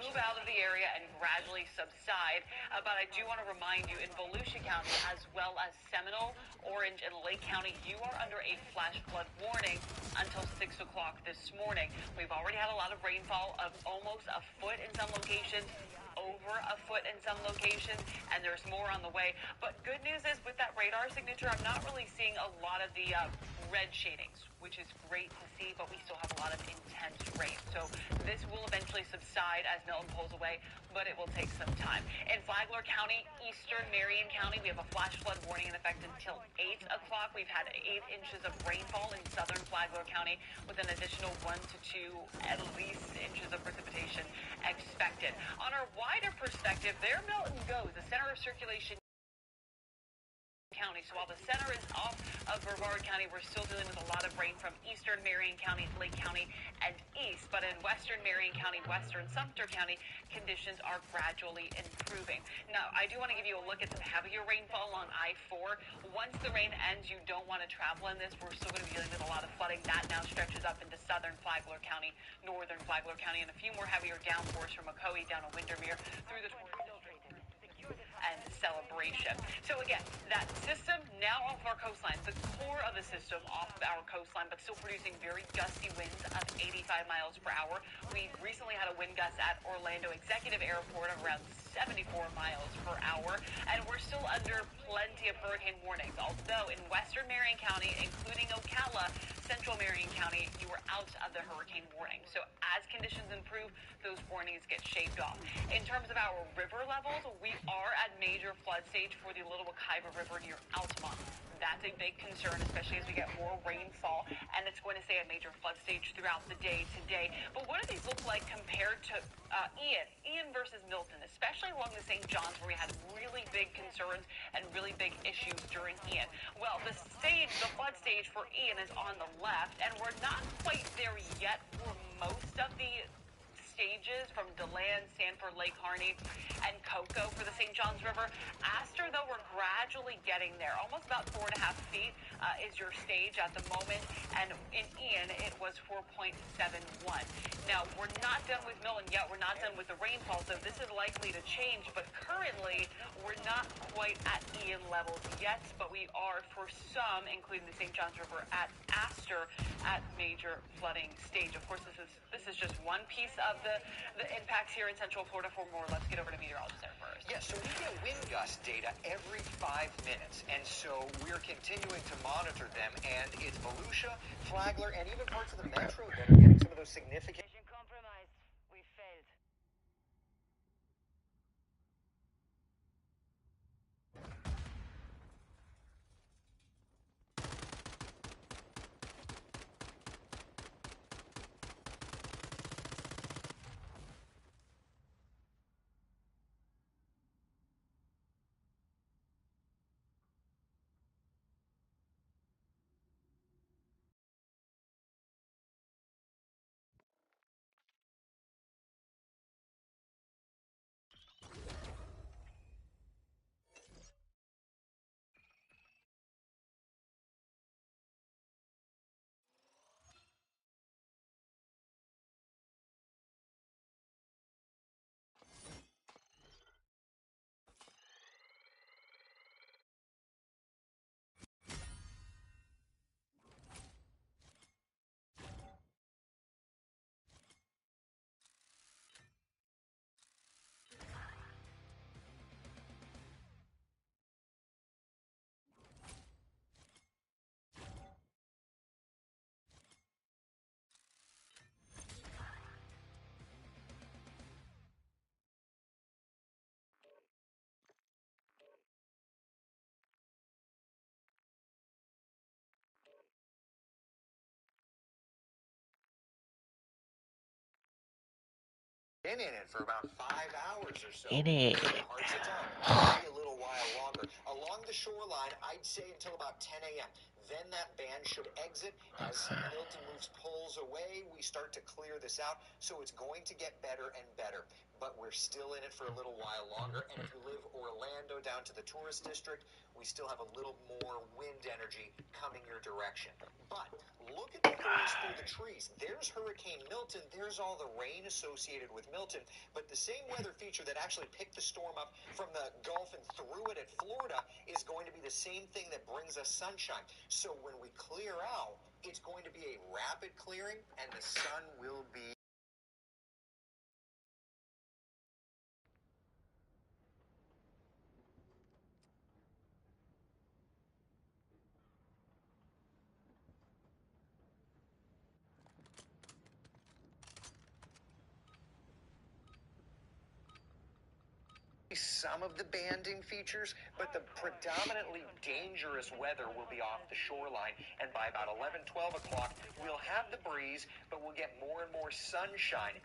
move out of the area and gradually subside. But I do want to remind you, in Volusia County, as well as Seminole, Orange, and Lake County, you are under a flash flood warning until 6 o'clock this morning. We've already had a lot of rainfall of almost a foot in some locations, over a foot in some locations, and there's more on the way. But good news is, with that radar signature, I'm not really seeing a lot of the red shadings, which is great to see, but we still have a lot of intense rain. So this will eventually subside as Milton pulls away, but it will take some time. In Flagler County, eastern Marion County, we have a flash flood warning in effect until 8 o'clock. We've had 8 inches of rainfall in southern Flagler County, with an additional 1 to 2 at least inches of precipitation expected. On our wider perspective, there Milton goes, the center of circulation County. So while the center is off of Brevard County, we're still dealing with a lot of rain from eastern Marion County, Lake County, and east. But in western Marion County, western Sumter County, conditions are gradually improving. Now, I do want to give you a look at some heavier rainfall along I-4. Once the rain ends, you don't want to travel in this. We're still going to be dealing with a lot of flooding. That now stretches up into southern Flagler County, northern Flagler County, and a few more heavier downpours from McCoy down to Windermere through the and Celebration. So again, that system now off our coastline, the core of the system off of our coastline, but still producing very gusty winds of 85 miles per hour. We recently had a wind gust at Orlando Executive Airport of around 74 miles per hour, and we're still under plenty of hurricane warnings. Although in western Marion County, including Ocala, central Marion County, you were out of the hurricane warning. So as conditions improve, those warnings get shaved off. In terms of our river levels, we are at major flood stage for the Little Wekiva River near Altamont. That's a big concern, especially as we get more rainfall, and it's going to stay at major flood stage throughout the day today. But what do these look like compared to Ian versus Milton, especially along the St. Johns, where we had really big concerns concerns and really big issues during Ian. Well, the flood stage for Ian is on the left, and we're not quite there yet for most of the stages from DeLand, Sanford, Lake Harney, and Cocoa for the St. Johns River. Astor, though, we're gradually getting there. Almost about 4.5 feet is your stage at the moment, and in Ian, it was 4.71. Now, we're not done with Milton yet. We're not done with the rainfall, so this is likely to change, but currently, we're not quite at Ian levels yet, but we are for some, including the St. Johns River at Astor, at major flooding stage. Of course, this is just one piece of the impacts here in Central Florida. For more, let's get over to meteorologist there first. Yeah, so we get wind gust data every 5 minutes, and so we're continuing to monitor them, and it's Volusia, Flagler, and even parts of the metro that are getting some of those significant... Compromised. We failed. Been in it for about 5 hours or so. In it. Parts of town, maybe a little while longer. Along the shoreline, I'd say until about 10 a.m. Then that band should exit. As Milton moves poles away, we start to clear this out. So it's going to get better and better. But we're still in it for a little while longer. And if you live Orlando down to the tourist district, we still have a little more wind energy coming your direction. But look at the forest through the trees. There's Hurricane Milton. There's all the rain associated with Milton. But the same weather feature that actually picked the storm up from the Gulf and threw it at Florida is going to be the same thing that brings us sunshine. So when we clear out, it's going to be a rapid clearing, and the sun will be... some of the banding features, but the predominantly dangerous weather will be off the shoreline, and by about 11, 12 o'clock, we'll have the breeze, but we'll get more and more sunshine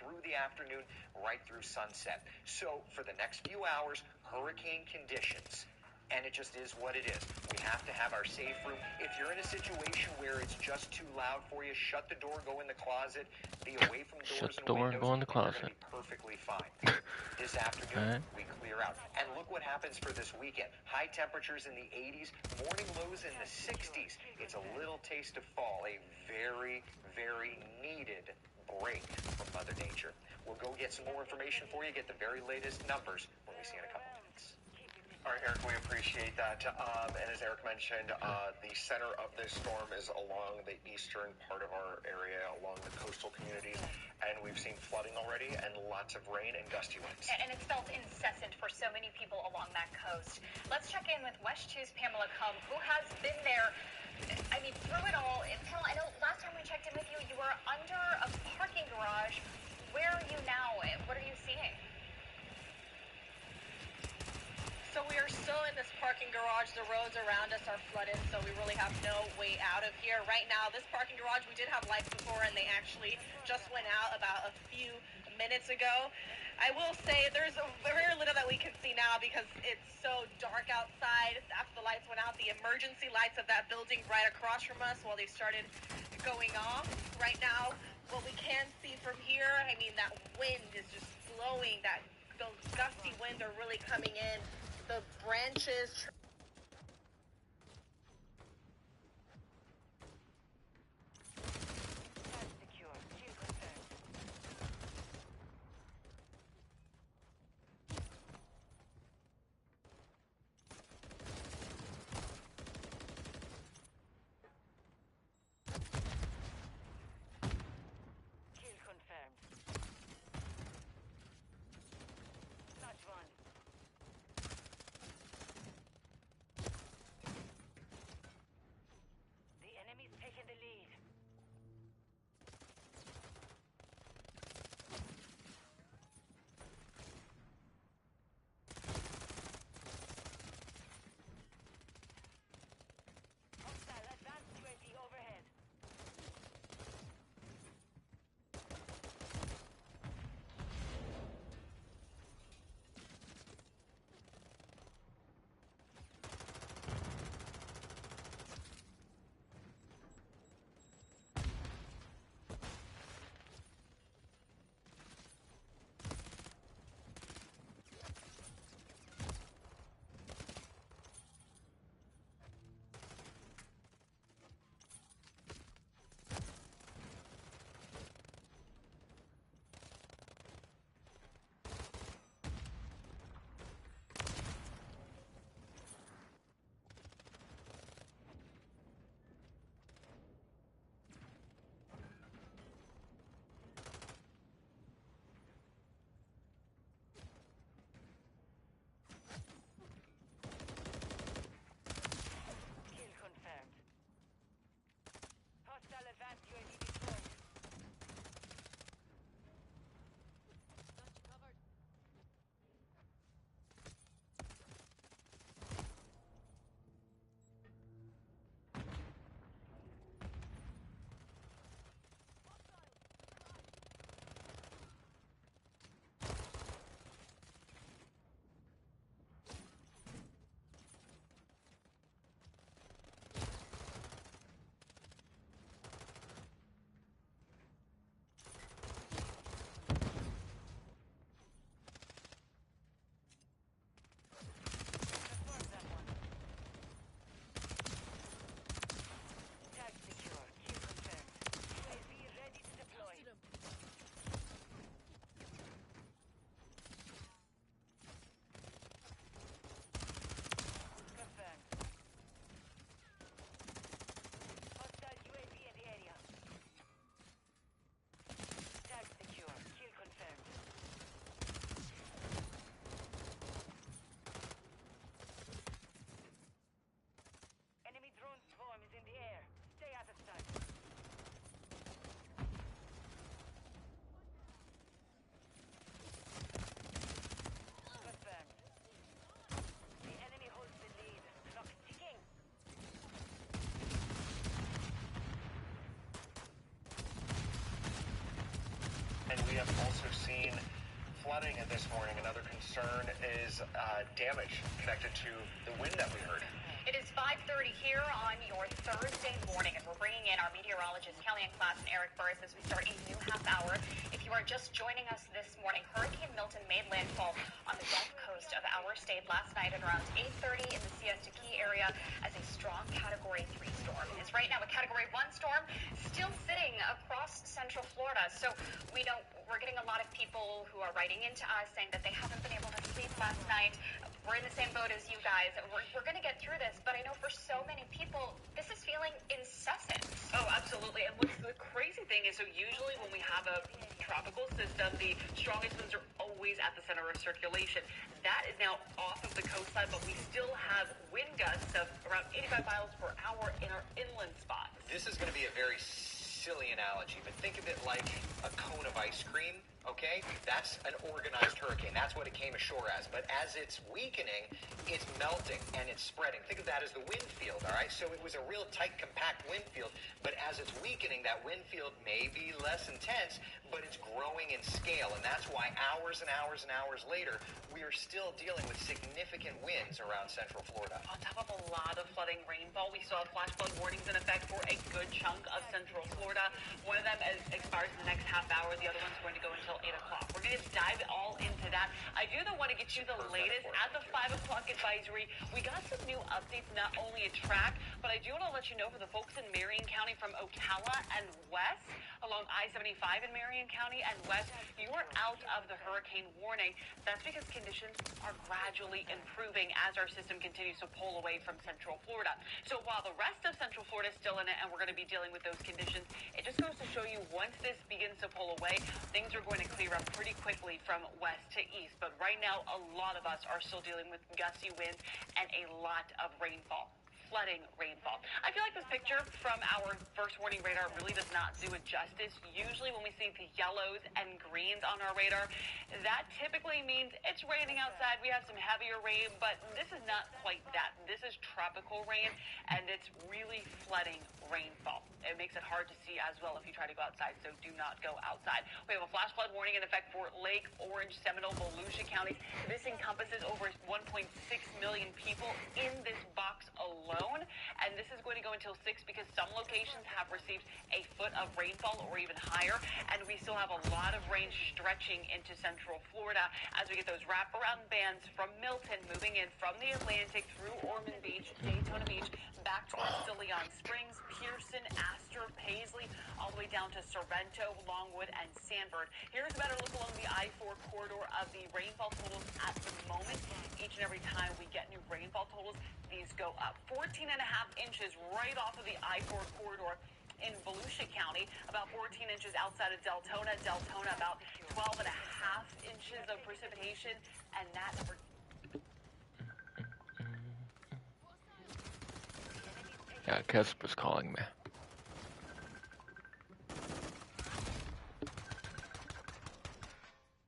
through the afternoon, right through sunset. So for the next few hours, hurricane conditions. And it just is what it is. We have to have our safe room. If you're in a situation where it's just too loud for you, shut the door, go in the closet, be away from doors and windows, go in the closet. You're going to be perfectly fine. This afternoon, we clear out. And look what happens for this weekend. High temperatures in the 80s, morning lows in the 60s. It's a little taste of fall, a very, very needed break from Mother Nature. We'll go get some more information for you, get the very latest numbers when we see you in a couple minutes. All right, Eric, we appreciate that. And as Eric mentioned, the center of this storm is along the eastern part of our area, along the coastal communities, and we've seen flooding already and lots of rain and gusty winds. And it's felt incessant for so many people along that coast. Let's check in with West 2's Pamela Combe, who has been there, I mean, through it all. And Pamela, I know last time we checked in with you, you were under a parking garage. Where are you now? What are you seeing? So we are still in this parking garage. The roads around us are flooded, so we really have no way out of here. Right now, this parking garage, we did have lights before, and they actually just went out about a few minutes ago. I will say there's very little that we can see now because it's so dark outside. After the lights went out, the emergency lights of that building right across from us, well, they started going off. Right now, what we can see from here, I mean, that wind is just blowing. Those gusty winds are really coming in. The branches. And we have also seen flooding this morning. Another concern is damage connected to the wind that we heard. It is 5:30 here on your Thursday morning, and we're bringing in our meteorologists Kellyanne Klass and Eric Burris as we start a new half hour. If you are just joining us this morning, Hurricane Milton made landfall on the Gulf Coast of our state last night at around 8:30 in the Siesta Key area as a strong Category 3 storm. It is right now a Category 1 storm still sitting across central Florida. So we're getting a lot of people who are writing into us saying that they haven't been able to sleep last night. We're in the same boat as you guys. We're going to get through this, but I know for so many people, this is feeling incessant. Oh, absolutely. And what's the crazy thing is, so usually when we have a tropical system, the strongest winds are always at the center of circulation. That is now off of the coastline, but we still have wind gusts of around 85 miles per hour in our inland spots. This is going to be a very silly analogy, but think of it like a cone of ice cream Okay? That's an organized hurricane. That's what it came ashore as. But as it's weakening, it's melting and it's spreading. Think of that as the wind field, all right? So it was a real tight, compact wind field. But as it's weakening, that wind field may be less intense, but it's growing in scale. And that's why hours and hours and hours later, we are still dealing with significant winds around Central Florida. On top of a lot of flooding rainfall, we saw flash flood warnings in effect for a good chunk of Central Florida. One of them expires in the next half hour. The other one's going to go until 8 o'clock. We're going to dive all into that. I do, though, want to get you the latest at the 5 o'clock advisory. We got some new updates, not only a track, but I do want to let you know for the folks in Marion County from Ocala and west, along I-75 in Marion County and west, you are out of the hurricane warning. That's because conditions are gradually improving as our system continues to pull away from Central Florida. So while the rest of Central Florida is still in it and we're going to be dealing with those conditions, it just goes to show you once this begins to pull away, things are going to clear up pretty quickly from west to east. But right now, a lot of us are still dealing with gusty winds and a lot of rainfall. Flooding rainfall. I feel like this picture from our first warning radar really does not do it justice. Usually when we see the yellows and greens on our radar, that typically means it's raining outside. We have some heavier rain, but this is not quite that. This is tropical rain, and it's really flooding rainfall. It makes it hard to see as well if you try to go outside, so do not go outside. We have a flash flood warning in effect for Lake, Orange, Seminole, Volusia counties. This encompasses over 1.6 million people in this box alone, and this is going to go until 6 because some locations have received a foot of rainfall or even higher, and we still have a lot of rain stretching into Central Florida as we get those wraparound bands from Milton moving in from the Atlantic through Ormond Beach, Daytona Beach, back towards De Leon Springs, Pearson, Astor, Paisley, all the way down to Sorrento, Longwood, and Sanford. Here's a better look along the I-4 corridor of the rainfall totals at the moment. Each and every time we get new rainfall totals, these go up. 14 and a half inches right off of the I-4 corridor in Volusia County, about 14 inches outside of Deltona. Deltona, about 12 and a half inches of precipitation, and that number. Yeah, Casper's calling me.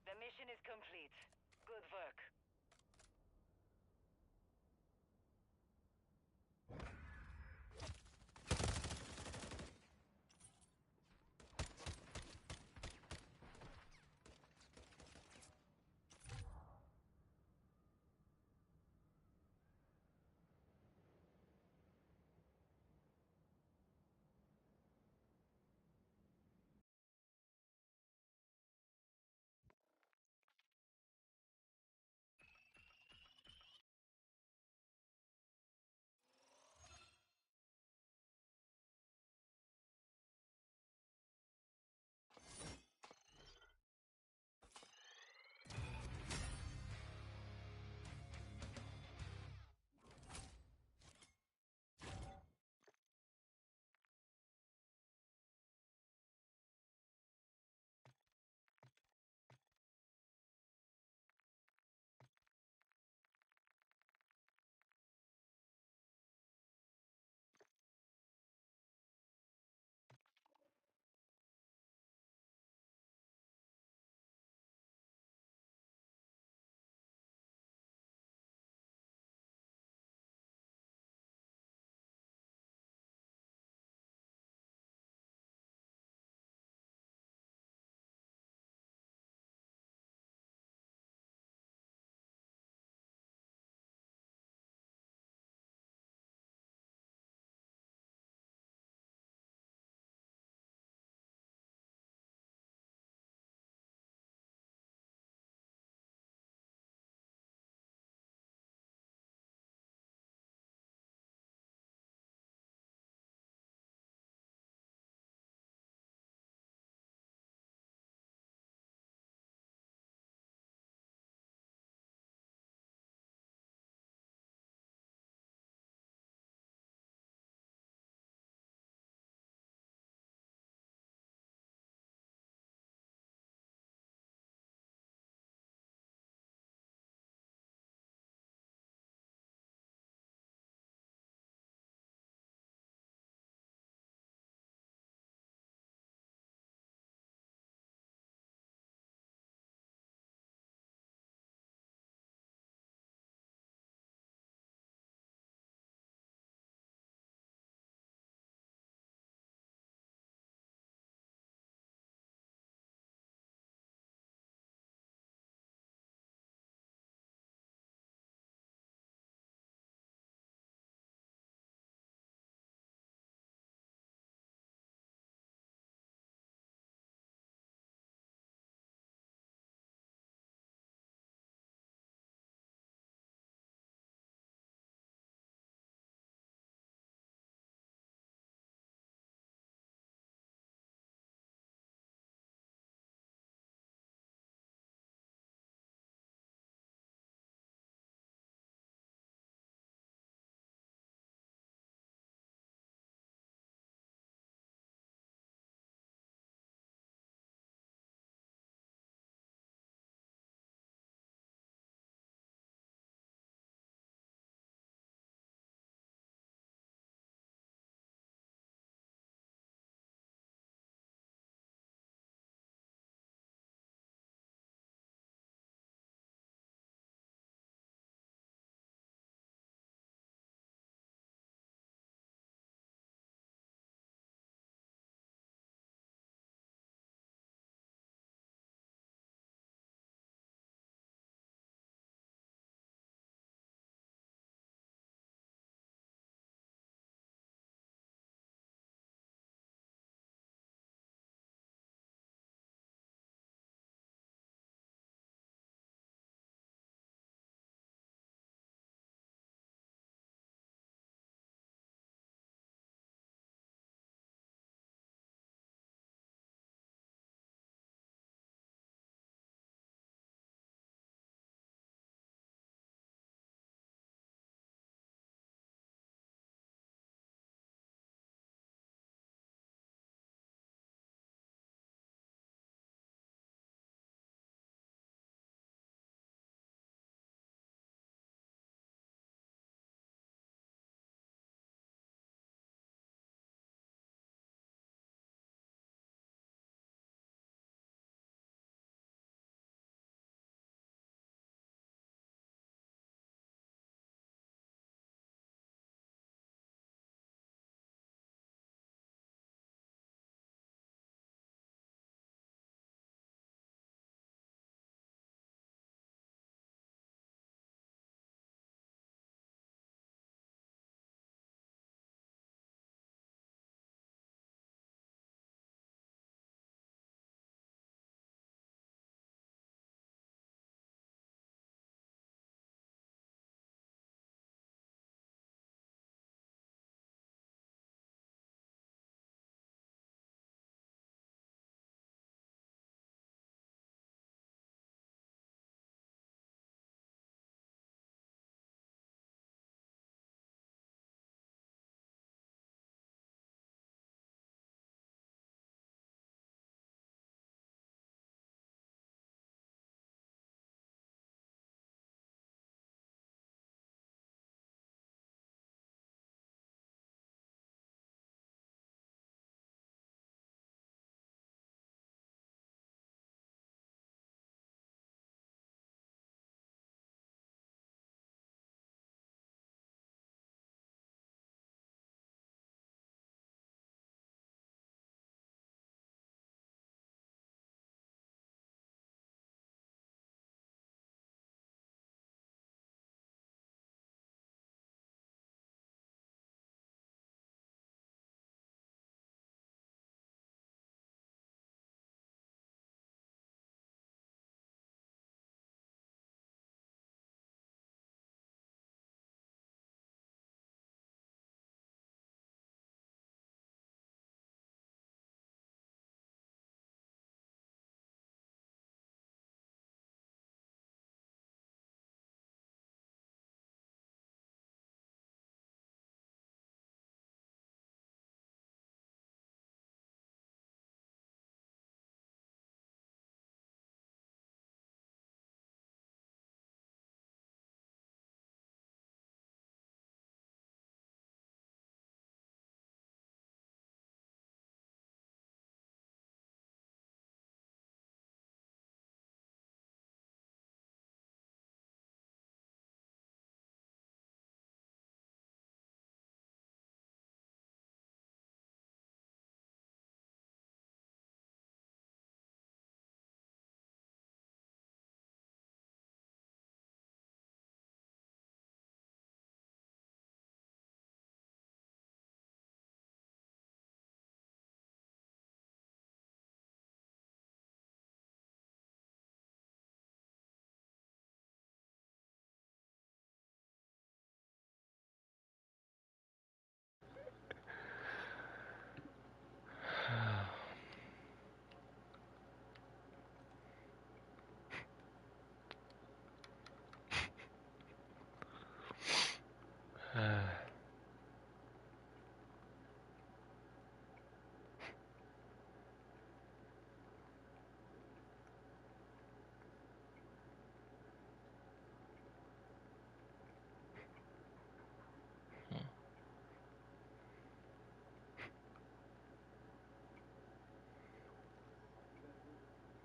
The mission is complete. Good work.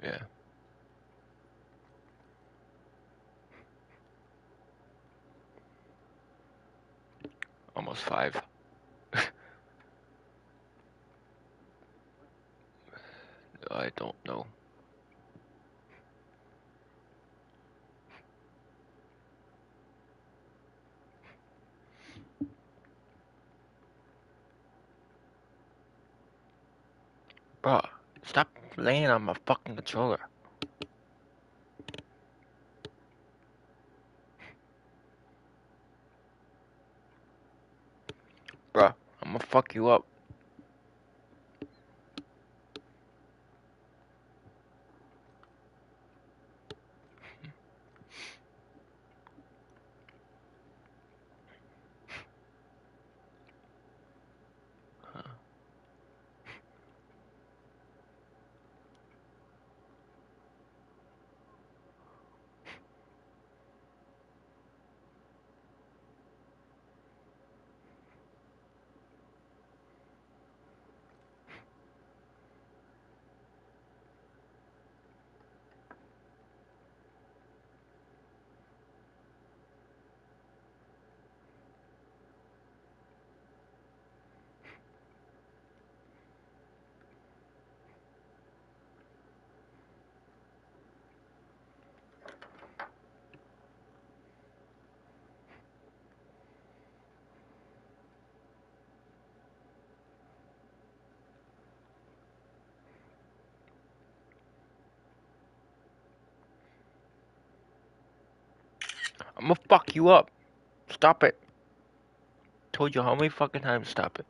Yeah. Almost 5. I don't know. Bro, stop laying on my fucking controller. Bro, I'm gonna fuck you up. I'm gonna fuck you up. Stop it. Told you how many fucking times, stop it.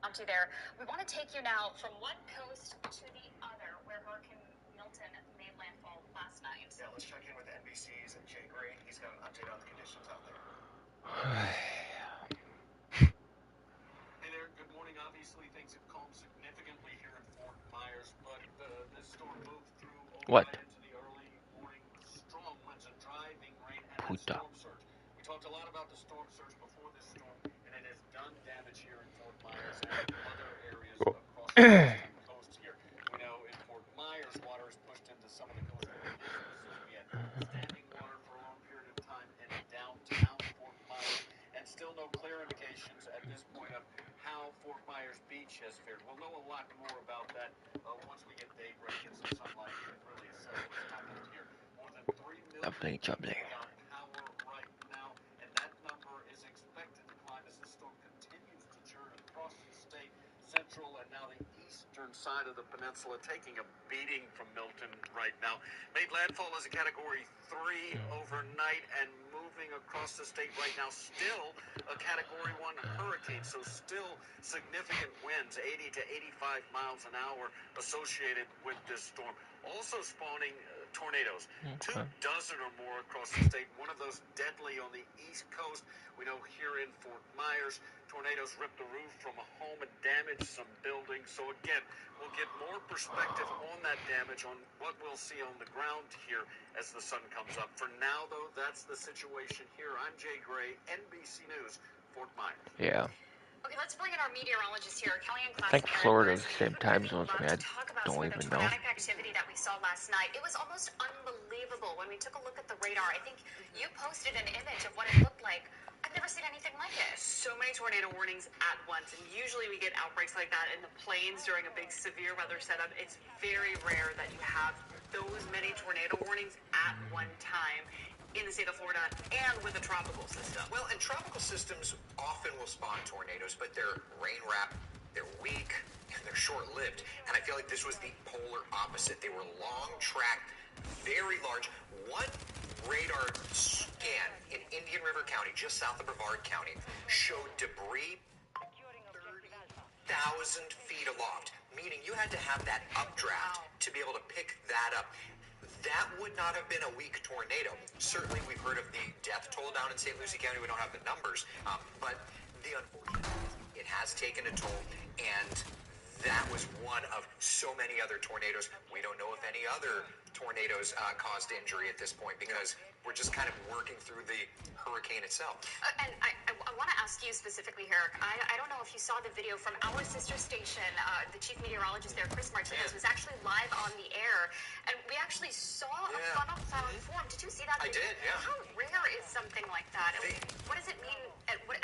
Onto there. We want to take you now from one coast to the other, where Hurricane Milton made landfall last night. Yeah, let's check in with NBC's Jay Gray. He's got an update on the conditions out there. Hey there, good morning. Obviously, things have calmed significantly here in Fort Myers, but this storm moved through overnight into the early morning with strong winds and driving rain and that storm surge. We talked a lot about the storm surge before this storm, and it has done damage here in Fort Myers and other areas across the eastern coast here. We know in Fort Myers, water is pushed into some of the coastal businesses. We had standing water for a long period of time in downtown Fort Myers, and still no clear indications at this point of how Fort Myers Beach has fared. We'll know a lot more about that once we get daybreak and some sunlight and really assess what's happened here. More than 3 million people without power right now, and that number is expected to climb as the storm continues to churn across the state, central and now the eastern side of the peninsula, taking a beating from Milton right now. Made landfall as a Category 3 overnight and moving across the state right now. Still a Category 1 hurricane, so still significant winds, 80 to 85 miles an hour associated with this storm. Also spawning tornadoes, 24 or more across the state. One of those deadly on the east coast. We know here in Fort Myers, tornadoes ripped the roof from a home and damaged some buildings. So again, we'll get more perspective on that damage, on what we'll see on the ground here as the sun comes up. For now, though, that's the situation here. I'm Jay Gray, NBC News, Fort Myers. Yeah. Okay, let's bring in our meteorologist here, Kellyanne I think Florida is the same time zone as me. I don't even know. Tornadic activity that we saw last night. It was almost unbelievable when we took a look at the radar. I think you posted an image of what it looked like. I've never seen anything like it. So many tornado warnings at once, and usually we get outbreaks like that in the plains during a big severe weather setup. It's very rare that you have those many tornado warnings at one time in the state of Florida and with a tropical system. Well, and tropical systems often will spawn tornadoes, but they're rain-wrapped, they're weak, and they're short-lived. And I feel like this was the polar opposite. They were long-tracked, very large. One radar scan in Indian River County, just south of Brevard County, showed debris 30,000 feet aloft, meaning you had to have that updraft to be able to pick that up. That would not have been a weak tornado. Certainly, we've heard of the death toll down in St. Lucie County. We don't have the numbers, but the unfortunate, it has taken a toll, and that was one of so many other tornadoes. We don't know if any other tornadoes caused injury at this point because we're just kind of working through the hurricane itself. And I want to ask you specifically here. I don't know if you saw the video from our sister station. The chief meteorologist there, Chris Martinez, was actually live on the air, and we actually saw a funnel cloud form. Did you see that? I did, yeah. How rare is something like that? What does it mean?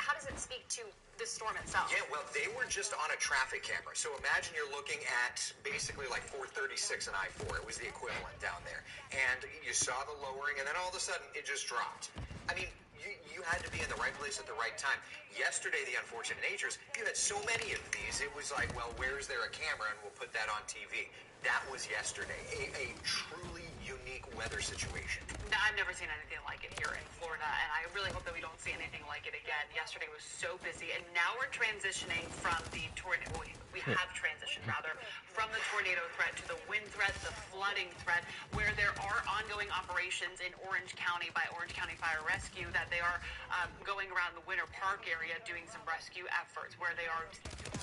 How does it speak to the storm itself? Yeah, well, they were just on a traffic camera. So imagine you're looking at basically like 436 and I-4. It was the equivalent down there. And you saw the lowering, and then all of a sudden, it just dropped. I mean, you had to be in the right place at the right time. Yesterday, the unfortunate natures, you had so many of these, it was like, well, where's there a camera, and we'll put that on TV. That was yesterday. A truly unique weather situation. I've never seen anything like it here in Florida, and I really hope that we don't see anything like it again. Yesterday was so busy, and now we're transitioning from the tornado. We have transitioned, rather, from the tornado threat to the wind threat, the flooding threat, where there are ongoing operations in Orange County by Orange County Fire Rescue that they are going around the Winter Park area doing some rescue efforts where they are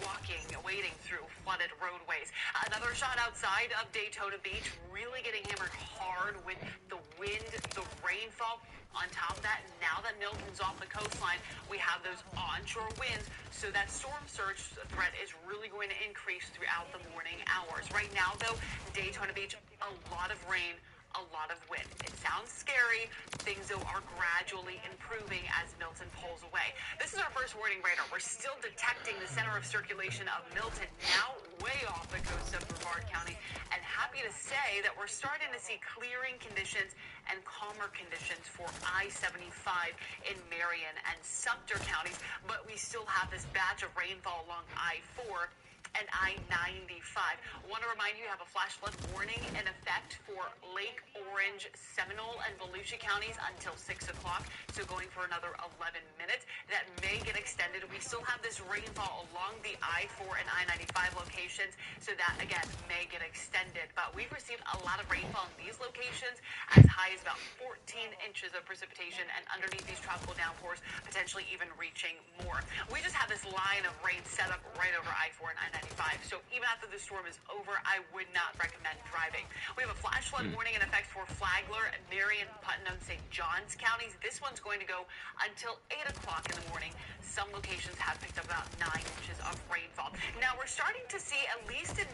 walking, wading through flooded roadways. Another shot outside of Daytona Beach, really getting hammered hard with the wind, the rainfall. On top of that, now that Milton's off the coastline, we have those onshore winds, so that storm surge threat is really going to increase throughout the morning hours. Right now, though, Daytona Beach, a lot of rain, a lot of wind. It sounds scary. Things, though, are gradually improving as Milton pulls away. This is our first warning radar. We're still detecting the center of circulation of Milton, now way off the coast of Brevard County, and happy to say that we're starting to see clearing conditions and calmer conditions for I-75 in Marion and Sumter counties, but we still have this batch of rainfall along I-4 and I-95. Want to remind you have a flash flood warning in effect for Lake Orange, Seminole, and Volusia counties until 6 o'clock, so going for another 11 minutes. That may get extended. We still have this rainfall along the I-4 and I-95 locations, so that, again, may get extended. But we've received a lot of rainfall in these locations, as high as about 14 inches of precipitation, and underneath these tropical downpours, potentially even reaching more. We just have this line of rain set up right over I-4 and I-95. So even after the storm is over, I would not recommend driving. We have a flash flood warning in effect for Flagler, Marion, Putnam, St. Johns counties. This one's going to go until 8 o'clock in the morning. Some locations have picked up about 9 inches of rainfall. Now, we're starting to see, at least in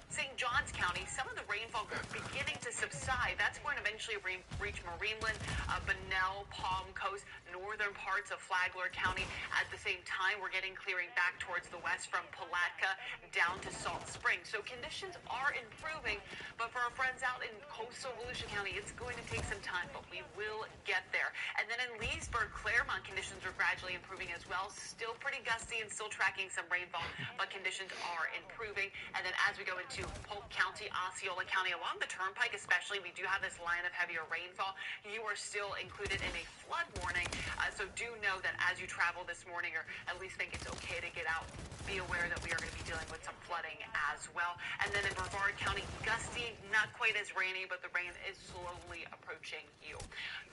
St. Johns County, some of the rainfall beginning to subside. That's going to eventually reach Marineland, Bunnell, Palm Coast, northern parts of Flagler County. At the same time, we're getting clearing back towards the west from Palatka down to Salt Springs. So conditions are improving, but for our friends out in coastal Volusia County, it's going to take some time, but we will get there. And then in Leesburg, Claremont, conditions are gradually improving as well. Still pretty gusty and still tracking some rainfall, but conditions are improving. And then as we go into Polk County, Osceola County, along the Turnpike especially, we do have this line of heavier rainfall. You are still included in a flood warning, so do know that as you travel this morning, or at least think it's okay to get out, be aware that we are going to be dealing with some flooding as well. And then in Brevard County, gusty, not quite as rainy, but the rain is slowly approaching you.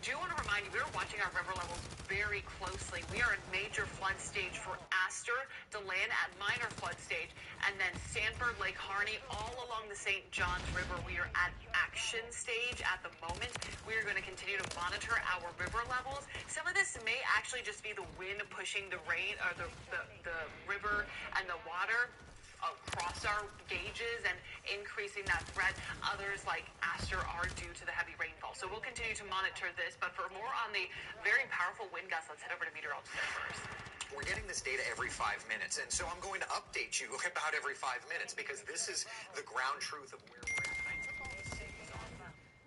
Do want to remind you, we're watching our river levels very closely. We are in major flood stage for Astor, DeLand at minor flood stage, and then Sanford, Lake Harney, all along the St. Johns River. We are at action stage at the moment. We are going to continue to monitor our river levels. Some of this may actually just be the wind pushing the rain or the river and the water across our gauges and increasing that threat. Others, like Astor, are due to the heavy rainfall. So we'll continue to monitor this. But for more on the very powerful wind gusts, let's head over to meteorologist first. We're getting this data every 5 minutes, and so I'm going to update you about every 5 minutes because this is the ground truth of where we're at. And I took all the cities off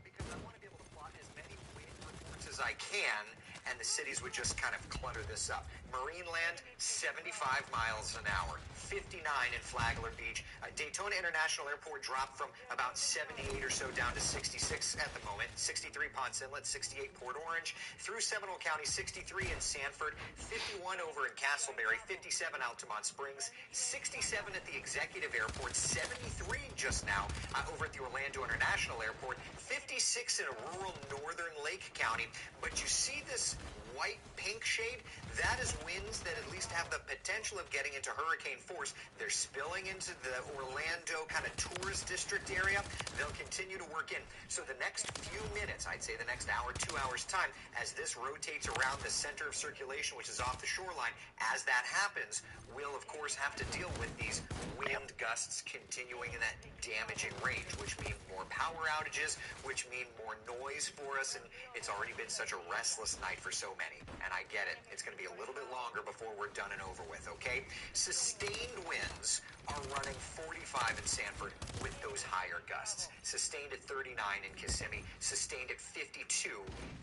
because I want to be able to plot as many wind reports as I can, and the cities would just kind of clutter this up. Marineland, 75 miles an hour, 59 in Flagler Beach. Daytona International Airport dropped from about 78 or so down to 66 at the moment. 63 Ponce Inlet, 68 Port Orange. Through Seminole County, 63 in Sanford, 51 over in Castleberry, 57 Altamont Springs, 67 at the Executive Airport, 73 just now over at the Orlando International Airport, 56 in a rural northern Lake County. But you see this white pink shade? That is winds that at least have the potential of getting into hurricane force. They're spilling into the Orlando kind of tourist district area. They'll continue to work in. So the next few minutes, I'd say the next hour, 2 hours time, as this rotates around the center of circulation, which is off the shoreline, as that happens, we'll of course have to deal with these wind gusts continuing in that damaging range, which mean more power outages, which mean more noise for us, and it's already been such a restless night for so many. And I get it. It's going to be a little bit longer before we're done and over with, okay? Sustained winds are running 45 in Sanford with those higher gusts. Sustained at 39 in Kissimmee. Sustained at 52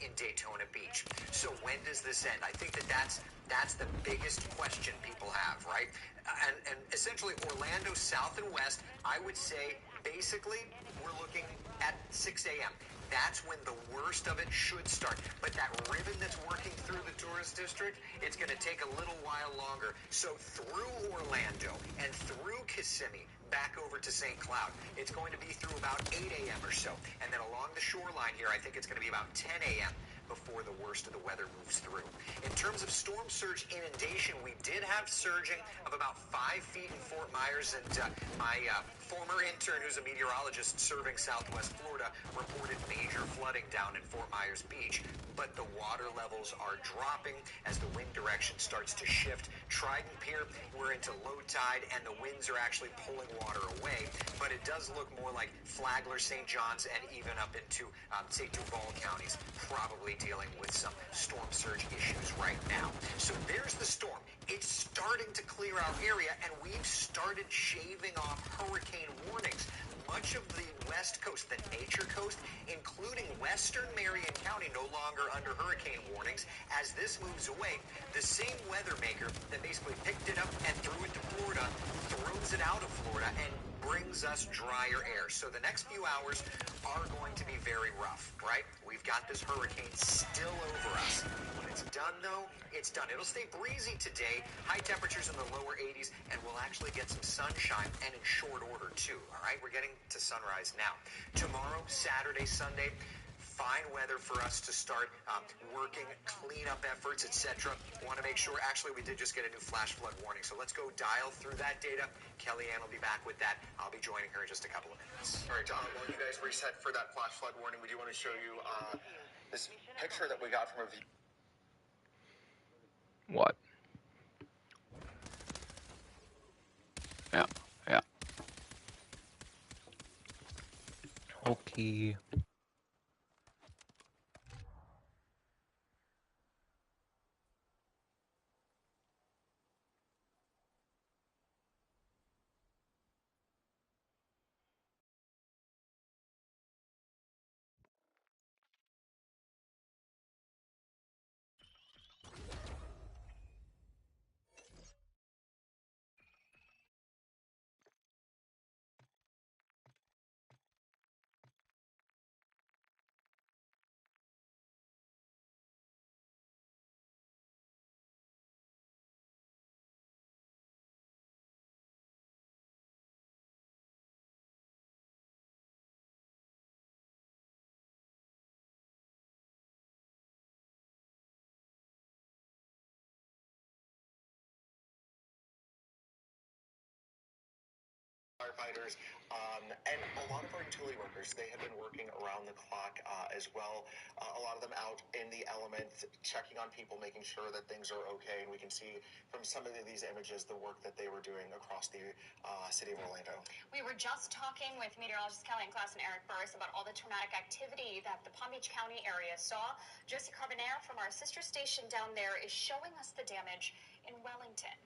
in Daytona Beach. So when does this end? I think that's the biggest question people have, right? And essentially Orlando south and west, I would say basically we're looking at 6 a.m. That's when the worst of it should start. But that ribbon that's working through the tourist district, it's going to take a little while longer. So through Orlando and through Kissimmee, back over to St. Cloud, it's going to be through about 8 a.m. or so. And then along the shoreline here, I think it's going to be about 10 a.m. before the worst of the weather moves through. In terms of storm surge inundation, we did have surging of about 5 feet in Fort Myers, and my former intern, who's a meteorologist serving Southwest Florida, reported major flooding down in Fort Myers Beach, but the water levels are dropping as the wind direction starts to shift. Trident Pier, we're into low tide, and the winds are actually pulling water away, but it does look more like Flagler, St. John's, and even up into, say, Duval counties, probably dealing with some storm surge issues right now. So there's the storm. It's starting to clear our area, and we've started shaving off hurricane warnings. Much of the west coast, the Nature Coast, including western Marion County, no longer under hurricane warnings. As this moves away, the same weather maker that basically picked it up and threw it to Florida throws it out of Florida and brings us drier air. So the next few hours are going to be very rough, right? We've got this hurricane still over us. When it's done, though, it's done. It'll stay breezy today, high temperatures in the lower 80s, and we'll actually get some sunshine, and in short order, too, all right? We're getting to sunrise now. Tomorrow, Saturday, Sunday, fine weather for us to start working cleanup efforts, etc. Want to make sure, actually, we did just get a new flash flood warning, so let's go dial through that data. Kellyanne will be back with that. I'll be joining her in just a couple of minutes. All right, while you guys reset for that flash flood warning, we do want to show you this picture that we got from a view. What? Yeah, yeah. Okay. firefighters, and a lot of our utility workers. They have been working around the clock as well. A lot of them out in the elements, checking on people, making sure that things are okay. And we can see from some of these images the work that they were doing across the city of Orlando. We were just talking with meteorologist Kelly Klass and Eric Burris about all the tornadic activity that the Palm Beach County area saw. Josie Carbonell from our sister station down there is showing us the damage in Wellington.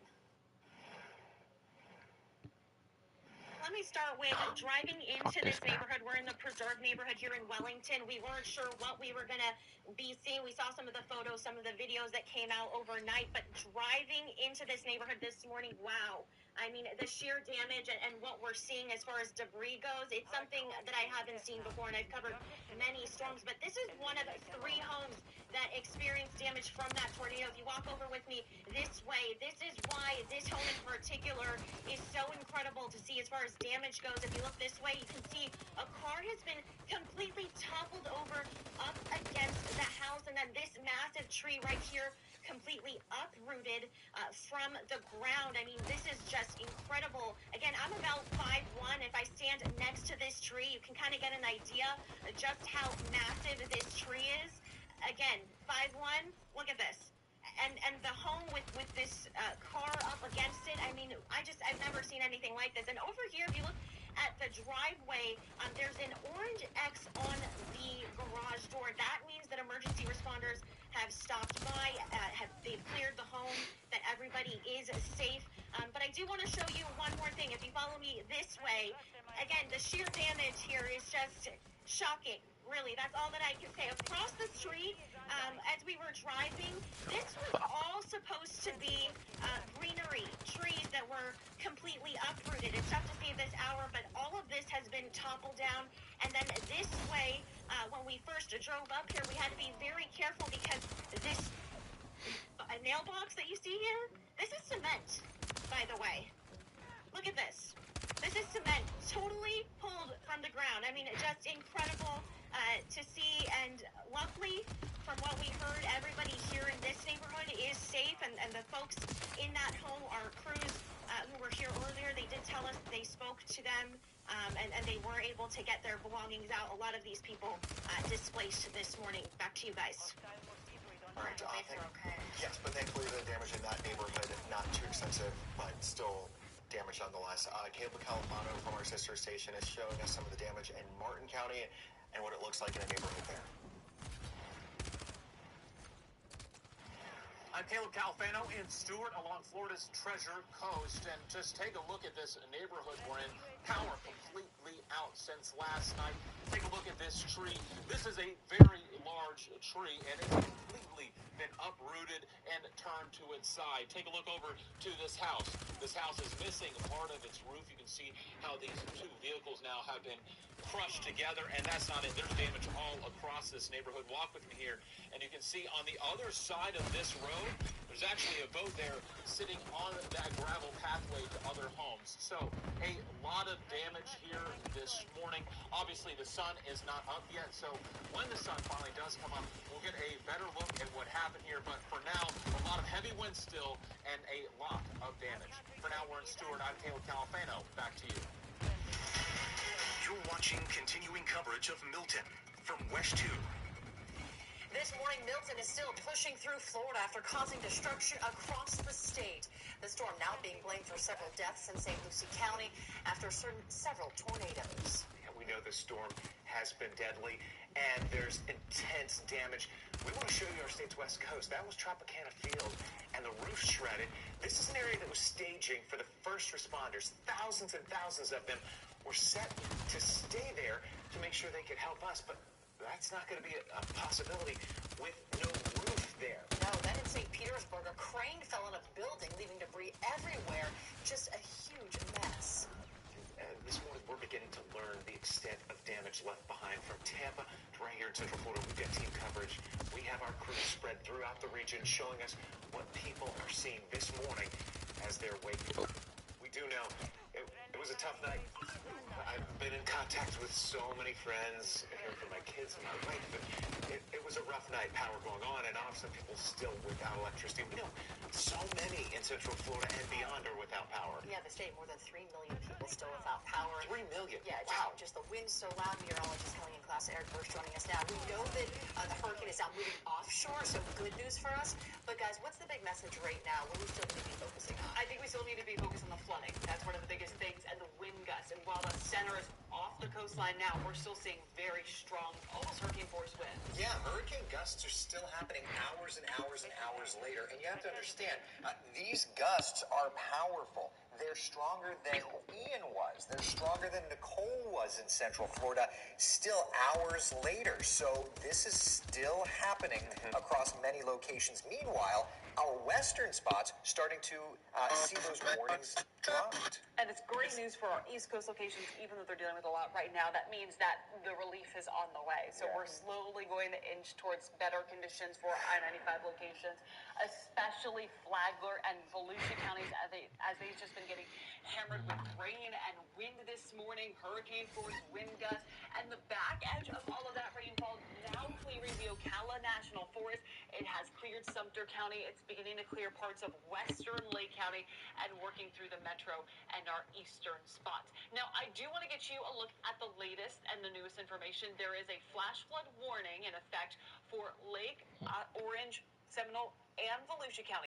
Let me start with driving into this neighborhood. We're in the Preserve neighborhood here in Wellington. We weren't sure what we were going to be seeing. We saw some of the photos, some of the videos that came out overnight, but driving into this neighborhood this morning, wow. I mean, the sheer damage and what we're seeing as far as debris goes, it's something that I haven't seen before, and I've covered many storms, but this is one of 3 homes that experienced damage from that tornado. If you walk over with me this way, this is why this home in particular is so incredible to see as far as damage goes. If you look this way, you can see a car has been completely toppled over up against the house, and then this massive tree right here completely uprooted from the ground. I mean, this is just incredible. Again, I'm about 5'1". If I stand next to this tree, you can kind of get an idea of just how massive this tree is. Again, 5'1", look at this. And the home with this car up against it, I mean, I've never seen anything like this. And over here, if you look at the driveway, there's an orange X on the garage door. That means that emergency responders have stopped by, they've cleared the home, that everybody is safe. But I do want to show you one more thing. If you follow me this way, again, the sheer damage here is just shocking. Really, that's all that I can say. Across the street, as we were driving, this was all supposed to be greenery, trees that were completely uprooted. It's tough to see this hour, but all of this has been toppled down. And then this way, when we first drove up here, we had to be very careful because this nail box that you see here, this is cement, by the way. Look at this. This is cement, totally pulled from the ground. I mean, just incredible to see, and luckily, from what we heard, everybody here in this neighborhood is safe, and the folks in that home, our crews who were here earlier, they did tell us they spoke to them, and they were able to get their belongings out. A lot of these people displaced this morning. Back to you guys. All right, yes, but thankfully the damage in that neighborhood, not too extensive, but still damage nonetheless. Caleb Califano from our sister station is showing us some of the damage in Martin County and what it looks like in a neighborhood there. I'm Caleb Califano in Stewart along Florida's Treasure Coast, and just take a look at this neighborhood we're in. Power completely out since last night. Take a look at this tree. This is a very large tree, and it's completely been uprooted and turned to its side. Take a look over to this house. This house is missing part of its roof. You can see how these 2 vehicles now have been crushed together, and that's not it. There's damage all across this neighborhood. Walk with me here, and you can see on the other side of this road, there's actually a boat there sitting on that gravel pathway to other homes. So a lot of damage here this morning. Obviously, the sun is not up yet, so when the sun finally does come up, we'll get a better look at what happened here. But for now, a lot of heavy winds still and a lot of damage. For now, we're in Stewart. I'm Caleb Califano. Back to you. You're watching continuing coverage of Milton from West 2. This morning, Milton is still pushing through Florida after causing destruction across the state. The storm now being blamed for several deaths in St. Lucie County after several tornadoes. And we know the storm has been deadly, and there's intense damage. We want to show you our state's west coast. That was Tropicana Field, and the roof shredded. This is an area that was staging for the first responders. Thousands and thousands of them were set to stay there to make sure they could help us, but that's not going to be a possibility with no roof there. No, then in St. Petersburg, a crane fell on a building, leaving debris everywhere. Just a huge mess. This morning, we're beginning to learn the extent of damage left behind from Tampa to right here in Central Florida. We've got team coverage. We have our crews spread throughout the region showing us what people are seeing this morning as they're waking up. We do know it was a tough night. I've been in contact with so many friends, hearing from my kids and my wife, but it was a rough night, power going on and off, some people still without electricity. We know so many in Central Florida and beyond are without power. Yeah, the state, more than 3 million people people still without power. 3 million. Yeah, just the wind's so loud. Meteorologist Kelly and Class Eric Burst joining us now. We know that the hurricane is now moving offshore, so good news for us. But guys, what's the big message right now? What do we still need to be focusing on? I think we still need to be focused on the flooding. That's one of the biggest things, and the wind gusts. And while the center is off the coastline now, we're still seeing very strong, almost hurricane force winds. Yeah, hurricane gusts are still happening hours and hours and hours later. And you have to understand, these gusts are powerful. They're stronger than Ian was. They're stronger than Nicole was in Central Florida, still hours later. So this is still happening across many locations. Meanwhile, our western spots starting to see those warnings dropped. And it's great news for our East Coast locations, even though they're dealing with a lot right now. That means that the relief is on the way. So we're slowly going to inch towards better conditions for I-95 locations, especially Flagler and Volusia counties, as they've just been getting hammered with rain and wind this morning, hurricane force wind gusts, and the back edge of all of that rainfall now clearing the Ocala National Forest. It has cleared Sumter County. It's beginning to clear parts of western Lake County and working through the metro and our eastern spots. Now, I do want to get you a look at the latest and the newest information. There is a flash flood warning in effect for Lake Orange, Seminole, and Volusia County.